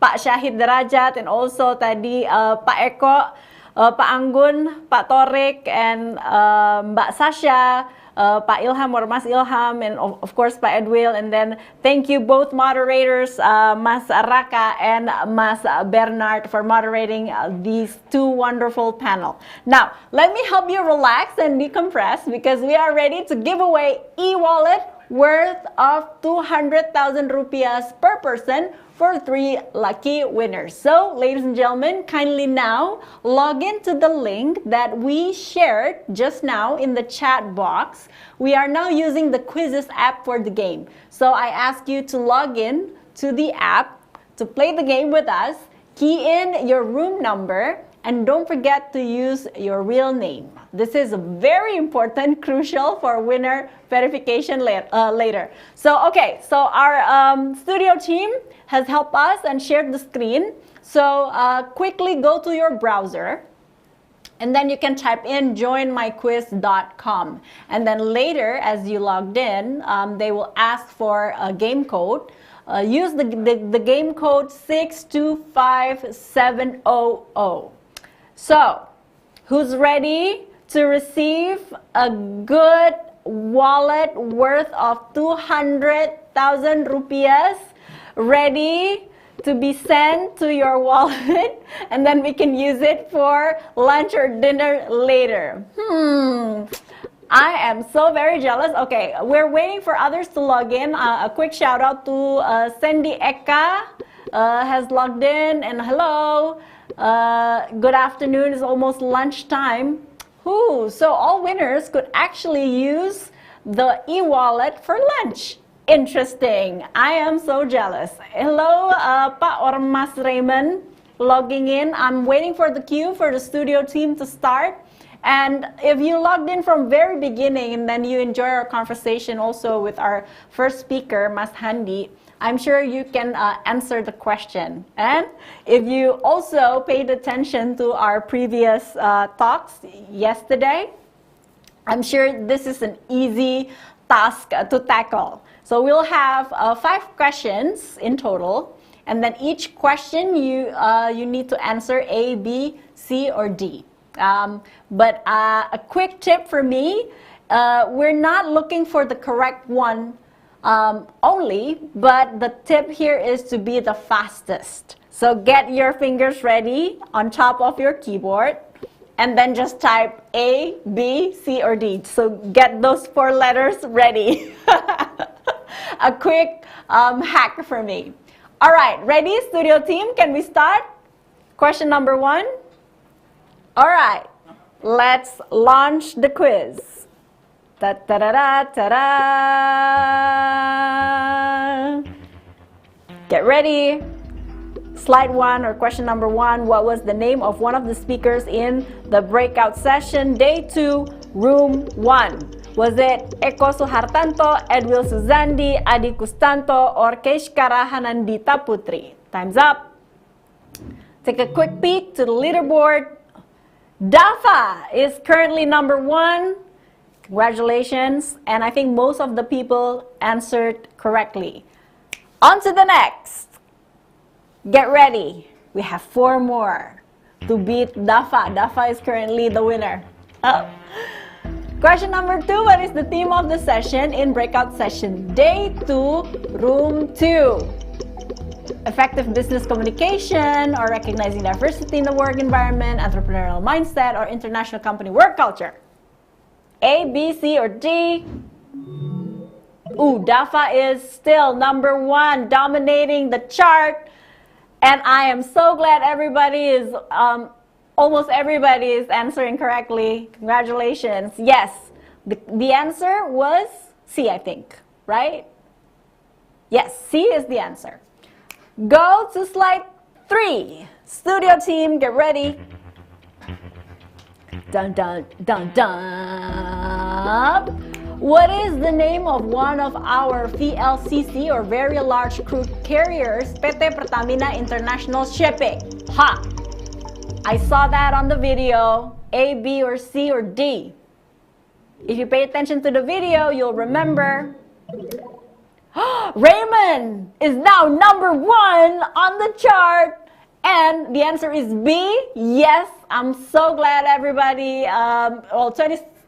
Pak Syahid Derajat and also tadi Pak Eko, Pak Anggun, Pak Torik, and Mbak Sasha, Pak Ilham or Mas Ilham, and of course Pak Edwil. And then thank you both moderators, Mas Raka and Mas Bernard, for moderating these two wonderful panel. Now, let me help you relax and decompress because we are ready to give away e-wallet worth of 200,000 rupiahs per person for 3 lucky winners. So, ladies and gentlemen, kindly now log into the link that we shared just now in the chat box. We are now using the quizzes app for the game. So, I ask you to log in to the app to play the game with us. Key in your room number and don't forget to use your real name. This is very important, crucial for winner verification later. So, okay, so our studio team has helped us and shared the screen. So, quickly go to your browser and then you can type in joinmyquiz.com. And then later, as you logged in, they will ask for a game code. Use the game code 625700. So, who's ready to receive a good wallet worth of 200,000 rupiahs? Ready to be sent to your wallet and then we can use it for lunch or dinner later. I am so very jealous. Okay, we're waiting for others to log in. A quick shout out to Sandy Eka has logged in, and hello. Good afternoon, it's almost lunchtime. So all winners could actually use the e-wallet for lunch. Interesting. I am so jealous. Hello, Pak or Mas Raymond logging in. I'm waiting for the queue for the studio team to start. And if you logged in from very beginning and then you enjoy our conversation also with our first speaker, Mas Handi, I'm sure you can answer the question. And if you also paid attention to our previous talks yesterday, I'm sure this is an easy task to tackle. So we'll have 5 questions in total, and then each question you need to answer A, B, C, or D. But a quick tip for me, we're not looking for the correct one only, but the tip here is to be the fastest. So get your fingers ready on top of your keyboard and then just type A, B, C, or D. So get those 4 letters ready. A quick hack for me. All right, ready, studio team? Can we start? Question number 1. All right, let's launch the quiz. Ta-da-da-da-da-da. Get ready. Slide 1 or question number 1. What was the name of one of the speakers in the breakout session, day 2, room 1? Was it Eko Suhartanto, Edwil Suzandi, Adi Kustanto, or Keshkara Hanandita Putri? Time's up. Take a quick peek to the leaderboard. Dafa is currently number 1. Congratulations. And I think most of the people answered correctly. On to the next. Get ready. We have 4 more to beat Dafa. Dafa is currently the winner. Question number 2. What is the theme of the session in breakout session? Day 2, room 2. Effective business communication, or recognizing diversity in the work environment, entrepreneurial mindset, or international company work culture. A, B, C, or D? Ooh, Dafa is still number 1, dominating the chart. And I am so glad everybody is, almost everybody is answering correctly. Congratulations. Yes, the answer was C, I think, right? Yes, C is the answer. Go to slide 3. Studio team, get ready. Dun, dun, dun, dun. What is the name of one of our VLCC or very large crude carriers, PT Pertamina International Shipping? Ha! I saw that on the video. A, B, or C, or D? If you pay attention to the video, you'll remember. Raymond is now number 1 on the chart. And the answer is B. Yes, I'm so glad everybody,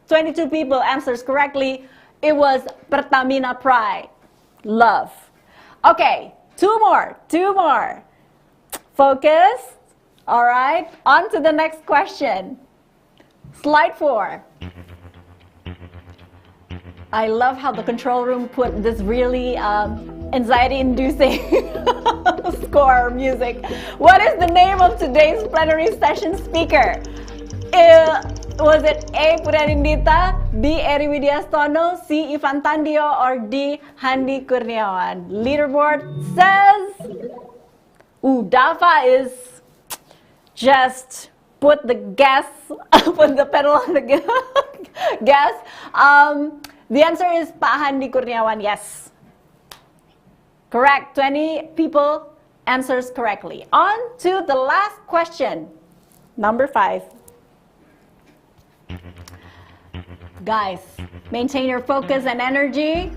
22 people answers correctly. It was Pertamina Pride. Love. Okay, 2 more. Focus. All right, on to the next question. Slide 4. I love how the control room put this really anxiety-inducing score music. What is the name of today's plenary session speaker? Was it A. Puryanindita, B. Eri Widyastono, C. Ivan Tandio, or D. Handi Kurniawan? Leaderboard says, Dafa is just put the gas, put the pedal on the gas. The answer is Pak Handi Kurniawan, yes. Correct, 20 people answers correctly. On to the last question, number 5. Guys, maintain your focus and energy.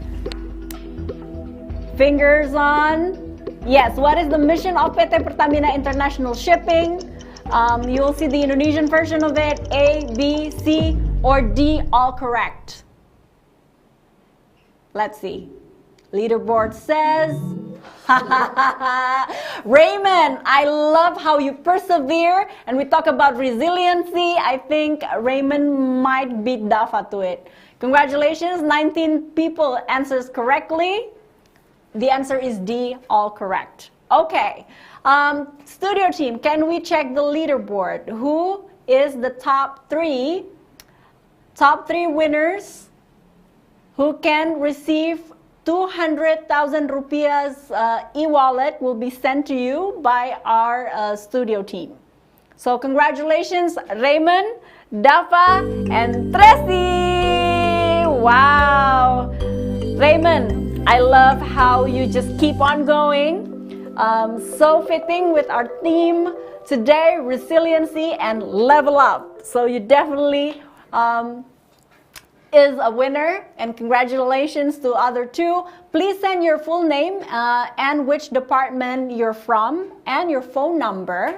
Fingers on. Yes, what is the mission of PT Pertamina International Shipping? You will see the Indonesian version of it, A, B, C, or D, all correct. Let's see. Leaderboard says, Raymond, I love how you persevere, and we talk about resiliency. I think Raymond might beat Dafa to it. Congratulations, 19 people answers correctly. The answer is D, all correct. Okay, studio team, can we check the leaderboard? Who is the top three winners who can receive 200,000 rupiahs e-wallet will be sent to you by our studio team. So congratulations, Raymond, Dafa, and Tracy. Wow. Raymond, I love how you just keep on going. So fitting with our theme today, resiliency and level up. So you definitely is a winner, and congratulations to other two. Please send your full name and which department you're from and your phone number.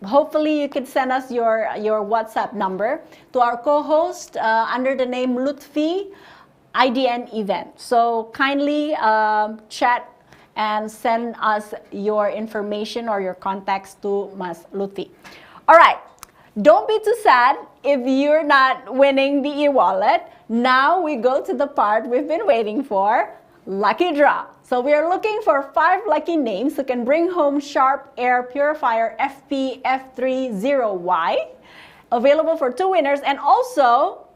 Hopefully you could send us your WhatsApp number to our co-host under the name Lutfi IDN event. So kindly chat and send us your information or your contacts to Mas Lutfi. All right. Don't be too sad if you're not winning the e-wallet. Now we go to the part we've been waiting for, lucky draw. So we are looking for 5 lucky names who can bring home Sharp Air Purifier FP-F30Y, available for 2 winners, and also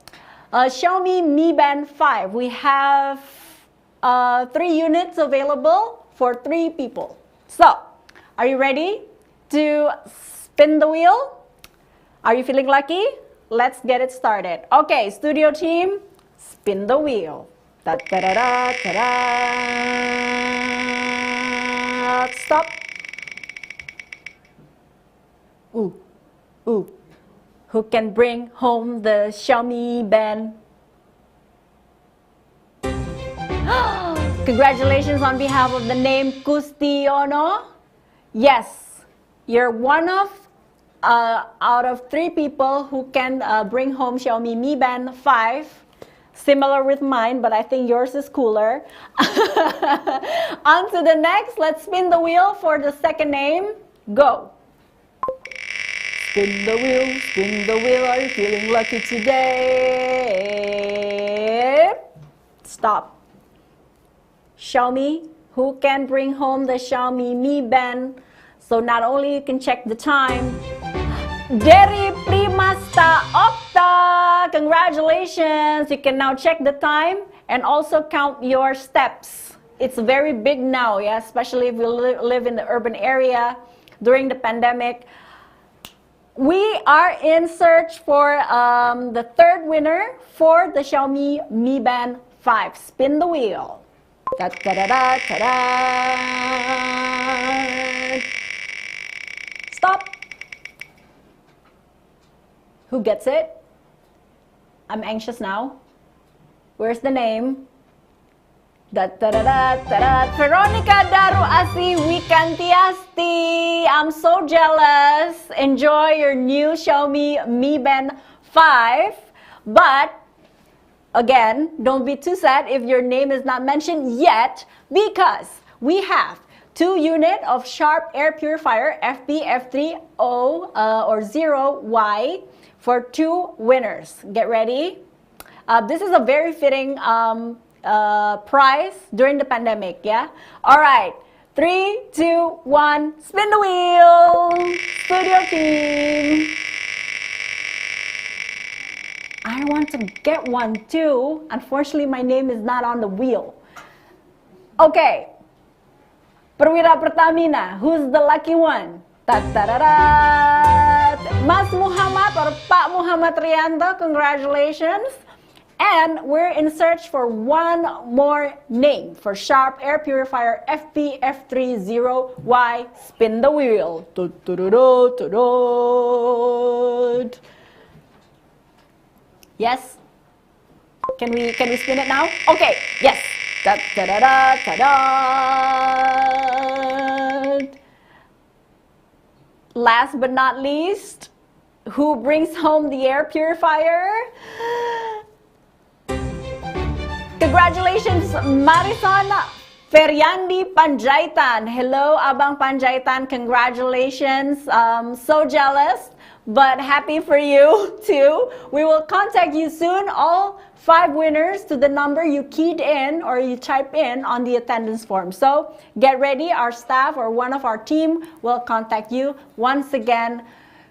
Xiaomi Mi Band 5. We have 3 units available for 3 people. So, are you ready to spin the wheel? Are you feeling lucky? Let's get it started. Okay, studio team, spin the wheel. Ta-da-da-da-da. Stop. Ooh. Who can bring home the Xiaomi Band? Congratulations on behalf of the name Kustiono. Yes, you're one of out of 3 people who can bring home Xiaomi Mi Band 5, similar with mine, but I think yours is cooler. On to the next. Let's spin the wheel for the second name. Go. Spin the wheel, are you feeling lucky today? Stop. Xiaomi, who can bring home the Xiaomi Mi Band? So not only you can check the time, Dari Primasta Okta, congratulations! You can now check the time and also count your steps. It's very big now, yeah, especially if you live in the urban area during the pandemic. We are in search for the 3rd winner for the Xiaomi Mi Band 5. Spin the wheel. Ta-da-da-da-da-da. Stop. Who gets it? I'm anxious now. Where's the name? Veronica Daru Asi Wikantiasti. I'm so jealous. Enjoy your new Xiaomi Mi Band 5. But again, don't be too sad if your name is not mentioned yet, because we have 2 units of Sharp Air Purifier FP-F30 or 0Y for 2 winners. Get ready. This is a very fitting prize during the pandemic, yeah? All right, 3, 2, 1, spin the wheel! Studio team! I want to get one too. Unfortunately, my name is not on the wheel. Okay. Perwira Pertamina, who's the lucky one? Ta-ta-da-da! Mas Muhammad or Pak Muhammad Rianto, congratulations. And we're in search for one more name for Sharp Air Purifier FPF30Y. Spin the wheel. Yes? Can we spin it now? Okay, yes. Da, da, da, da, da, da. Last but not least, who brings home the air purifier? Congratulations, Marison Feryandi Panjaitan. Hello, Abang Panjaitan. Congratulations. So jealous, but happy for you too. We will contact you soon. All 5 winners to the number you keyed in or you type in on the attendance form. So get ready. Our staff or one of our team will contact you. Once again,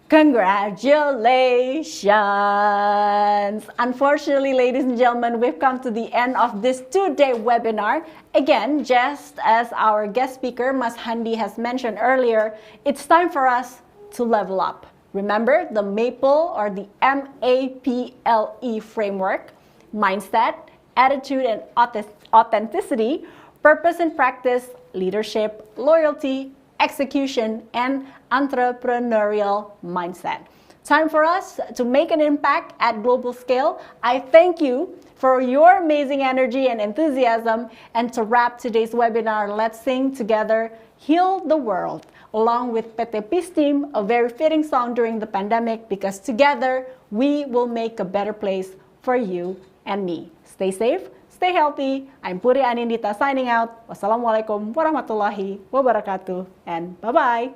congratulations! Unfortunately, ladies and gentlemen, we've come to the end of this 2-day webinar. Again, just as our guest speaker, Mas Handi, has mentioned earlier, it's time for us to level up. Remember the MAPLE or the MAPLE framework: mindset, attitude and authenticity, purpose and practice, leadership, loyalty, execution, and entrepreneurial mindset. Time for us to make an impact at global scale. I thank you for your amazing energy and enthusiasm. And to wrap today's webinar, let's sing together Heal the World, along with PT Peace Team, a very fitting song during the pandemic, because together we will make a better place for you and me. Stay safe, stay healthy. I'm Puri Anindita signing out. Wassalamualaikum warahmatullahi wabarakatuh, and bye-bye.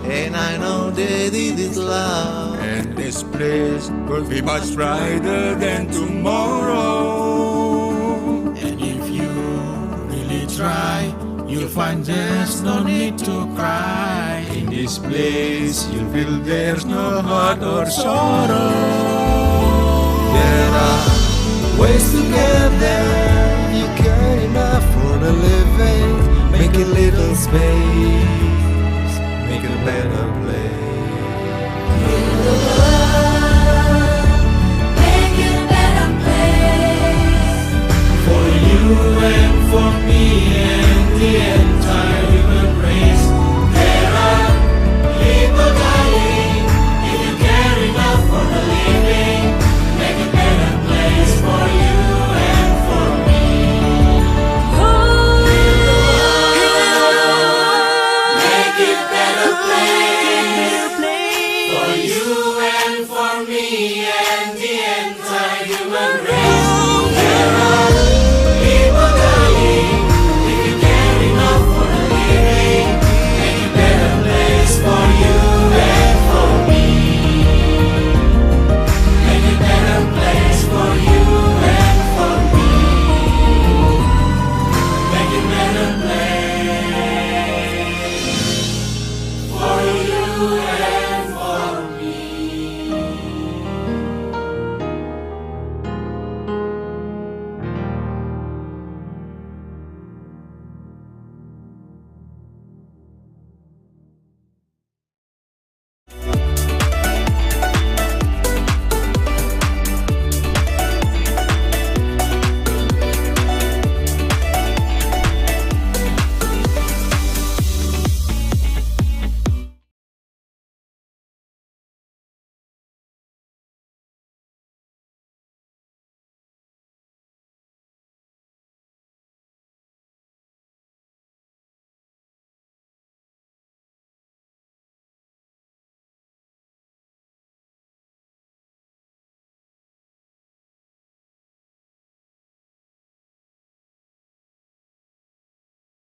And I know that it is love. And this place will be much brighter than tomorrow. And if you really try, you'll find there's no need to cry. In this place, you'll feel there's no hurt or sorrow. There are ways to get there. You care enough for the living. Make a little space. Make it a better place. Heal the world, make it a better place. For you and for me and the entire human race. There are people dying. If you care enough for the living, make a better place for you and for me. Make it better place for you and for me and the entire human race.